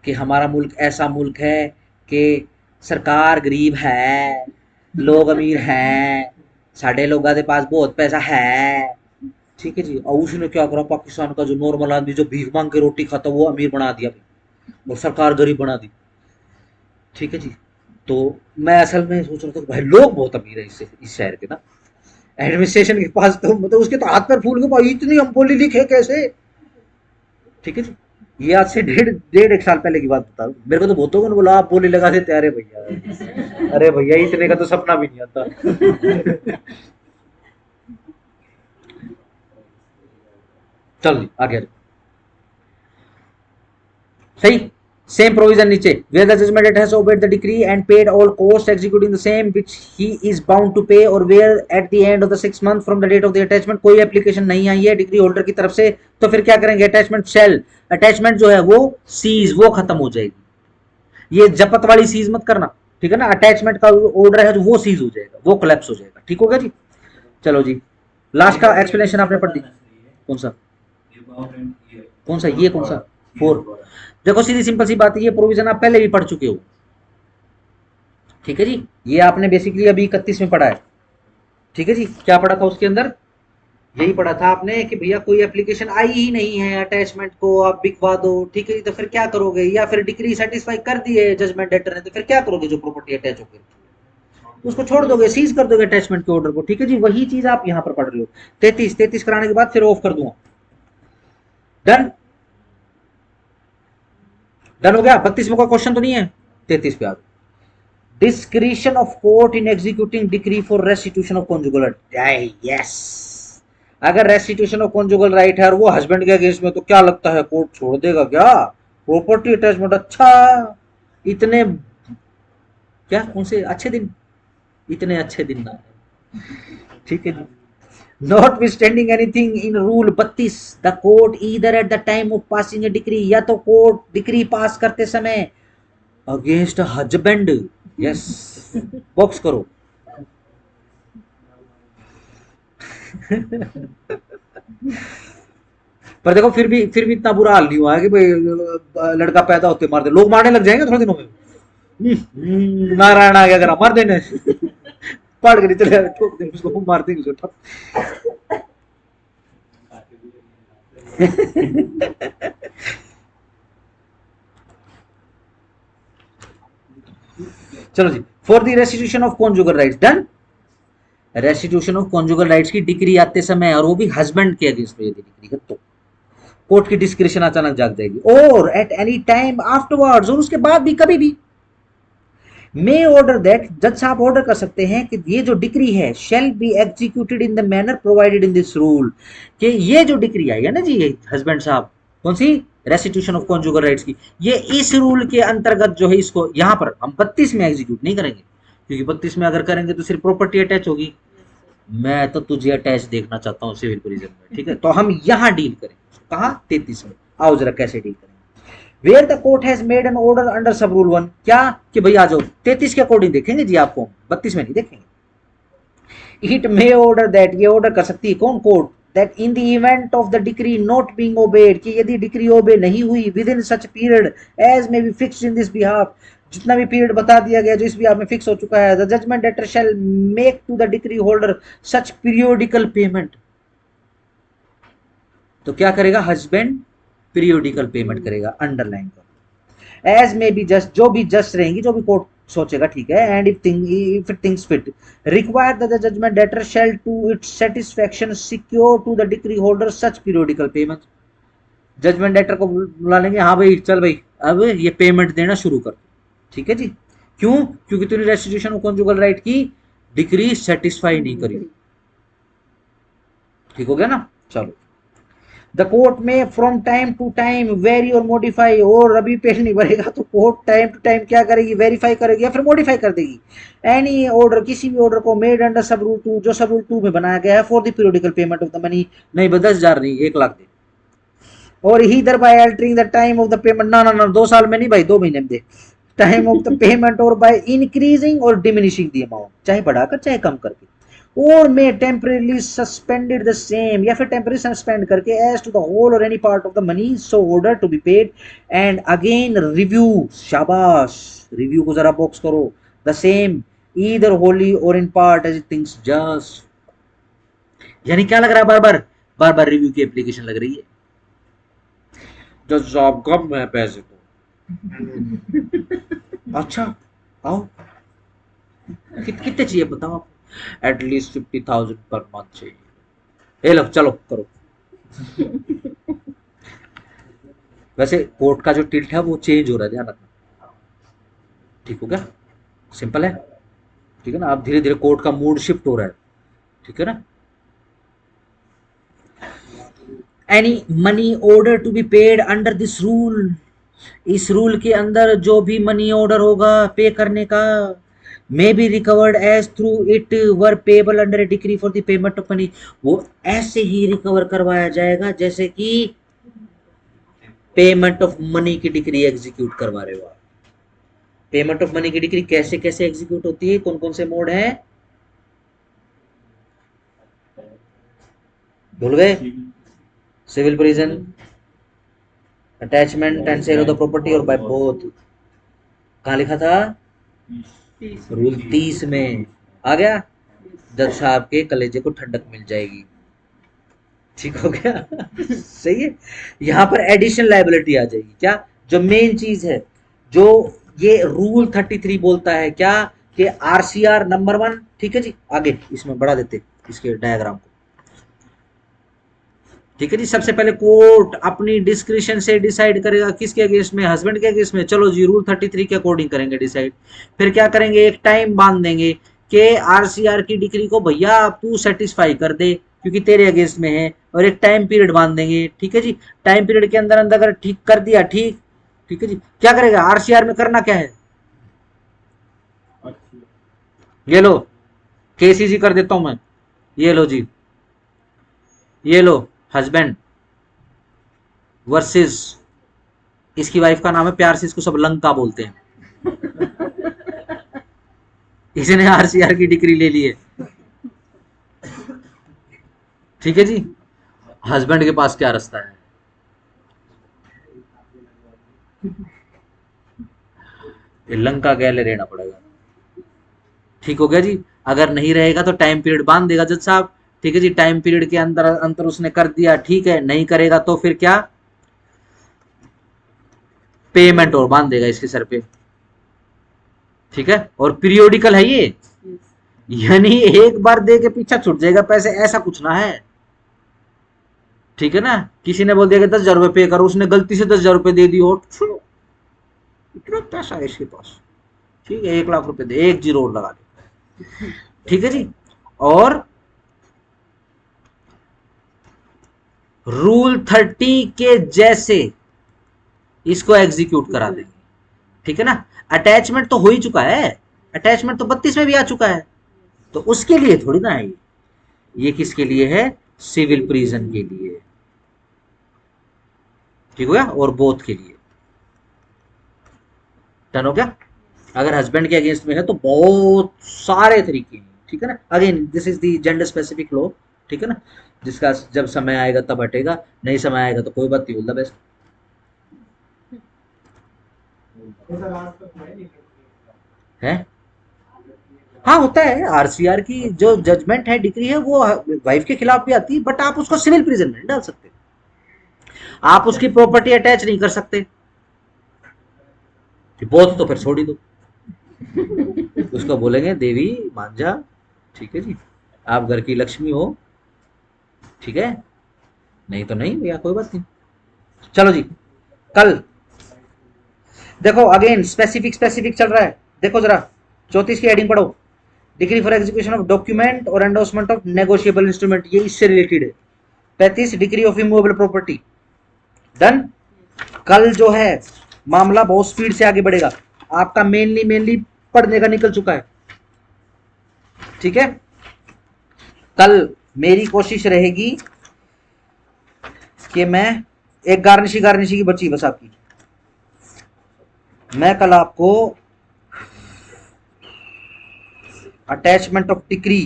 कि हमारा मुल्क ऐसा मुल्क है कि सरकार गरीब है, लोग अमीर हैं, साढ़े लोगों के पास बहुत पैसा है। ठीक है जी, और उसने क्या करा, पाकिस्तान का जो नॉर्मल आदमी जो भीख मांग के रोटी खाता वो अमीर बना दिया और सरकार गरीब बना दी। ठीक है जी, तो मैं असल में सोच रहा था कि भाई लोग बहुत अमीर है इस शहर के ना, एडमिनिस्ट्रेशन के पास तो मतलब उसके तो हाथ पैर फूल के भाई इतनी हम बोली लिखे कैसे। ठीक है जी, ये आज से डेढ़ एक साल पहले की बात बता रहा हूँ। मेरे को तो बहुतों ने बोला आप बोली लगा देते, अरे भैया, अरे भैया इतने का तो सपना भी नहीं आता। चल जी आगे सही। सेम प्रोविजन नीचे, where the judgment debtor has obeyed the decree and paid all costs executing the same which he is bound to pay, और where at the end of the 6 month from the date of the attachment कोई application नहीं आई है degree holder की तरफ से, तो फिर क्या करेंगे, अटैचमेंट शेल, अटैचमेंट जो है वो सीज, वो खत्म हो जाएगी। ये जपत वाली सीज मत करना, ठीक है ना, अटैचमेंट का ऑर्डर है जो वो सीज हो जाएगा, वो कोलैप्स हो जाएगा। ठीक हो गया जी, चलो जी लास्ट का एक्सप्लेनेशन आपने पढ़ दी। कौन सा कौन सा ये कौन सा 4, देखो सीधी सिंपल सी बात है, ये प्रोविजन आप पहले भी पढ़ चुके हो। ठीक है जी, ये आपने बेसिकली अभी 31 में पढ़ा है। ठीक है जी, क्या पढ़ा था उसके अंदर, यही पढ़ा था आपने कि भैया कोई एप्लीकेशन आई ही नहीं है अटैचमेंट को आप बिकवा दो। ठीक है जी, तो फिर क्या करोगे, या फिर डिग्री सेटिस्फाई कर दी है जजमेंट डेटर ने, तो फिर क्या करोगे, जो प्रॉपर्टी अटैच हो गई उसको छोड़ दोगे, सीज कर दोगे अटैचमेंट के ऑर्डर को। ठीक है जी, वही चीज आप यहाँ पर पढ़ रहे हो। 33 कराने के बाद फिर ऑफ कर दूंगा। डन, डन हो गया। 32 में कोई क्वेश्चन तो नहीं है, 33 पे आ गए। Discretion of court in executing decree for restitution of conjugal right. Yes, अगर रेस्टिट्यूशन ऑफ कॉन्जुगल राइट है और वो हस्बैंड के अगेंस्ट में, तो क्या लगता है कोर्ट छोड़ देगा क्या प्रॉपर्टी अटैचमेंट? अच्छा, इतने क्या कौन से अच्छे दिन, इतने अच्छे दिन ना। ठीक है जी, Notwithstanding anything in Rule 32, the court either at the time of passing a decree, या तो कोर्ट डिक्री पास करते समय अगेंस्ट हस्बैंड, यस बॉक्स करो। पर देखो फिर भी इतना बुरा हाल नहीं हुआ है कि भाई लड़का पैदा होते मार दे, लोग मारने लग जाएंगे थोड़े दिनों में। नारायण आ गया अगर मार देने, पढ़ के चले ठोक देंगे उसको, मार देंगे उसको। चलो जी, for the restitution of conjugal rights done. Restitution of conjugal rights की डिक्री आते समय, और वो भी हस्बैंड के अगेंस्ट में यदि डिक्री है, तो कोर्ट की डिस्क्रिप्शन अचानक जाग जाएगी। और एट एनी टाइम आफ्टरवर्ड्स, और उसके बाद भी कभी भी, मे ऑर्डर दैट, जज साहब ऑर्डर कर सकते हैं कि ये जो डिक्री है shall be executed in the manner provided in this rule, कि ये जो डिक्री आई है ना जी हस्बैंड साहब, कौन सी, रेस्टिट्यूशन ऑफ कॉन्जुगल राइट्स की, ये इस रूल के अंतर्गत जो है इसको यहाँ पर हम 32 में एग्जीक्यूट नहीं करेंगे, क्योंकि 32 में अगर करेंगे तो सिर्फ प्रॉपर्टी अटैच होगी। मैं तो तुझे अटैच देखना चाहता हूँ सिविल प्रिजन में। ठीक है, तो हम यहाँ डील करेंगे, कहाँ 33 में। आओ जरा कैसे डील करेंगे। Where the court has made an order under sub rule 1, क्या कि भाई आ जाओ 33 के अकॉर्डिंग देखेंगे जी आपको, 32 में नहीं देखेंगे। इट मे ऑर्डर दैट, ये ऑर्डर कर सकती है कौन, court, that in the event of the decree not being obeyed, कि यदि डिक्री ओबे नहीं हुई within such period as may be fixed in this behalf, जितना भी पीरियड बता दिया गया जो इस बिहाफ में फिक्स हो चुका है, the judgment debtor shall make to the decree holder such periodical payment. तो क्या करेगा हस्बैंड, पीरियोडिकल पेमेंट करेगा, अंडरलाइन करो। एज मे बी जस्ट, जो भी जस्ट रहेंगी, जो भी कोर्ट सोचेगा, ठीक है। And if it thinks fit require the judgment debtor shall to its satisfaction secure to the decree holder such periodical payment. Judgment debtor को बुला लेंगे, हाँ भाई चल भाई अब ये पेमेंट देना शुरू कर। ठीक है जी, क्यों, क्योंकि तूने रेस्टिट्यूशन ऑफ कॉन्जुगल राइट की डिक्री सेटिस्फाई नहीं करी। ठीक हो गया ना, चलो। The court may from time to time vary और मॉडिफाई, और अभी पेश नहीं भरेगा तो कोर्ट टाइम टू टाइम क्या करेगी, वेरीफाई करेगी या फिर मॉडिफाई कर देगी। एनी ऑर्डर, किसी भी ऑर्डर को मेड अंडर सब रूल 2, जो सब रूल 2 में बनाया गया है, for the periodical payment of the money, नहीं 10,000 नहीं 1 लाख दे। और ही दर by altering the time of the payment, ना 2 साल में नहीं भाई 2 महीने में दे, टाइम ऑफ द पेमेंट और बाय इंक्रीजिंग और डिमिनिशिंग द अमाउंट, चाहे बढ़ाकर चाहे कम करके, और may temporarily suspended the same, या फिर टेम्परेरी सस्पेंड करके, एज टू द होल और any part of the money so order to be paid and again review, शाबाश, रिव्यू को जरा बॉक्स करो, द सेम ईदर होली और in part as thinks just. यानी क्या लग रहा है, बार बार बार बार रिव्यू की एप्लीकेशन लग रही है, जो जॉब कम है पैसे को। अच्छा आओ, कितने चाहिए बताओ आप, एटलीस्ट 50,000 पर मंथ चाहिए, ये लो चलो करो। वैसे कोर्ट का जो टिल्ट है वो चेंज हो रहा है, ध्यान रखना, ठीक हो गया, सिंपल है, ठीक है ना, अब धीरे धीरे कोर्ट का मूड शिफ्ट हो रहा है, ठीक है ना। Any money order to be paid under this rule, इस रूल के अंदर जो भी मनी ऑर्डर होगा पे करने का, may be recovered as though it were payable under a decree for the payment of money, वो ऐसे ही रिकवर करवाया जाएगा जैसे कि पेमेंट ऑफ मनी की डिक्री एग्जीक्यूट करवा रहे हो आप। पेमेंट ऑफ मनी की डिक्री कैसे कैसे एग्जीक्यूट होती है, कौन कौन से मोड है, भूल गए, civil prison, attachment and sale of the property, और बाय बोथ। कहाँ लिखा था, रूल 30 में आ गया, जज साहब के कलेजे को ठंडक मिल जाएगी, ठीक हो गया। सही है, यहां पर एडिशनल लायबिलिटी आ जाएगी, क्या, जो मेन चीज है, जो ये रूल 33 बोलता है क्या, कि आरसीआर नंबर 1, ठीक है जी, आगे इसमें बढ़ा देते इसके डायग्राम को, ठीक है जी। सबसे पहले कोर्ट अपनी डिस्क्रिशन से डिसाइड करेगा किसके अगेंस्ट में, हस्बैंड के अगेंस्ट में, चलो जी रूल 33 के अकॉर्डिंग करेंगे डिसाइड। फिर क्या करेंगे, एक टाइम बांध देंगे कि आरसीआर की डिक्री को भैया तू सेटिस्फाई कर दे क्योंकि तेरे अगेंस्ट में है, और एक टाइम पीरियड बांध देंगे, ठीक है जी। टाइम पीरियड के अंदर अंदर अगर ठीक कर दिया, ठीक, ठीक है जी। क्या करेगा, आरसीआर में करना क्या है, ये लो केसीजी कर देता हूं मैं, ये लो जी, ये लो हस्बैंड वर्सेस, इसकी वाइफ का नाम है, प्यार से इसको सब लंका बोलते हैं, इसने आरसीआर की डिग्री ले ली है, ठीक है जी। हस्बैंड के पास क्या रास्ता है, लंका गैले रहना पड़ेगा, ठीक हो गया जी। अगर नहीं रहेगा तो टाइम पीरियड बांध देगा जज साहब, ठीक है जी। टाइम पीरियड के अंदर अंतर उसने कर दिया, ठीक है, नहीं करेगा तो फिर क्या, पेमेंट और बांध देगा इसके सर पे, ठीक है। और पीरियोडिकल है ये, यानी एक बार दे के पीछा छूट जाएगा पैसे, ऐसा कुछ ना है, ठीक है ना। किसी ने बोल दिया कि 10,000 रुपए पे करो, उसने गलती से 10,000 रुपए दे दी, और इतना पैसा है इसके पास, ठीक है, 1,00,000 रुपए दे, एक जीरो और लगा दे, ठीक है जी। और रूल 30 के जैसे इसको एग्जीक्यूट करा देंगे, ठीक है ना। अटैचमेंट तो हो ही चुका है, अटैचमेंट तो 32 में भी आ चुका है, तो उसके लिए थोड़ी ना है ये किसके लिए है, सिविल प्रिजन के लिए, ठीक हो गया, और बोथ के लिए डन हो गया। अगर हस्बैंड के अगेंस्ट में है तो बहुत सारे तरीके हैं, ठीक है ना। Again this is the gender specific law, ठीक है ना, जिसका जब समय आएगा तब हटेगा, नहीं समय आएगा तो कोई बात नहीं, बोल बेस्ट है। हाँ होता है, आरसीआर की जो जजमेंट है, डिग्री है, वो वाइफ के खिलाफ भी आती है, बट आप उसको सिविल प्रिजन में नहीं डाल सकते, आप उसकी प्रॉपर्टी अटैच नहीं कर सकते, बहुत तो फिर छोड़ ही दो, उसको बोलेंगे देवी मान जा, ठीक है जी, आप घर की लक्ष्मी हो, ठीक है, नहीं तो नहीं भैया, कोई बात नहीं। चलो जी, कल देखो अगेन स्पेसिफिक स्पेसिफिक चल रहा है, देखो जरा 34 की हेडिंग पढ़ो, degree for execution of document और एंडोर्समेंट ऑफ नेगोशिएबल इंस्ट्रूमेंट, ये इससे रिलेटेड है। 35 degree of immovable property, done. कल जो है मामला बहुत स्पीड से आगे बढ़ेगा, आपका मेनली पढ़ने का निकल चुका है, ठीक है। कल मेरी कोशिश रहेगी कि मैं एक गार्निशी की बची बस आपकी, मैं कल आपको अटैचमेंट ऑफ डिक्री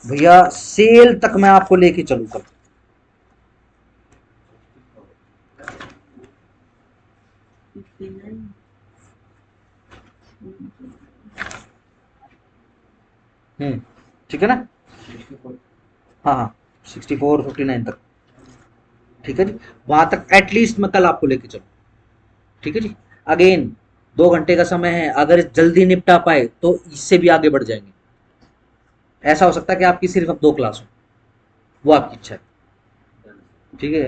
भैया सेल तक मैं आपको लेके चलूँ कल। ठीक है ना। हाँ हाँ 64-59 तक, ठीक है जी। वहां तक एटलीस्ट मैं कल आपको लेके चलूँ, ठीक है जी। अगेन 2 घंटे का समय है, अगर जल्दी निपटा पाए तो इससे भी आगे बढ़ जाएंगे। ऐसा हो सकता है कि आपकी सिर्फ अब 2 क्लास हो, वो आपकी इच्छा है, ठीक है।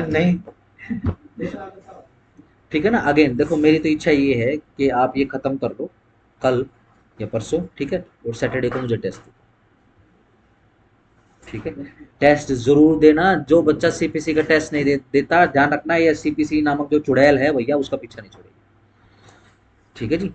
नहीं, ठीक है ना। अगेन देखो मेरी तो इच्छा ये है कि आप ये खत्म कर लो कल या परसों, ठीक है, और सैटरडे को मुझे टेस्ट दो, ठीक है। टेस्ट जरूर देना। जो बच्चा सीपीसी का टेस्ट नहीं देता, ध्यान रखना ये सीपीसी नामक जो चुड़ैल है भैया उसका पीछा नहीं छोड़ेगी, ठीक है जी।